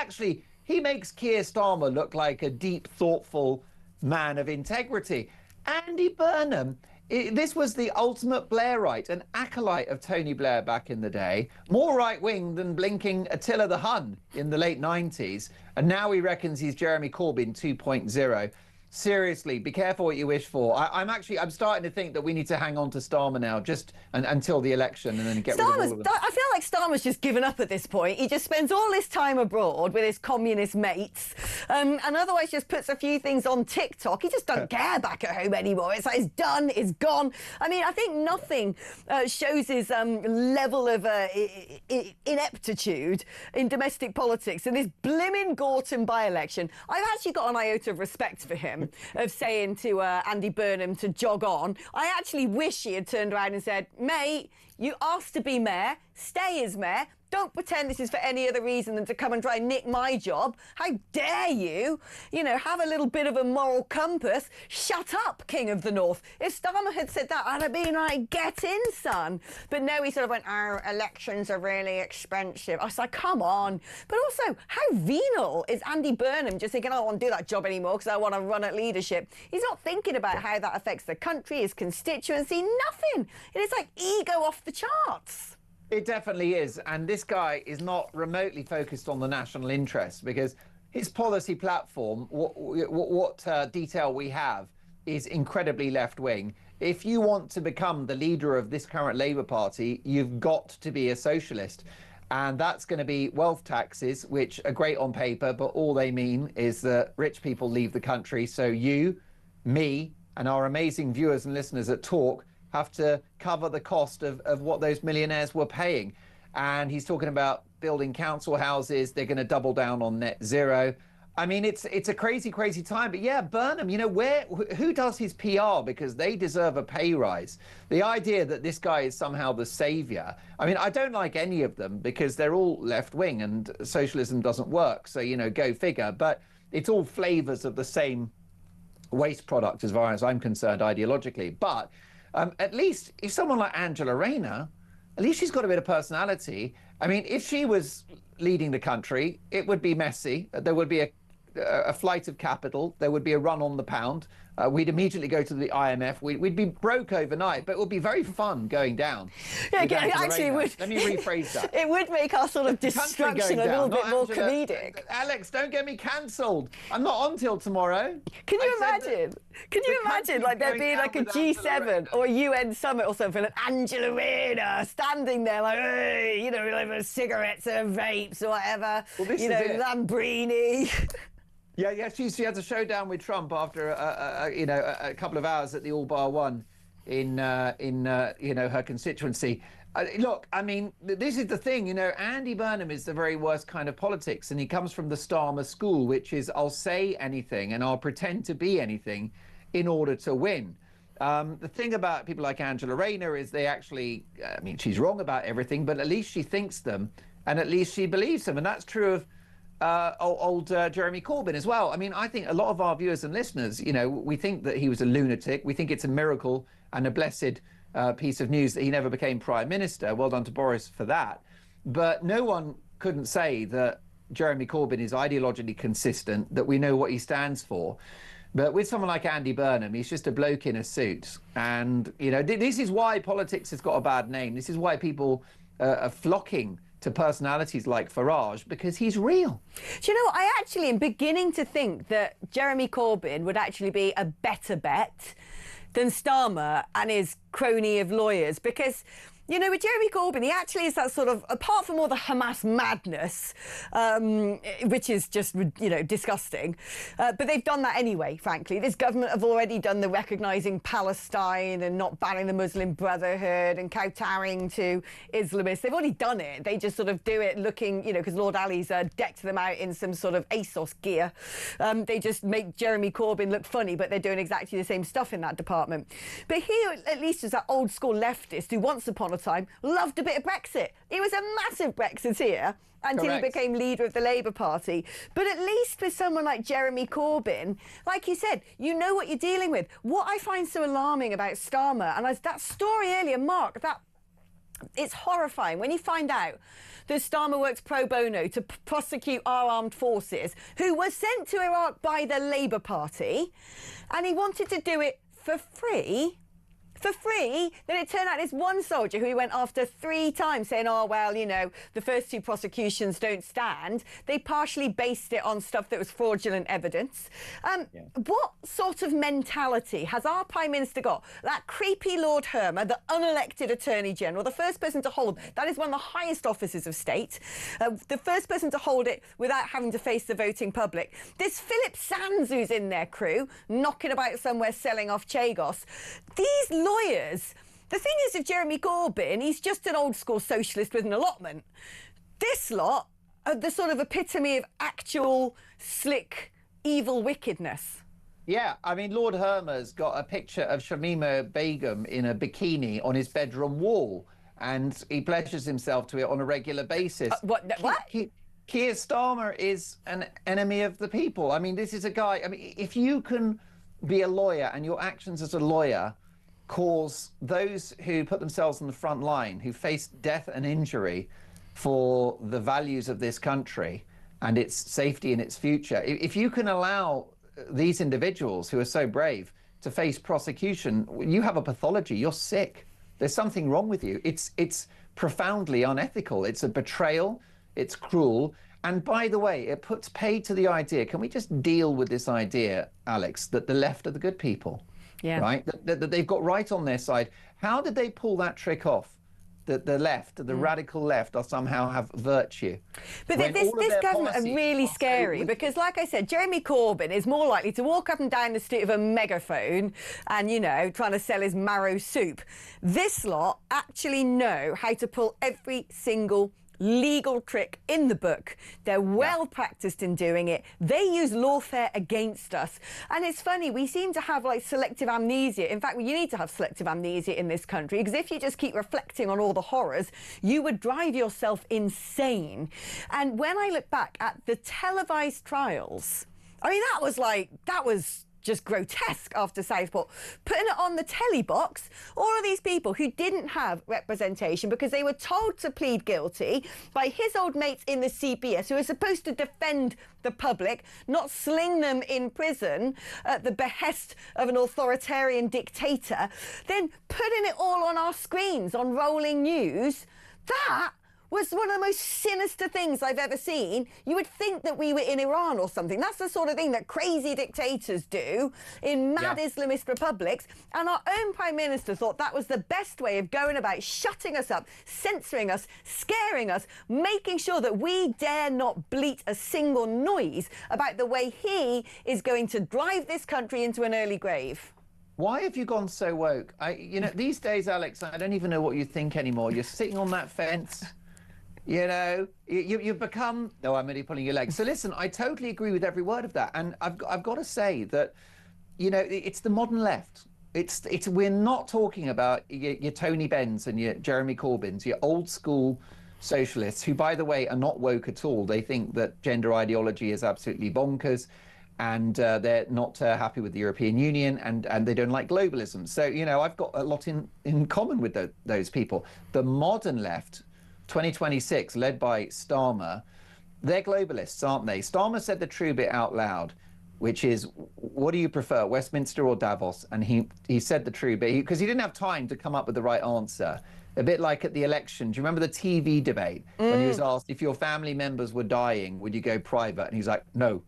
makes Keir Starmer look like a deep, thoughtful man of integrity. Andy Burnham, this was the ultimate Blairite, an acolyte of Tony Blair back in the day, more right-wing than blinking Attila the Hun in the late 90s, and now he reckons he's Jeremy Corbyn 2.0. Seriously, be careful what you wish for. I'm starting to think that we need to hang on to Starmer now, just until the election, and then get rid of all of them. I feel like Starmer's just given up at this point. He just spends all his time abroad with his communist mates, and otherwise just puts a few things on TikTok. He just doesn't care back at home anymore. It's like, it's done, it's gone. I mean, I think nothing shows his level of ineptitude in domestic politics than this blimmin' Gorton by-election. I've actually got an iota of respect for him, of saying to Andy Burnham to jog on. I actually wish he had turned around and said, mate, you asked to be mayor, stay as mayor. Don't pretend this is for any other reason than to come and try and nick my job. How dare you? You know, have a little bit of a moral compass. Shut up, King of the North. If Starmer had said that, I'd have been like, get in, son. But no, he sort of went, our elections are really expensive. I was like, come on. But also, how venal is Andy Burnham just thinking, I don't want to do that job anymore because I want to run at leadership. He's not thinking about how that affects the country, his constituency, nothing. It is like ego off the charts. It definitely is. And this guy is not remotely focused on the national interest, because his policy platform, what detail we have, is incredibly left-wing. If you want to become the leader of this current Labour Party, you've got to be a socialist. And that's going to be wealth taxes, which are great on paper, but all they mean is that rich people leave the country. So you, me, and our amazing viewers and listeners at Talk have to cover the cost of what those millionaires were paying. And he's talking about building council houses. They're going to double down on net zero. I mean, it's a crazy, crazy time. But yeah, Burnham, you know, who does his PR? Because they deserve a pay rise. The idea that this guy is somehow the savior. I mean, I don't like any of them because they're all left wing and socialism doesn't work. So, you know, go figure. But it's all flavors of the same waste product as far as I'm concerned ideologically. But at least if someone like Angela Rayner, at least she's got a bit of personality. I mean, if she was leading the country, it would be messy. There would be a flight of capital. There would be a run on the pound. We'd immediately go to the IMF. We'd be broke overnight, but it would be very fun going down. Yeah, actually, it would. Let me rephrase that. It would make our sort of destruction a little bit more comedic. Alex, don't get me cancelled. I'm not on till tomorrow. Can you imagine? Can you imagine, like, there being like a G7 or a UN summit or something, and Angela Rayner standing there like, hey, you know, like cigarettes and vapes or whatever, well, you know, Lambrini. Yeah, she had a showdown with Trump after a couple of hours at the All Bar One in her constituency. Look, I mean, this is the thing, you know, Andy Burnham is the very worst kind of politics, and he comes from the Starmer school, which is I'll say anything and I'll pretend to be anything in order to win. The thing about people like Angela Rayner is they actually, I mean, she's wrong about everything, but at least she thinks them and at least she believes them, and that's true of old Jeremy Corbyn as well. I mean, I think a lot of our viewers and listeners, you know, we think that he was a lunatic. We think it's a miracle and a blessed piece of news that he never became Prime Minister. Well done to Boris for that. But no one couldn't say that Jeremy Corbyn is ideologically consistent, that we know what he stands for. But with someone like Andy Burnham, he's just a bloke in a suit. And, you know, this is why politics has got a bad name. This is why people are flocking to personalities like Farage, because he's real. Do you know, I actually am beginning to think that Jeremy Corbyn would actually be a better bet than Starmer and his crony of lawyers, because, you know, with Jeremy Corbyn, he actually is that sort of, apart from all the Hamas madness, which is just, you know, disgusting, but they've done that anyway, frankly. This government have already done the recognising Palestine and not banning the Muslim Brotherhood and kowtowing to Islamists. They've already done it. They just sort of do it looking, you know, because Lord Ali's decked them out in some sort of ASOS gear. They just make Jeremy Corbyn look funny, but they're doing exactly the same stuff in that department. But he, at least, is that old school leftist who once upon a time loved a bit of Brexit. He was a massive Brexiteer until he became leader of the Labour Party. But at least with someone like Jeremy Corbyn, like you said, you know what you're dealing with. What I find so alarming about Starmer, and that story earlier, Mark, that it's horrifying when you find out that Starmer works pro bono to prosecute our armed forces, who were sent to Iraq by the Labour Party, and he wanted to do it for free. Then it turned out this one soldier who he went after 3 times saying, oh, well, you know, the first 2 prosecutions don't stand. They partially based it on stuff that was fraudulent evidence. What sort of mentality has our Prime Minister got? That creepy Lord Hermer, the unelected Attorney General, the first person to hold, that is one of the highest offices of state, the first person to hold it without having to face the voting public. This Philip Sands who's in their crew, knocking about somewhere selling off Chagos. These lawyers, the thing is with Jeremy Corbyn, he's just an old school socialist with an allotment. This lot are the sort of epitome of actual slick evil wickedness. Yeah, I mean, Lord Hermer's got a picture of Shamima Begum in a bikini on his bedroom wall, and he pleasures himself to it on a regular basis. What? Keir Starmer is an enemy of the people. I mean, this is a guy, I mean, if you can be a lawyer and your actions as a lawyer cause those who put themselves on the front line, who face death and injury for the values of this country and its safety and its future, if you can allow these individuals who are so brave to face prosecution, you have a pathology. You're sick. There's something wrong with you. It's profoundly unethical. It's a betrayal. It's cruel. And by the way, it puts paid to the idea, can we just deal with this idea, Alex, that the left are the good people? Yeah. Right? That they've got right on their side. How did they pull that trick off that the left, the radical left, are somehow have virtue. But When this all of their government are policies really are so scary weak. because, like I said, Jeremy Corbyn is more likely to walk up and down the street with a megaphone and, you know, trying to sell his marrow soup. This lot actually know how to pull every single legal trick in the book. They're well practiced in doing it. They use lawfare against us. And it's funny, we seem to have like selective amnesia. In fact, you need to have selective amnesia in this country, because if you just keep reflecting on all the horrors, you would drive yourself insane. And when I look back at the televised trials, I mean, that was just grotesque after Southport. Putting it on the telly box, all of these people who didn't have representation because they were told to plead guilty by his old mates in the CBS, who are supposed to defend the public, not sling them in prison at the behest of an authoritarian dictator, then putting it all on our screens on rolling news. That was one of the most sinister things I've ever seen. You would think that we were in Iran or something. That's the sort of thing that crazy dictators do in mad Islamist republics. And our own Prime Minister thought that was the best way of going about shutting us up, censoring us, scaring us, making sure that we dare not bleat a single noise about the way he is going to drive this country into an early grave. Why have you gone so woke? You know, these days, Alex, I don't even know what you think anymore. You're sitting on that fence. You know, you've become... No, I'm only pulling your leg. So listen, I totally agree with every word of that. And I've got to say that, you know, it's the modern left. We're not talking about your Tony Benns and your Jeremy Corbyns, your old school socialists, who, by the way, are not woke at all. They think that gender ideology is absolutely bonkers, and they're not happy with the European Union, and they don't like globalism. So, you know, I've got a lot in common with those people. The modern left, 2026, led by Starmer, they're globalists, aren't they? Starmer said the true bit out loud, which is, what do you prefer, Westminster or Davos? And he said the true bit, because he didn't have time to come up with the right answer. A bit like at the election. Do you remember the TV debate when he was asked if your family members were dying, would you go private? And he's like, no.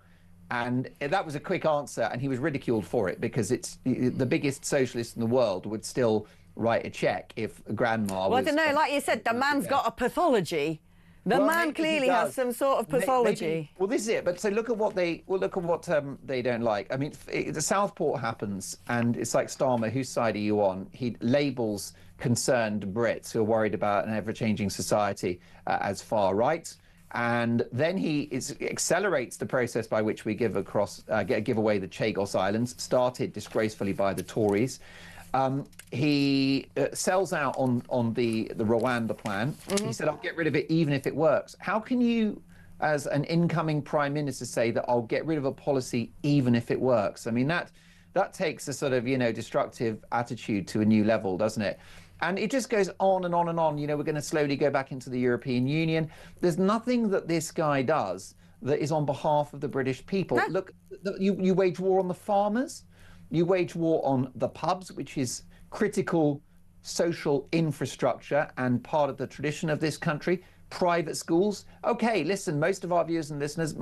And that was a quick answer, and he was ridiculed for it, because it's the biggest socialist in the world would still write a check if grandma was... Well, I don't know, like you said, the man's got a pathology. The man clearly has some sort of pathology. Well, this is it. But so look at what they don't like. I mean, the Southport happens, and it's like Starmer. Whose side are you on? He labels concerned Brits who are worried about an ever-changing society as far right, and then he accelerates the process by which we give away the Chagos Islands, started disgracefully by the Tories. He sells out on the Rwanda plan. He said, I'll get rid of it even if it works. How can you, as an incoming Prime Minister, say that I'll get rid of a policy even if it works? I mean, that takes a sort of, you know, destructive attitude to a new level, doesn't it? And it just goes on and on and on. You know, we're going to slowly go back into the European Union. There's nothing that this guy does that is on behalf of the British people. No. Look, you wage war on the farmers. You wage war on the pubs, which is critical social infrastructure and part of the tradition of this country. Private schools. Okay, listen, most of our viewers and listeners,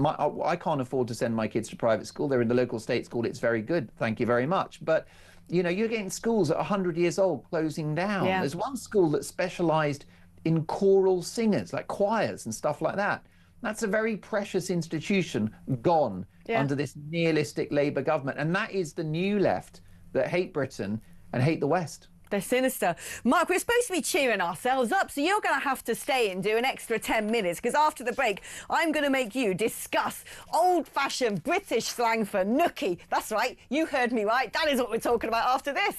I can't afford to send my kids to private school. They're in the local state school. It's very good. Thank you very much. But, you know, you're getting schools at 100 years old closing down. Yeah. There's one school that specialised in choral singers, like choirs and stuff like that. That's a very precious institution gone under this nihilistic Labour government. And that is the new left that hate Britain and hate the West. They're sinister. Mark, we're supposed to be cheering ourselves up, so you're going to have to stay and do an extra 10 minutes, because after the break, I'm going to make you discuss old-fashioned British slang for nookie. That's right, you heard me right. That is what we're talking about after this.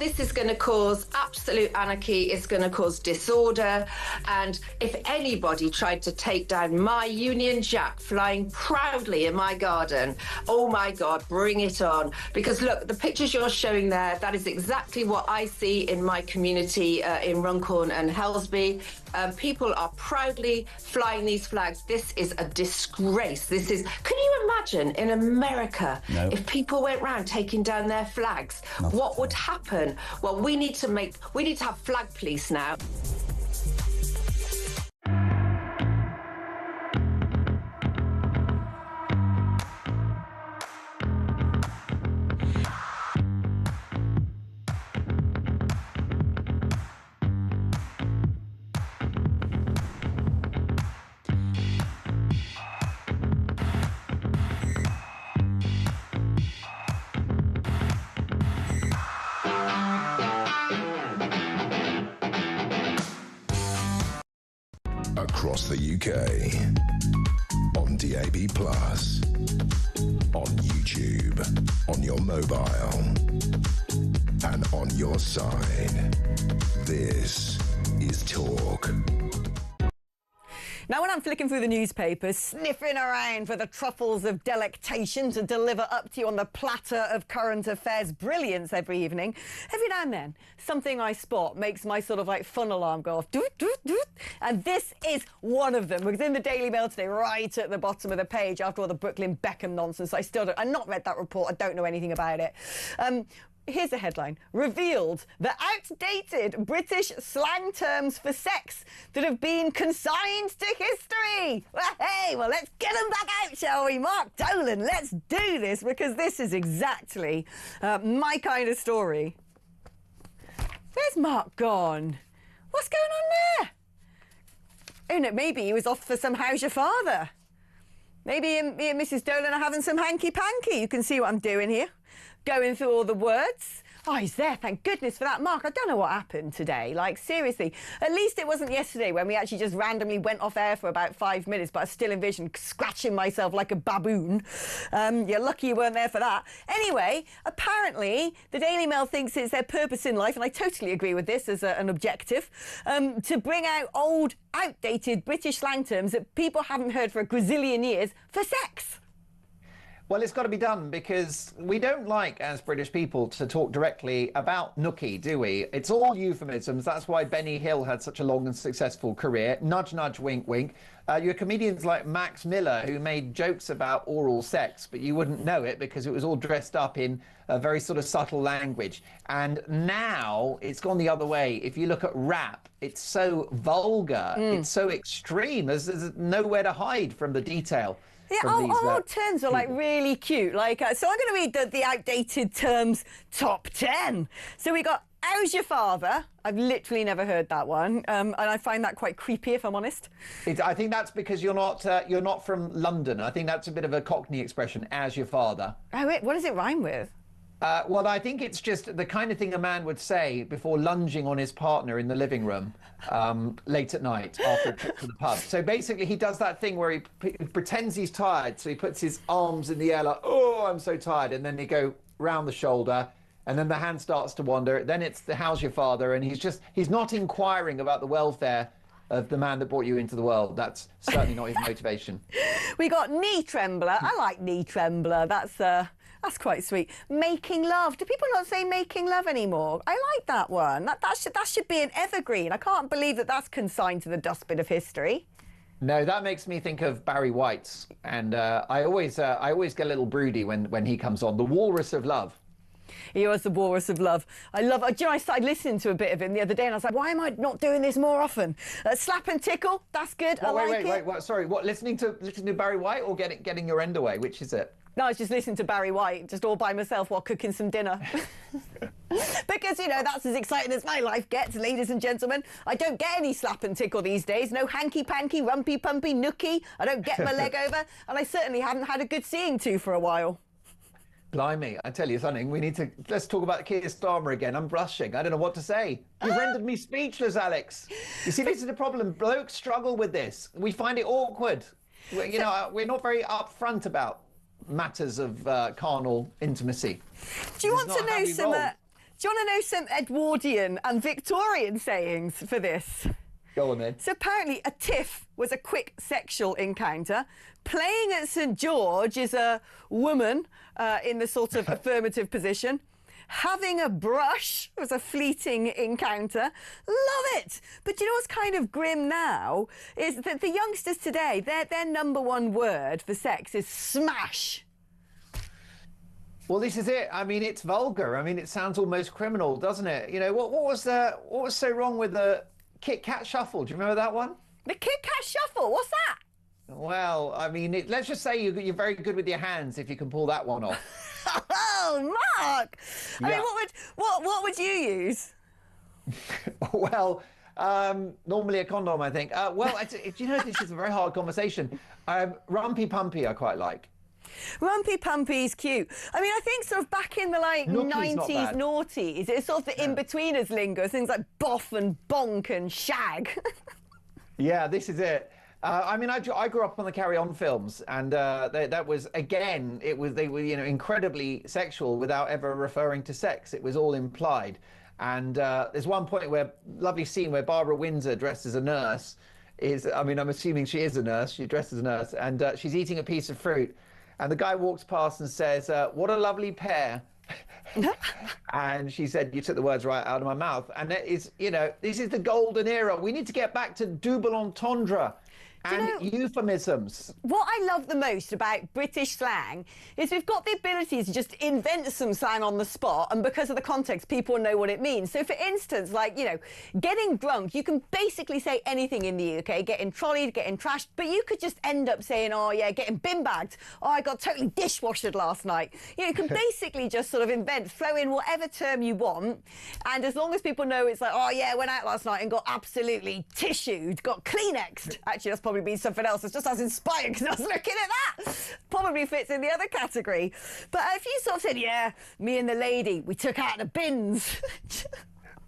This is going to cause absolute anarchy. It's going to cause disorder. And if anybody tried to take down my Union Jack flying proudly in my garden, oh my God, bring it on. Because look, the pictures you're showing there, that is exactly what I see in my community in Runcorn and Helsby. People are proudly flying these flags. This is a disgrace. This is, can you imagine in America if people went round taking down their flags? What would happen? Well, we need to have flag police now. Across the UK, on DAB+, on YouTube, on your mobile, and on your side. This is Talk. Now, when I'm flicking through the newspapers, sniffing around for the truffles of delectation to deliver up to you on the platter of current affairs brilliance every evening, every now and then, something I spot makes my sort of like fun alarm go off. Doot, doot, doot. And this is one of them. Because in the Daily Mail today, right at the bottom of the page, after all the Brooklyn Beckham nonsense, I've not read that report. I don't know anything about it. Here's a headline. Revealed the outdated British slang terms for sex that have been consigned to history. Well, hey, let's get them back out, shall we? Mark Dolan, let's do this, because this is exactly my kind of story. Where's Mark gone? What's going on there? Oh, no, maybe he was off for some How's Your Father? Maybe me and Mrs. Dolan are having some hanky-panky. You can see what I'm doing here. Going through all the words. Oh, he's there. Thank goodness for that. Mark, I don't know what happened today. Like, seriously. At least it wasn't yesterday when we actually just randomly went off air for about 5 minutes, but I still envisioned scratching myself like a baboon. You're lucky you weren't there for that. Anyway, apparently, the Daily Mail thinks it's their purpose in life, and I totally agree with this as an objective, to bring out old, outdated British slang terms that people haven't heard for a gazillion years for sex. Well, it's got to be done because we don't like, as British people, to talk directly about nookie, do we? It's all euphemisms. That's why Benny Hill had such a long and successful career. Nudge, nudge, wink, wink. You have comedians like Max Miller who made jokes about oral sex, but you wouldn't know it because it was all dressed up in a very sort of subtle language. And now it's gone the other way. If you look at rap, it's so vulgar, it's so extreme. There's nowhere to hide from the detail. Yeah, old terms are like really cute. Like, so I'm going to read the outdated terms top 10. So we got how's your father? I've literally never heard that one, and I find that quite creepy, if I'm honest. I think that's because you're not from London. I think that's a bit of a Cockney expression, as your father. Oh, wait, what does it rhyme with? Well, I think it's just the kind of thing a man would say before lunging on his partner in the living room late at night after a trip to the pub. So basically, he does that thing where he pretends he's tired. So he puts his arms in the air like, oh, I'm so tired. And then they go round the shoulder. And then the hand starts to wander. Then it's the how's your father? And he's not inquiring about the welfare of the man that brought you into the world. That's certainly not his motivation. We got knee trembler. I like knee trembler. That's quite sweet. Making love. Do people not say making love anymore? I like that one. That should be an evergreen. I can't believe that that's consigned to the dustbin of history. No, that makes me think of Barry White's, and I always get a little broody when he comes on. The Walrus of Love. He was the Walrus of Love. I love it. Do you know, I started listening to a bit of him the other day and I was like, why am I not doing this more often? Slap and tickle, that's good. Wait, sorry, what, listening to Barry White or getting your end away? Which is it? No, I was just listening to Barry White, just all by myself while cooking some dinner. Because, you know, that's as exciting as my life gets, ladies and gentlemen. I don't get any slap and tickle these days. No hanky-panky, rumpy-pumpy, nookie. I don't get my leg over. And I certainly haven't had a good seeing to for a while. Blimey, I tell you something, let's talk about Keir Starmer again. I'm blushing. I don't know what to say. You've rendered me speechless, Alex. You see, this is the problem. Blokes struggle with this. We find it awkward. We're not very upfront about matters of carnal intimacy. Do you want to know some... Do you want to know some Edwardian and Victorian sayings for this? Go on then. So apparently a tiff was a quick sexual encounter. Playing at St George is a woman in the sort of affirmative position. Having a brush was a fleeting encounter. Love it! But you know what's kind of grim now is that the youngsters today, their number one word for sex is smash. Well, this is it. I mean, it's vulgar. I mean, it sounds almost criminal, doesn't it? You know, what was so wrong with the Kit Kat Shuffle? Do you remember that one? The Kit Kat Shuffle? What's that? Well, I mean, let's just say you're very good with your hands if you can pull that one off. Oh, Mark! I mean, what would you use? Well, normally a condom, I think. Well, you know, this is a very hard conversation. Rumpy Pumpy I quite like. Rumpy Pumpy's cute. I mean, I think sort of back in the like Nookie's 90s, noughties, it's sort of the in-betweeners lingo, things like boff and bonk and shag. Yeah, this is it. I mean, I grew up on the Carry On films, and that was, again, they were, you know, incredibly sexual without ever referring to sex. It was all implied. And there's one point lovely scene where Barbara Windsor, dressed as a nurse, I mean, I'm assuming she is a nurse, she's dressed as a nurse, and she's eating a piece of fruit. And the guy walks past and says, what a lovely pair. And she said, you took the words right out of my mouth. And it is, you know, this is the golden era. We need to get back to double entendre and euphemisms. What I love the most about British slang is we've got the ability to just invent some slang on the spot, and because of the context, people know what it means. So, for instance, like, you know, getting drunk, you can basically say anything in the UK, getting trolleyed, getting trashed, but you could just end up saying, oh, yeah, getting bin-bagged. Oh, I got totally dishwashered last night. You know, you can basically just sort of throw in whatever term you want, and as long as people know it's like, oh, yeah, went out last night and got absolutely tissued, got Kleenexed. Actually, that's probably been something else. It's just as inspired because I was looking at that. Probably fits in the other category. But if you sort of said, yeah, me and the lady, we took out the bins.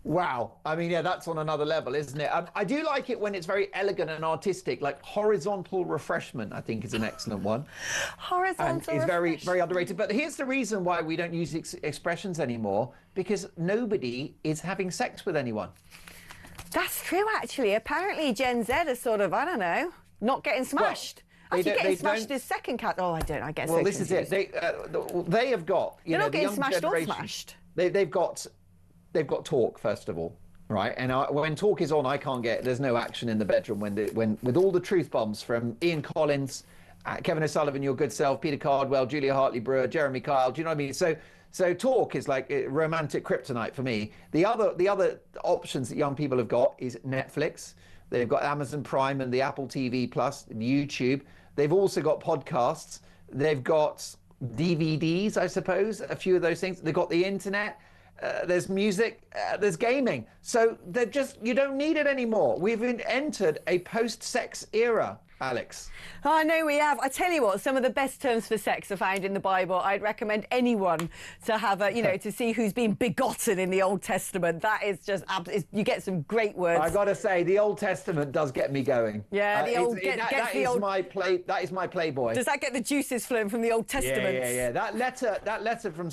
Wow. I mean, yeah, that's on another level, isn't it? I do like it when it's very elegant and artistic, like horizontal refreshment, I think is an excellent one. Horizontal and is very, very underrated. But here's the reason why we don't use expressions anymore, because nobody is having sex with anyone. That's true, actually. Apparently, Gen Z is sort of, I don't know, not getting smashed. Well, actually, getting smashed is second cat. Oh, I don't. I guess. Well, this is it. They have got. They're not getting smashed or smashed. They've got talk first of all, right? And when talk is on, I can't get. There's no action in the bedroom when with all the truth bombs from Ian Collins, Kevin O'Sullivan, your good self, Peter Cardwell, Julia Hartley-Brewer, Jeremy Kyle. Do you know what I mean? So talk is like romantic kryptonite for me. The other options that young people have got is Netflix. They've got Amazon Prime and the Apple TV Plus, YouTube. They've also got podcasts. They've got DVDs, I suppose, a few of those things. They've got the internet. There's music. There's gaming. So you don't need it anymore. We've entered a post-sex era, Alex. Oh, I know we have. I tell you what, some of the best terms for sex are found in the Bible. I'd recommend anyone to have to see who's been begotten in the Old Testament. That is just, you get some great words. I got to say, the Old Testament does get me going. Yeah, that is my Playboy. Does that get the juices flowing from the Old Testament? Yeah. That letter from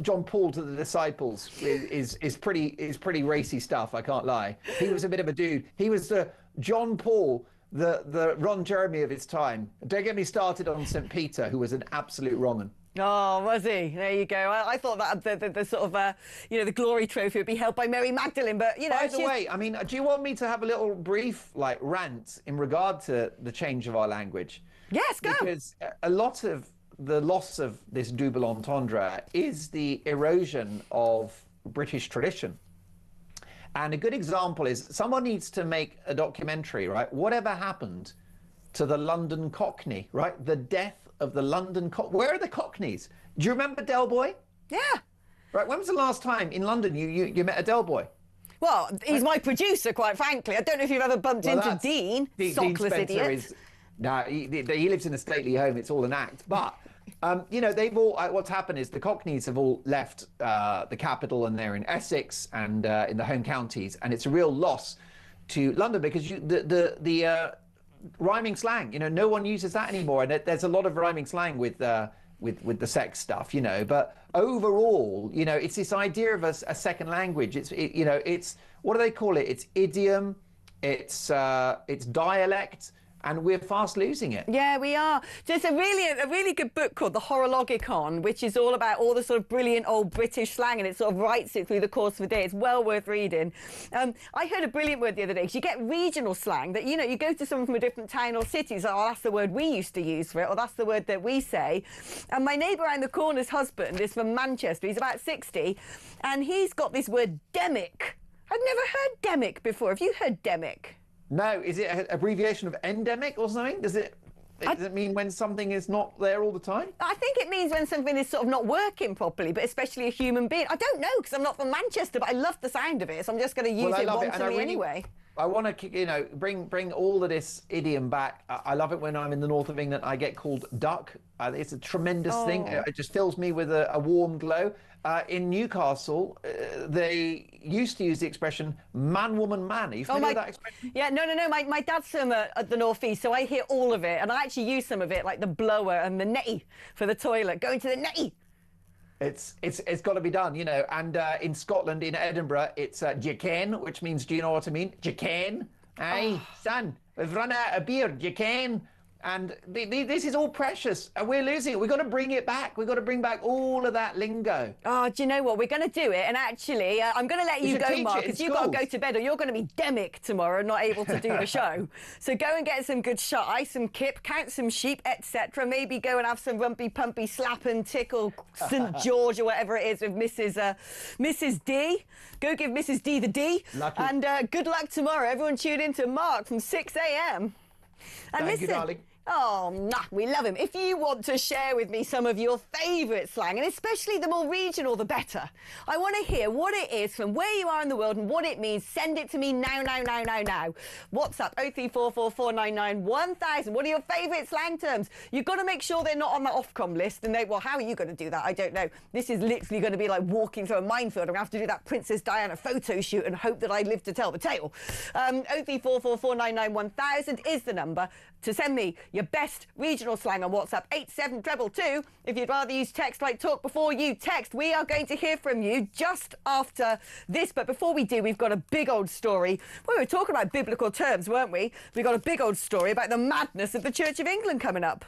John Paul to the disciples is pretty racy stuff. I can't lie. He was a bit of a dude. He was the John Paul, the Ron Jeremy of his time. Don't get me started on St. Peter, who was an absolute wrong-un. Oh, was he? There you go. I thought that the sort of, the glory trophy would be held by Mary Magdalene, but, you know... By the way, I mean, do you want me to have a little brief, rant in regard to the change of our language? Yes, go! Because a lot of the loss of this double entendre is the erosion of British tradition. And a good example is someone needs to make a documentary, right? Whatever happened to the London Cockney, right? The death of the London Cockney. Where are the Cockneys? Do you remember Del Boy? Yeah. Right. When was the last time in London you met a Del Boy? Well, he's my producer, quite frankly. I don't know if you've ever bumped into Dean. Sockless idiot. No, he lives in a stately home. It's all an act. But they've all. What's happened is the Cockneys have all left the capital, and they're in Essex and in the home counties, and it's a real loss to London because the rhyming slang. No one uses that anymore, and there's a lot of rhyming slang with with the sex stuff, you know. But overall, you know, it's this idea of a second language. You know, it's what do they call it? It's idiom, it's dialect. And we're fast losing it. Yeah, we are. There's a really good book called The Horologicon, which is all about all the sort of brilliant old British slang, and it sort of writes it through the course of a day. It's well worth reading. I heard a brilliant word the other day, because you get regional slang that, you know, you go to someone from a different town or city, so, oh, that's the word we used to use for it, or that's the word that we say. And my neighbour around the corner's husband is from Manchester. He's about 60, and he's got this word demic. I've never heard demic before. Have you heard demic? No, is it an abbreviation of endemic or something? Does it mean when something is not there all the time? I think it means when something is sort of not working properly, but especially a human being. I don't know, because I'm not from Manchester, but I love the sound of it, so I'm just going to use it wantonly anyway. I want to, you know, bring all of this idiom back. I love it when I'm in the north of England. I get called duck. It's a tremendous thing. It just fills me with a warm glow. In Newcastle, they used to use the expression man, woman, man. Are you familiar with that expression? Yeah, no. My dad's from the northeast, so I hear all of it, and I actually use some of it, like the blower and the netty for the toilet. Going to the netty. It's got to be done, you know. And in Scotland, in Edinburgh, it's "Jacan," which means, do you know what I mean? Jacan. Hey, son, we've run out of beer. Jacan. And this is all precious, and we're losing it. We've got to bring it back. We've got to bring back all of that lingo. Oh, do you know what? We're going to do it. And actually, I'm going to let you go, Mark, because you've got to go to bed, or you're going to be demic tomorrow, not able to do the show. So go and get some good shot, some kip, count some sheep, etc. Maybe go and have some rumpy, pumpy, slap and tickle St. George or whatever it is with Mrs. D. Go give Mrs. D the D. Lucky. And good luck tomorrow. Everyone tune in to Mark from 6 a.m. And Thank you, darling. Oh, nah, we love him. If you want to share with me some of your favourite slang, and especially the more regional, the better. I want to hear what it is from where you are in the world and what it means. Send it to me now. WhatsApp 03444991000. What are your favourite slang terms? You've got to make sure they're not on the Ofcom list. And well, how are you going to do that? I don't know. This is literally going to be like walking through a minefield. I'm going to have to do that Princess Diana photo shoot and hope that I live to tell the tale. 03444991000 is the number to send me your best regional slang on WhatsApp. 87222. If you'd rather use text like talk before you text, we are going to hear from you just after this. But before we do, we've got a big old story. Well, we were talking about biblical terms, weren't we? We've got a big old story about the madness of the Church of England coming up.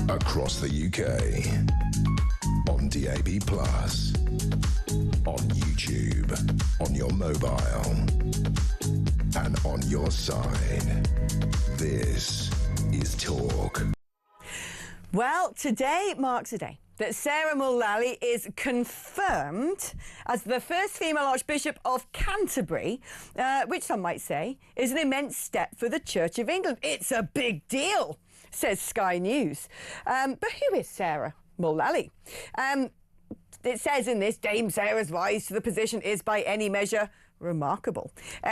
Across the UK, on DAB+, on YouTube, on your mobile, and on your side. This is Talk. Well, today marks a day that Sarah Mullally is confirmed as the first female Archbishop of Canterbury, which some might say is an immense step for the Church of England. It's a big deal. says Sky News. But who is Sarah Mullally? It says in this, Dame Sarah's rise to the position is by any measure remarkable.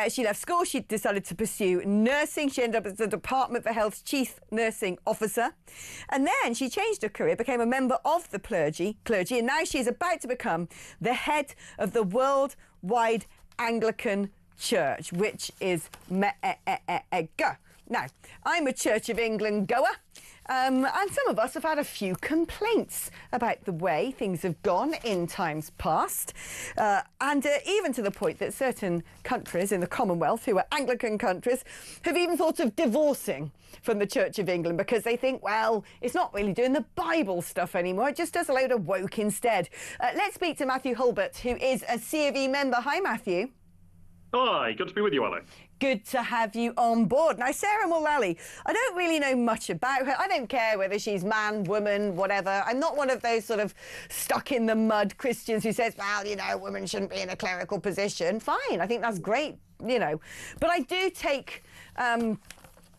She left school. She decided to pursue nursing. She ended up as the Department for Health's chief nursing officer. And then she changed her career, became a member of the clergy, and now she is about to become the head of the Worldwide Anglican Church, which is mega. Now, I'm a Church of England goer. And some of us have had a few complaints about the way things have gone in times past. And even to the point that certain countries in the Commonwealth, who are Anglican countries, have even thought of divorcing from the Church of England because they think, well, it's not really doing the Bible stuff anymore. It just does a load of woke instead. Let's speak to Matthew Hulbert, who is a C of E member. Hi, Matthew. Hi, good to be with you, Alex. Good to have you on board. Now, Sarah Mullally, I don't really know much about her. I don't care whether she's man, woman, whatever. I'm not one of those sort of stuck-in-the-mud Christians who says, well, you know, women shouldn't be in a clerical position. Fine, I think that's great, you know. But I do take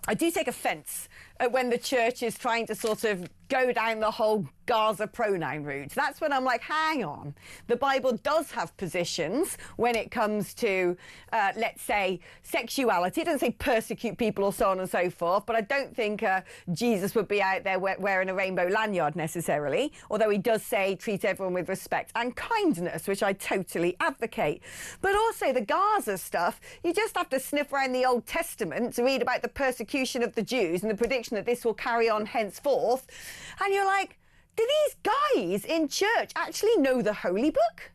offence at when the church is trying to sort of go down the whole Gaza pronoun route. That's when I'm like, hang on. The Bible does have positions when it comes to, let's say, sexuality. It doesn't say persecute people or so on and so forth, but I don't think Jesus would be out there wearing a rainbow lanyard necessarily, although he does say treat everyone with respect and kindness, which I totally advocate. But also the Gaza stuff, you just have to sniff around the Old Testament to read about the persecution of the Jews and the prediction that this will carry on henceforth. And you're like, do these guys in church actually know the Holy Book?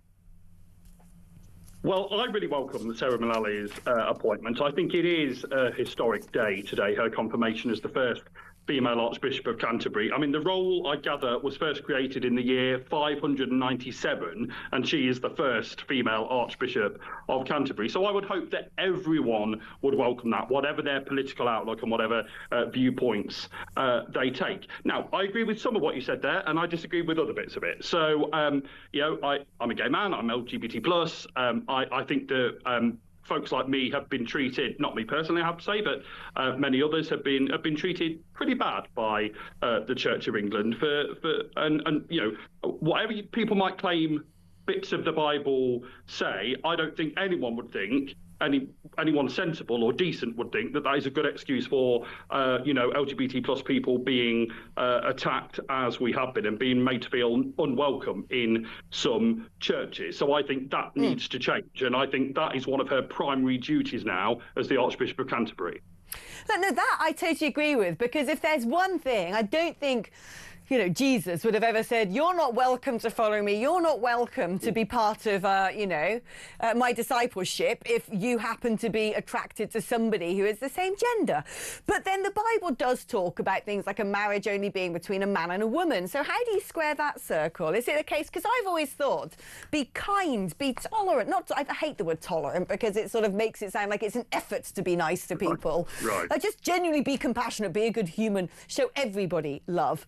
Well, I really welcome Sarah Mullally's appointment. I think it is a historic day today, her confirmation as the first female Archbishop of Canterbury. I mean, the role, I gather, was first created in the year 597, and she is the first female Archbishop of Canterbury. So I would hope that everyone would welcome that, whatever their political outlook and whatever viewpoints they take. Now, I agree with some of what you said there, and I disagree with other bits of it. So, you know, I'm a gay man, I'm LGBT+. I think that folks like me have been treated, not me personally, I have to say, but many others have been treated pretty bad by the Church of England and you know, whatever people might claim bits of the Bible say, I don't think anyone would think, anyone sensible or decent would think that is a good excuse for, you know, LGBT+ people being attacked as we have been and being made to feel unwelcome in some churches. So I think that needs to change, and I think that is one of her primary duties now as the Archbishop of Canterbury. No, that I totally agree with, because if there's one thing, I don't think, you know, Jesus would have ever said, you're not welcome to follow me, you're not welcome to be part of, you know, my discipleship if you happen to be attracted to somebody who is the same gender. But then the Bible does talk about things like a marriage only being between a man and a woman. So how do you square that circle? Is it a case, because I've always thought, be kind, be tolerant. I hate the word tolerant because it sort of makes it sound like it's an effort to be nice to people. Right. Just genuinely be compassionate, be a good human, show everybody love.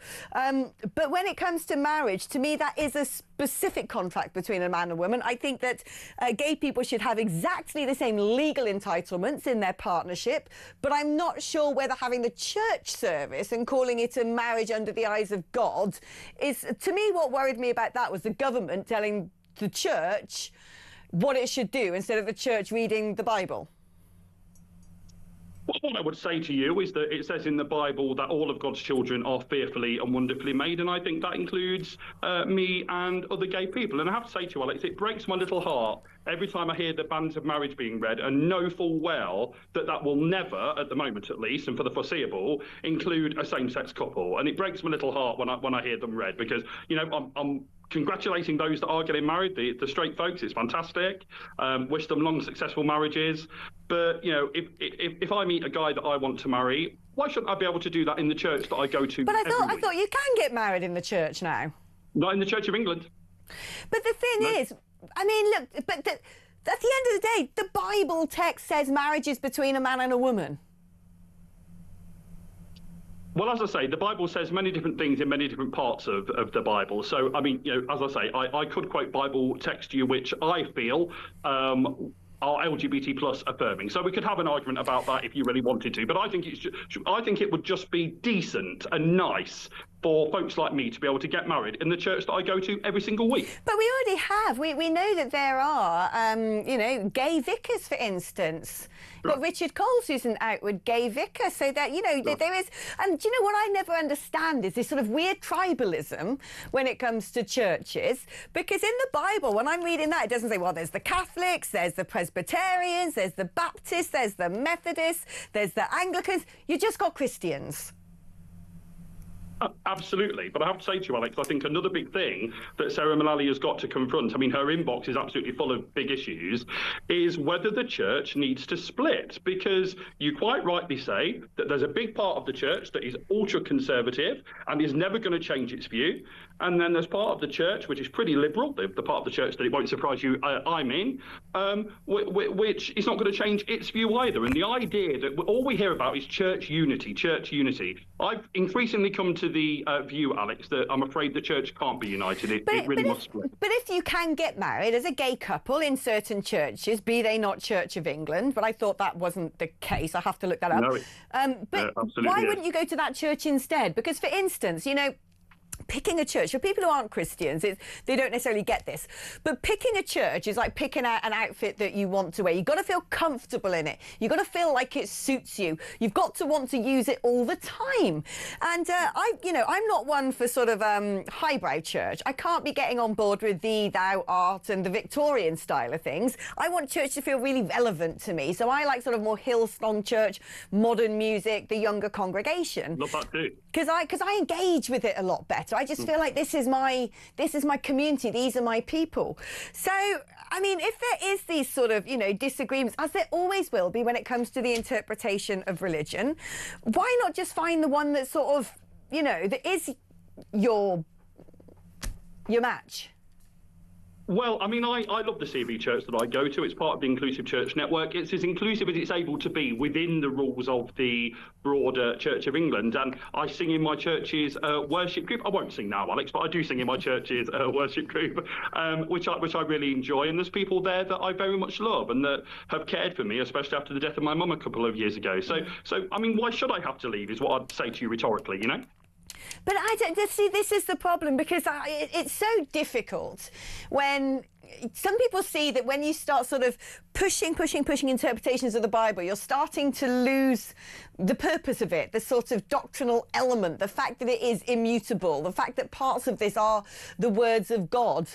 But when it comes to marriage, to me, that is a specific contract between a man and a woman. I think that gay people should have exactly the same legal entitlements in their partnership, but I'm not sure whether having the church service and calling it a marriage under the eyes of God is, to me, what worried me about that was the government telling the church what it should do instead of the church reading the Bible. What I would say to you is that it says in the Bible that all of God's children are fearfully and wonderfully made, and I think that includes me and other gay people. And I have to say to you, Alex, it breaks my little heart every time I hear the banns of marriage being read and know full well that that will never, at the moment at least, and for the foreseeable, include a same-sex couple. And it breaks my little heart when I hear them read, because, you know, I'm congratulating those that are getting married, the straight folks. It's fantastic. Wish them long, successful marriages. But, you know, if I meet a guy that I want to marry, why shouldn't I be able to do that in the church that I go to? But I thought you can get married in the church now. Not in the Church of England. But the thing is, I mean, look, but at the end of the day, the Bible text says marriage is between a man and a woman. Well, as I say, the Bible says many different things in many different parts of the Bible. So, I mean, you know, as I say, I could quote Bible text to you, which I feel are LGBT plus affirming. So we could have an argument about that if you really wanted to. But I think it would just be decent and nice for folks like me to be able to get married in the church that I go to every single week. But we already have. We know that there are, gay vicars, for instance. You've got Richard Coles, who's an outward gay vicar, so that, there is... And do you know what I never understand is this sort of weird tribalism when it comes to churches, because in the Bible, when I'm reading that, it doesn't say, well, there's the Catholics, there's the Presbyterians, there's the Baptists, there's the Methodists, there's the Anglicans. You just got Christians. Absolutely. But I have to say to you, Alex, I think another big thing that Sarah Mullally has got to confront, I mean, her inbox is absolutely full of big issues, is whether the church needs to split. Because you quite rightly say that there's a big part of the church that is ultra-conservative and is never going to change its view. And then there's part of the church which is pretty liberal, the part of the church that it won't surprise you I'm in, which is not going to change its view either. And the idea that all we hear about is church unity, church unity. I've increasingly come to the view, Alex, that I'm afraid the church can't be united. It really must split. But if you can get married as a gay couple in certain churches, be they not Church of England, but I thought that wasn't the case. I have to look that up. No, but why wouldn't you go to that church instead? Because, for instance, picking a church, for people who aren't Christians, they don't necessarily get this, but picking a church is like picking out an outfit that you want to wear. You've got to feel comfortable in it. You've got to feel like it suits you. You've got to want to use it all the time. And I'm not one for sort of highbrow church. I can't be getting on board with thee, thou art, and the Victorian style of things. I want church to feel really relevant to me. So I like sort of more Hillsong church, modern music, the younger congregation. Love that too. Because I engage with it a lot better. I just feel like this is my community. These are my people. So, I mean, if there is these sort of, disagreements, as there always will be when it comes to the interpretation of religion, why not just find the one that sort of, that is your match? Well, I mean, I love the CB church that I go to. It's part of the Inclusive Church Network. It's as inclusive as it's able to be within the rules of the broader Church of England. And I sing in my church's worship group. I won't sing now, Alex, but I do sing in my church's worship group, which I really enjoy. And there's people there that I very much love and that have cared for me, especially after the death of my mum a couple of years ago. So I mean, why should I have to leave is what I'd say to you rhetorically, But I don't see, this is the problem, because it's so difficult when some people see that when you start sort of pushing interpretations of the Bible, you're starting to lose the purpose of it, the sort of doctrinal element, the fact that it is immutable, the fact that parts of this are the words of God.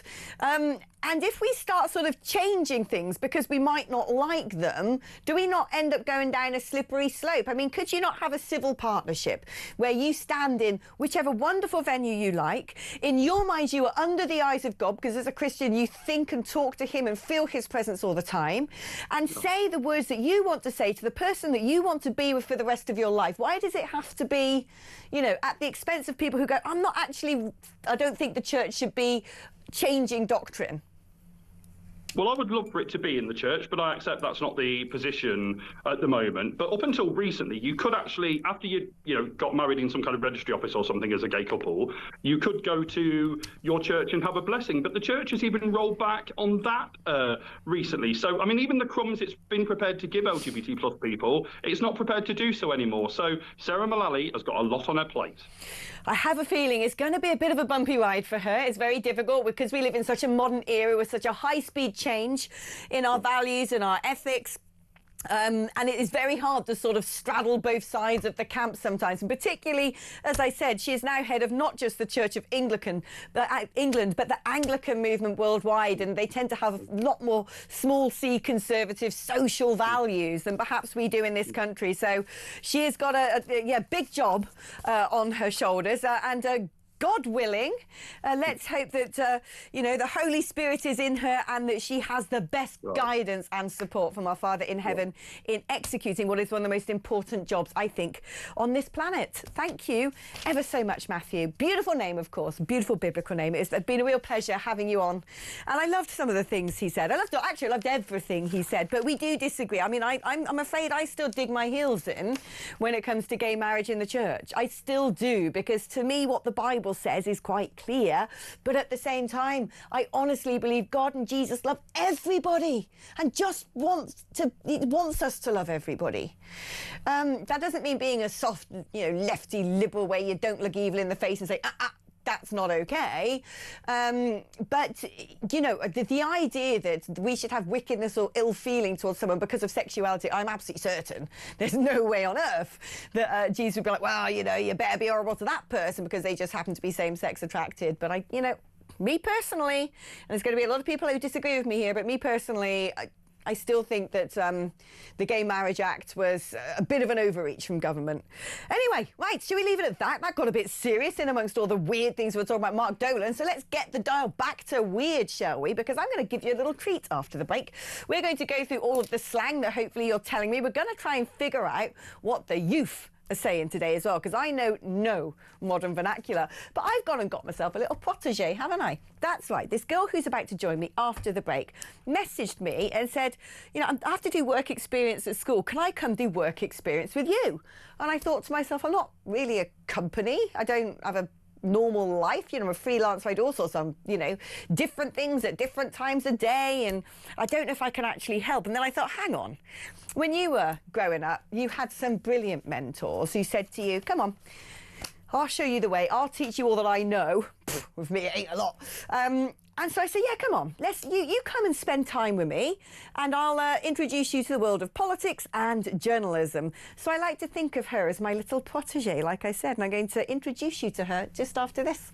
And if we start sort of changing things because we might not like them, do we not end up going down a slippery slope? I mean, could you not have a civil partnership where you stand in whichever wonderful venue you like? In your mind, you are under the eyes of God because as a Christian, you think and talk to him and feel his presence all the time and say the words that you want to say to the person that you want to be with for the rest of your life. Why does it have to be, at the expense of people who go, I don't think the church should be changing doctrine? Well, I would love for it to be in the church, but I accept that's not the position at the moment. But up until recently, you could actually, after you got married in some kind of registry office or something as a gay couple, you could go to your church and have a blessing. But the church has even rolled back on that recently. So, I mean, even the crumbs it's been prepared to give LGBT plus people, it's not prepared to do so anymore. So Sarah Mullally has got a lot on her plate. I have a feeling it's going to be a bit of a bumpy ride for her. It's very difficult because we live in such a modern era with such a high-speed change in our values and our ethics. And it is very hard to sort of straddle both sides of the camp sometimes. And particularly, as I said, she is now head of not just the Church of England, but the Anglican movement worldwide. And they tend to have a lot more small c conservative social values than perhaps we do in this country. So she has got a big job on her shoulders God willing, let's hope that, the Holy Spirit is in her and that she has the best guidance and support from our Father in heaven in executing what is one of the most important jobs, I think, on this planet. Thank you ever so much, Matthew. Beautiful name, of course, beautiful biblical name. It's been a real pleasure having you on. And I loved some of the things he said. I loved everything he said, but we do disagree. I mean, I'm afraid I still dig my heels in when it comes to gay marriage in the church. I still do, because to me, what the Bible Bible says is quite clear, but at the same time, I honestly believe God and Jesus love everybody and just wants us to love everybody. That doesn't mean being a soft, lefty liberal where you don't look evil in the face and say, that's not okay. But, the idea that we should have wickedness or ill feeling towards someone because of sexuality, I'm absolutely certain there's no way on earth that Jesus would be like, well, you better be horrible to that person because they just happen to be same-sex attracted. But me personally, and there's going to be a lot of people who disagree with me here, but me personally, I still think that the Gay Marriage Act was a bit of an overreach from government. Anyway, right, shall we leave it at that? That got a bit serious in amongst all the weird things we were talking about Mark Dolan. So let's get the dial back to weird, shall we? Because I'm going to give you a little treat after the break. We're going to go through all of the slang that hopefully you're telling me. We're going to try and figure out what the youth are saying today as well, because I know no modern vernacular. But I've gone and got myself a little protege, haven't I? That's right. This girl who's about to join me after the break messaged me and said, I have to do work experience at school. Can I come do work experience with you? And I thought to myself, I'm not really a company. I don't have a normal life, I'm a freelancer. I do all sorts of, different things at different times of day, and I don't know if I can actually help. And then I thought, hang on, when you were growing up, you had some brilliant mentors who said to you, come on, I'll show you the way, I'll teach you all that I know. With me, it ain't a lot. And so I said, yeah, come on, you come and spend time with me and I'll introduce you to the world of politics and journalism. So I like to think of her as my little protege, like I said, and I'm going to introduce you to her just after this.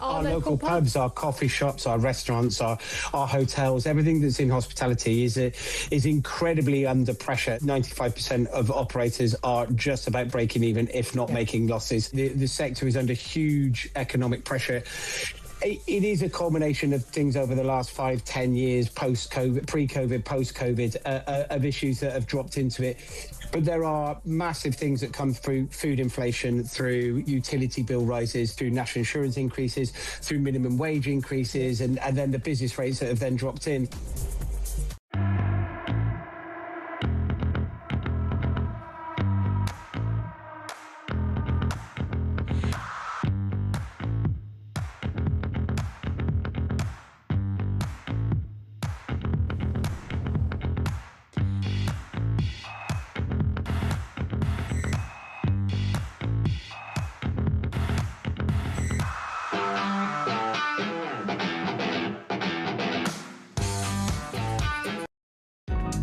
Our local pubs, our coffee shops, our restaurants, our hotels, everything that's in hospitality is incredibly under pressure. 95% of operators are just about breaking even, if not making losses. The sector is under huge economic pressure. It is a culmination of things over the last 5-10 years, post-COVID, pre-COVID, post-COVID, of issues that have dropped into it. But there are massive things that come through food inflation, through utility bill rises, through national insurance increases, through minimum wage increases, and then the business rates that have then dropped in.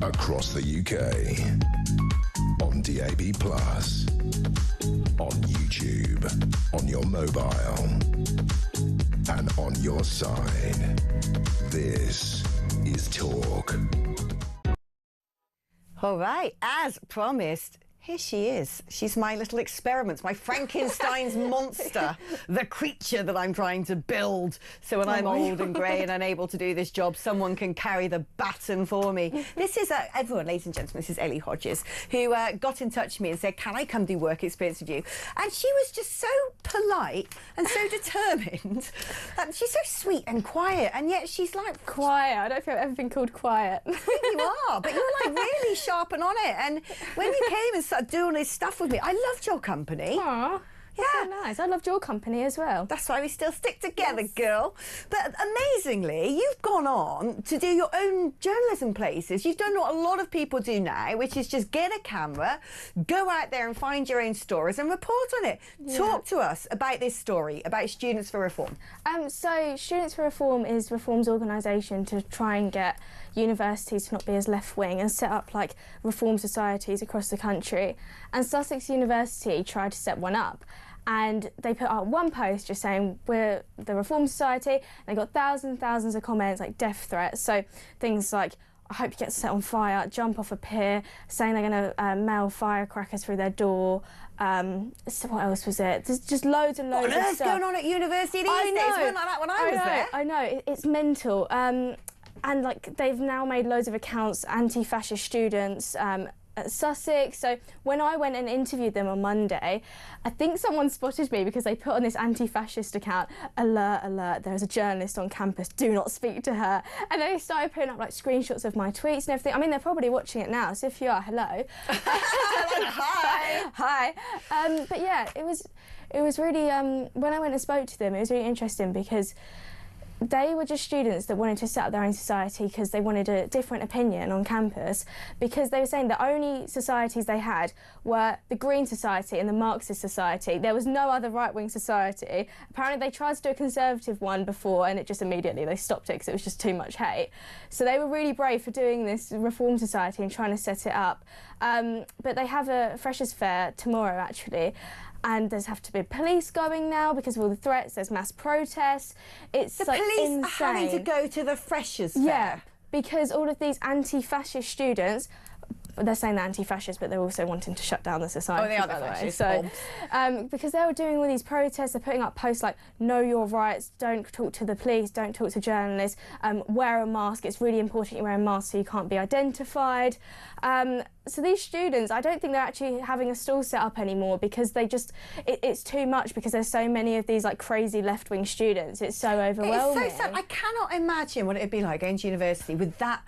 Across the UK, on DAB+, on YouTube, on your mobile, and on your side. This is Talk. All right, as promised, here she is. She's my little experiment, my Frankenstein's monster, the creature that I'm trying to build. So when I'm old and grey and unable to do this job, someone can carry the baton for me. This is, everyone, ladies and gentlemen, this is Ellie Hodges, who got in touch with me and said, can I come do work experience with you? And she was just so polite and so determined. She's so sweet and quiet, and yet she's like... Quiet? I don't think I've ever been called quiet. I think you are, but you're like really sharp and on it. And when you came and started doing all this stuff with me, I loved your company. Aww. Yeah. So nice. I loved your company as well. That's why we still stick together, girl. But amazingly, you've gone on to do your own journalism places. You've done what a lot of people do now, which is just get a camera, go out there and find your own stories and report on it. Yeah. Talk to us about this story, about Students for Reform. So Students for Reform is Reform's organisation to try and get universities to not be as left-wing and set up like reform societies across the country. And Sussex University tried to set one up. And they put out one post just saying we're the Reform Society, and they got thousands and thousands of comments, like death threats. So things like, I hope you get set on fire, jump off a pier, saying they're going to mail firecrackers through their door. So what else was it? There's just loads and loads of stuff. What's going on at university these days? It wasn't like that when I was there. I know, it's mental. And like they've now made loads of accounts, anti-fascist students, at Sussex. So when I went and interviewed them on Monday, I think someone spotted me because they put on this anti-fascist account, alert, alert, there's a journalist on campus, do not speak to her. And they started putting up like screenshots of my tweets and everything. I mean, they're probably watching it now, so if you are, hello. Hi. Hi. But yeah, it was really, when I went and spoke to them, it was really interesting because they were just students that wanted to set up their own society because they wanted a different opinion on campus, because they were saying the only societies they had were the Green Society and the Marxist Society. There was no other right-wing society. Apparently they tried to do a conservative one before and it just immediately they stopped it because it was just too much hate. So they were really brave for doing this Reform Society and trying to set it up. But they have a Freshers' Fair tomorrow actually. And there's have to be police going now because of all the threats. There's mass protests. It's the like police insane. are having to go to the Freshers' Fair. Yeah, because all of these anti-fascist students, they're saying they're anti-fascist, but they're also wanting to shut down the society. Oh, they are by the way. fascists. So, because they were doing all these protests, they're putting up posts like, know your rights, don't talk to the police, don't talk to journalists, wear a mask, it's really important you wear a mask so you can't be identified. So these students, I don't think they're actually having a stall set up anymore because they just, it's too much because there's so many of these like crazy left-wing students. It's so overwhelming. It's so sad. I cannot imagine what it would be like going to university with that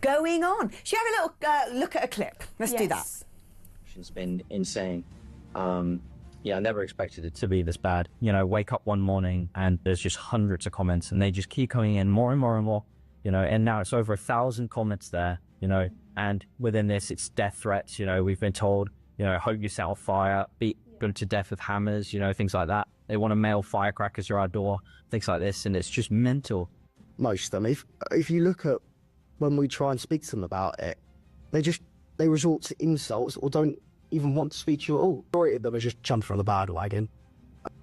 going on. Should we have a little look at a clip? Let's do that. It's been insane. Yeah, I never expected it to be this bad. You know, wake up one morning and there's just hundreds of comments and they just keep coming in more and more and more, you know, and now it's over 1,000 comments there, you know, and within this it's death threats, you know, we've been told, you know, hope you set on fire, beat them to death with hammers, you know, things like that. They want to mail firecrackers through our door, things like this, and it's just mental. Most of them, if you look at when we try and speak to them about it, they resort to insults or don't even want to speak to you at all. The majority of them are just jumping on the bandwagon.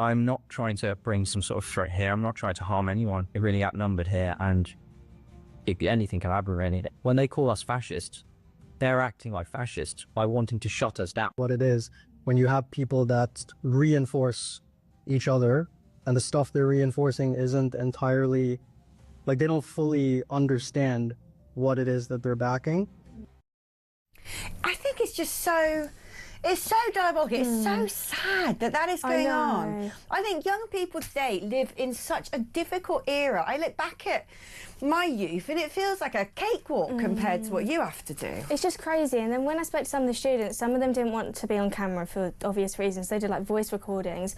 I'm not trying to bring some sort of threat here. I'm not trying to harm anyone. We're really outnumbered here, and anything can happen really. When they call us fascists, they're acting like fascists by wanting to shut us down. What it is, when you have people that reinforce each other, and the stuff they're reinforcing isn't entirely, like they don't fully understand what it is that they're backing. I think it's just so, it's so diabolical. It's so sad that that is going on. I think young people today live in such a difficult era. I look back at my youth and it feels like a cakewalk compared to what you have to do. It's just crazy. And then when I spoke to some of the students, some of them didn't want to be on camera for obvious reasons. They did like voice recordings.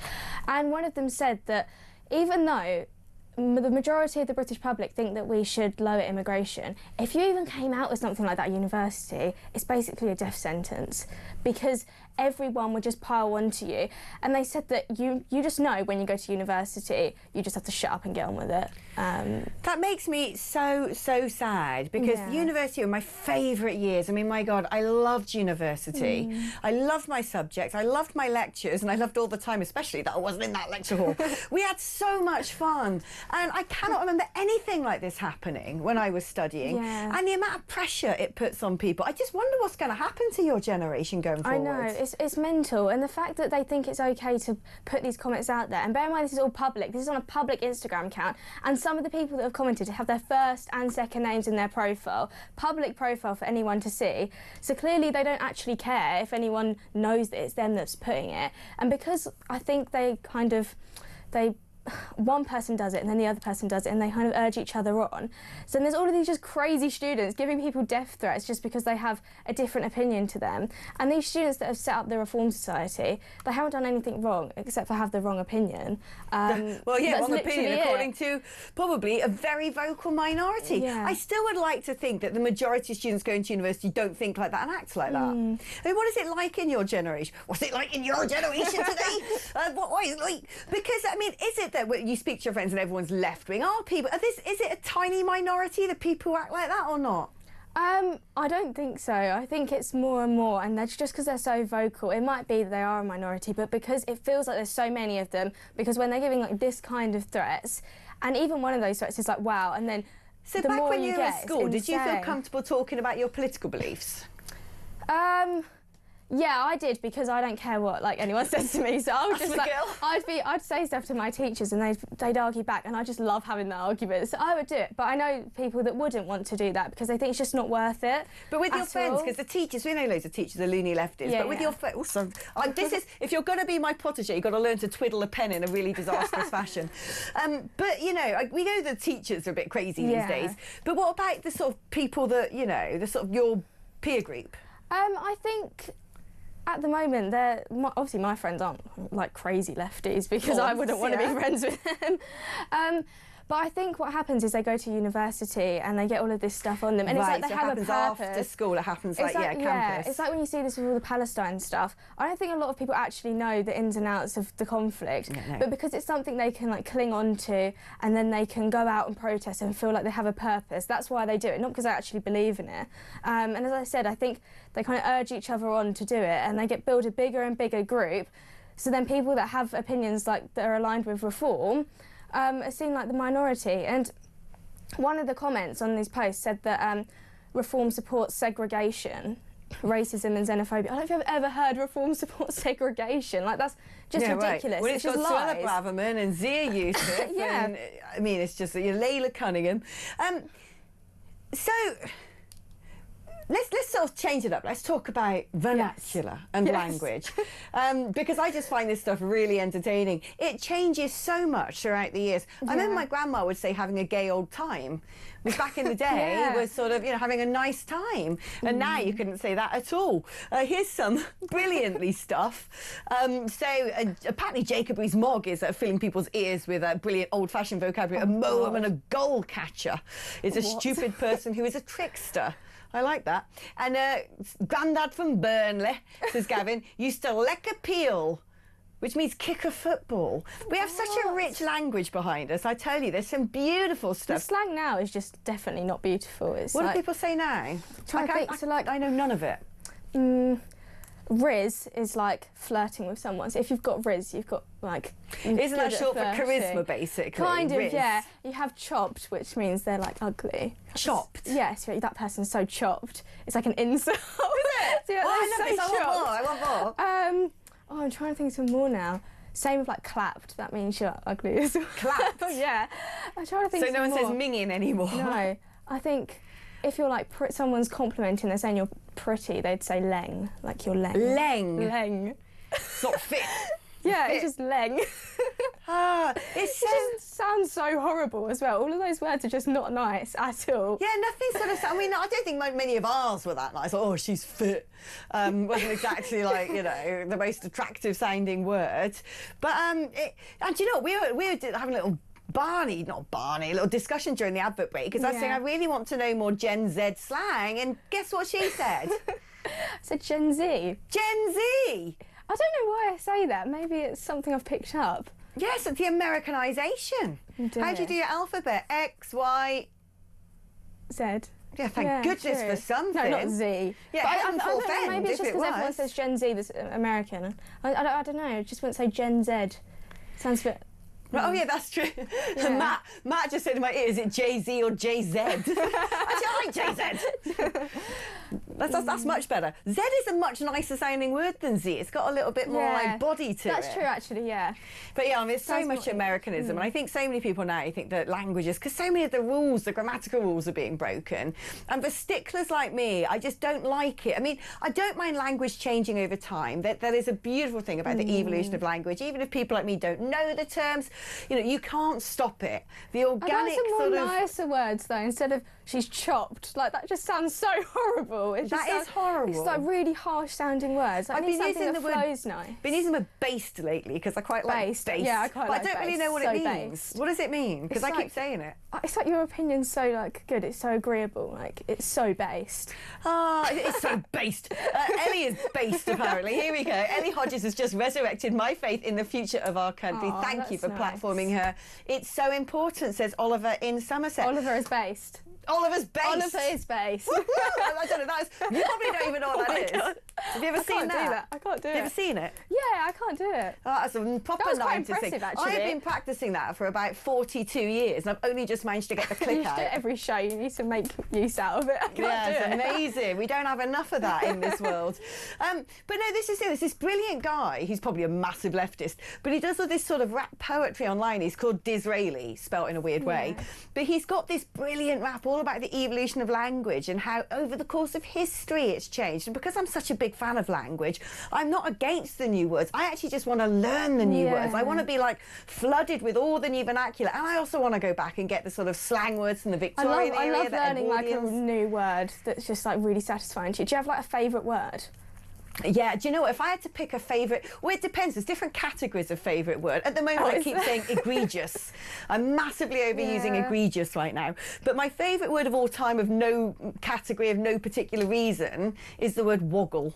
And one of them said that even though the majority of the British public think that we should lower immigration, if you even came out with something like that at university, it's basically a death sentence because everyone would just pile onto you. And they said that you just know when you go to university, you just have to shut up and get on with it. That makes me so sad because university were my favourite years. I mean, my God, I loved university. I loved my subjects, I loved my lectures, and I loved all the time, especially that I wasn't in that lecture hall. We had so much fun. And I cannot remember anything like this happening when I was studying. And the amount of pressure it puts on people. I just wonder what's going to happen to your generation going forward. I know, it's mental. And the fact that they think it's okay to put these comments out there, and bear in mind this is all public, this is on a public Instagram account, and some of the people that have commented have their first and second names in their profile, public profile for anyone to see. So clearly they don't actually care if anyone knows that it's them that's putting it. And because I think they one person does it and then the other person does it and they kind of urge each other on. So then there's all of these just crazy students giving people death threats just because they have a different opinion to them. And these students that have set up the Reform Society, they haven't done anything wrong except for have the wrong opinion. Well, yeah, wrong opinion it. according to probably a very vocal minority. Yeah. I still would like to think that the majority of students going to university don't think like that and act like that. I mean, what is it like in your generation? What's it like in your generation today? What is it like? Because, I mean, is it that when you speak to your friends and everyone's left-wing? Is it a tiny minority, the people who act like that, or not? I don't think so. I think it's more and more, and that's just because they're so vocal. It might be that they are a minority, but because it feels like there's so many of them, because when they're giving like this kind of threats, and even one of those threats is like, wow, and then so the back more when you were get, at school, did you feel insane. comfortable talking about your political beliefs? Yeah, I did, because I don't care what like anyone says to me. So I would That's just the like girl. I'd say stuff to my teachers and they'd argue back, and I just love having that argument. So I would do it. But I know people that wouldn't want to do that because they think it's just not worth it. But with your at friends, all. because the teachers, we know loads of teachers are loony lefties, Yeah, but with yeah. your friends, also, this is, if you're going to be my protege, you've got to learn to twiddle a pen in a really disastrous fashion. But, you know, we know the teachers are a bit crazy Yeah. these days, but what about the sort of people that, you know, the sort of your peer group? I think at the moment, obviously my friends aren't like crazy lefties because I wouldn't want to be friends with them. But I think what happens is they go to university and they get all of this stuff on them, and Right, it's like so they have it a happens purpose. after school, it happens It's like, campus. it's like when you see this with all the Palestine stuff. I don't think a lot of people actually know the ins and outs of the conflict, No. but because it's something they can like cling on to, and then they can go out and protest and feel like they have a purpose. That's why they do it, not because they actually believe in it. And as I said, I think they kind of urge each other on to do it, and they build a bigger and bigger group. So then people that have opinions like that are aligned with reform are seen like the minority. And one of the comments on these posts said that reform supports segregation, racism and xenophobia. I don't know if you've ever heard reform supports segregation. Like, that's just ridiculous. Well, it's got just Suella lies. Braverman and Zia Yusuf. Yeah. And, I mean, it's just Layla Cunningham. So let's sort of change it up. Let's talk about vernacular and language, because I just find this stuff really entertaining. It changes so much throughout the years. I remember my grandma would say having a gay old time, which back in the day was sort of, you know, having a nice time, and now you couldn't say that at all. Here's some brilliantly stuff. Apparently Jacob Rees-Mogg is filling people's ears with a brilliant old-fashioned vocabulary. A moem and a goal catcher is a stupid person who is a trickster. I like that. And Grandad from Burnley, says Gavin, used to lick a peel, which means kick a football. We have such a rich language behind us. I tell you, there's some beautiful stuff. The slang now is just definitely not beautiful. It's What like, do people say now? Trying to think, so like, I know none of it. Riz is like flirting with someone. So if you've got Riz, you've got like... Isn't that good at short for flirting. charisma, basically? Kind of, Riz? yeah. You have chopped, which means they're like ugly. Chopped? Yes, that person's so chopped. It's like an insult. Is it? Yeah, Oh, I love they're this. so I want more. I'm trying to think of some more now. Same with like clapped. That means you're ugly as well. Clapped? Yeah. I'm trying to think So of no some one says more. minging anymore? No. I think if you're like someone's complimenting, they're saying you're pretty, they'd say leng, like you're leng. Leng? Leng. It's not fit. Yeah, Fit. it's just leng. It just sounds so horrible as well. All of those words are just not nice at all. Yeah, nothing sort of... I mean, I don't think many of ours were that nice. Oh, she's fit. Wasn't exactly like, you know, the most attractive sounding word. But, and you know, we were having a little little discussion during the advert break, because I was saying I really want to know more Gen Z slang, and guess what she said? I said Gen Z. Gen Z! I don't know why I say that. Maybe it's something I've picked up. Yes, it's the Americanisation. How do you do your alphabet? X, Y... Z. Yeah, thank goodness true. for something. No, not Z. Yeah, But heaven I don't know, forfend maybe it's if just it because everyone was. says Gen Z, that's American. I don't know, I just wouldn't say Gen Z. Sounds a bit... Oh yeah, that's true. Yeah. Matt just said in my ear, is it Jay-Z or Jay-Z? Actually, I like Jay-Z. That's much better. Z is a much nicer sounding word than Z. It's got a little bit more like body to it. That's true, actually, yeah. But yeah, I mean, it's so Sounds much more- Americanism, and I think so many people now think that languages, because so many of the rules, the grammatical rules, are being broken. And for sticklers like me, I just don't like it. I mean, I don't mind language changing over time. That is a beautiful thing about the evolution of language. Even if people like me don't know the terms, You know, you can't stop it. The organic I'd like some more sort of... nicer words though, instead of she's chopped. Like that just sounds so horrible. That is horrible. It's like really harsh sounding words. Like, I've been using the word flows nice. Been using the word based lately because I quite like based. Yeah, I quite but like I don't really based. know what So it means. based. What does it mean? Because I keep saying it. It's like your opinion's so like good. It's so agreeable. Like it's so based. Ah, it's so based. Ellie is based apparently. Here we go. Ellie Hodges has just resurrected my faith in the future of our country. Aw, Thank you that's for nice. platforming her. It's so important, says Oliver in Somerset. Oliver is based. Oliver's based. Oliver is based. I don't know. You probably don't even know what that is. Have you ever seen that? I can't do it. Have you ever seen it? Yeah, I can't do it. Oh, that's a proper That was quite 90s thing. impressive, actually. I've been practicing that for about 42 years, and I've only just managed to get the You clip should out. do it every show. You need to make use out of it. I can't Yeah, do it's it. amazing. We don't have enough of that in this world. But no, this is it. There's this brilliant guy. He's probably a massive leftist, but he does all this sort of rap poetry online. He's called Disraeli, spelt in a weird way. But he's got this brilliant rap all about the evolution of language and how over the course of history it's changed. And because I'm such a big fan of language, I'm not against the new words. I actually just want to learn the new words. I want to be like flooded with all the new vernacular, and I also want to go back and get the sort of slang words from the Victorian I era, love the learning like a Edwardians. new word that's just like really satisfying to you. Do you have like a favourite word? Yeah, do you know what? If I had to pick a favourite... Well, it depends. There's different categories of favourite word. At the moment, I keep saying egregious. I'm massively overusing egregious right now. But my favourite word of all time of no category, of no particular reason, is the word woggle.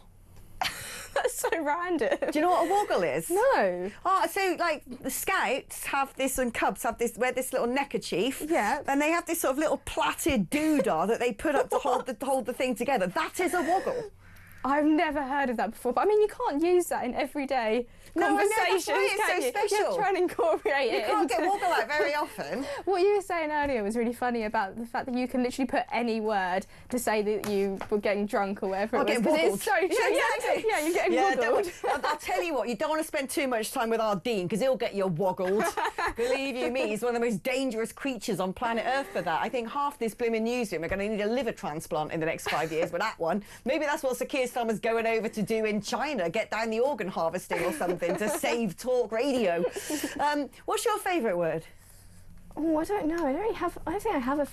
That's so random. Do you know what a woggle is? No. Oh, so like the Scouts have this, and Cubs have this, wear this little neckerchief. Yeah. And they have this sort of little plaited doodah that they put up to hold the thing together. That is a woggle. I've never heard of that before, but I mean, you can't use that in everyday conversations, I know, that's why can it's you? so You have to special. try and incorporate it. You can't get into- woggle out very often. What you were saying earlier was really funny about the fact that you can literally put any word to say that you were getting drunk or whatever I'll it was. get 'cause woggled. it's so true. Yeah, exactly. Yeah, you're getting Yeah, woggled. I'll tell you what, you don't want to spend too much time with our Dean because he'll get you woggled. Believe you me, he's one of the most dangerous creatures on planet Earth for that. I think half this blooming newsroom are going to need a liver transplant in the next 5 years with that one. Maybe that's what Sir Keir Starmer's going over to do in China, get down the organ harvesting or something to save talk radio. What's your favourite word? Oh, I don't know. I don't think I have a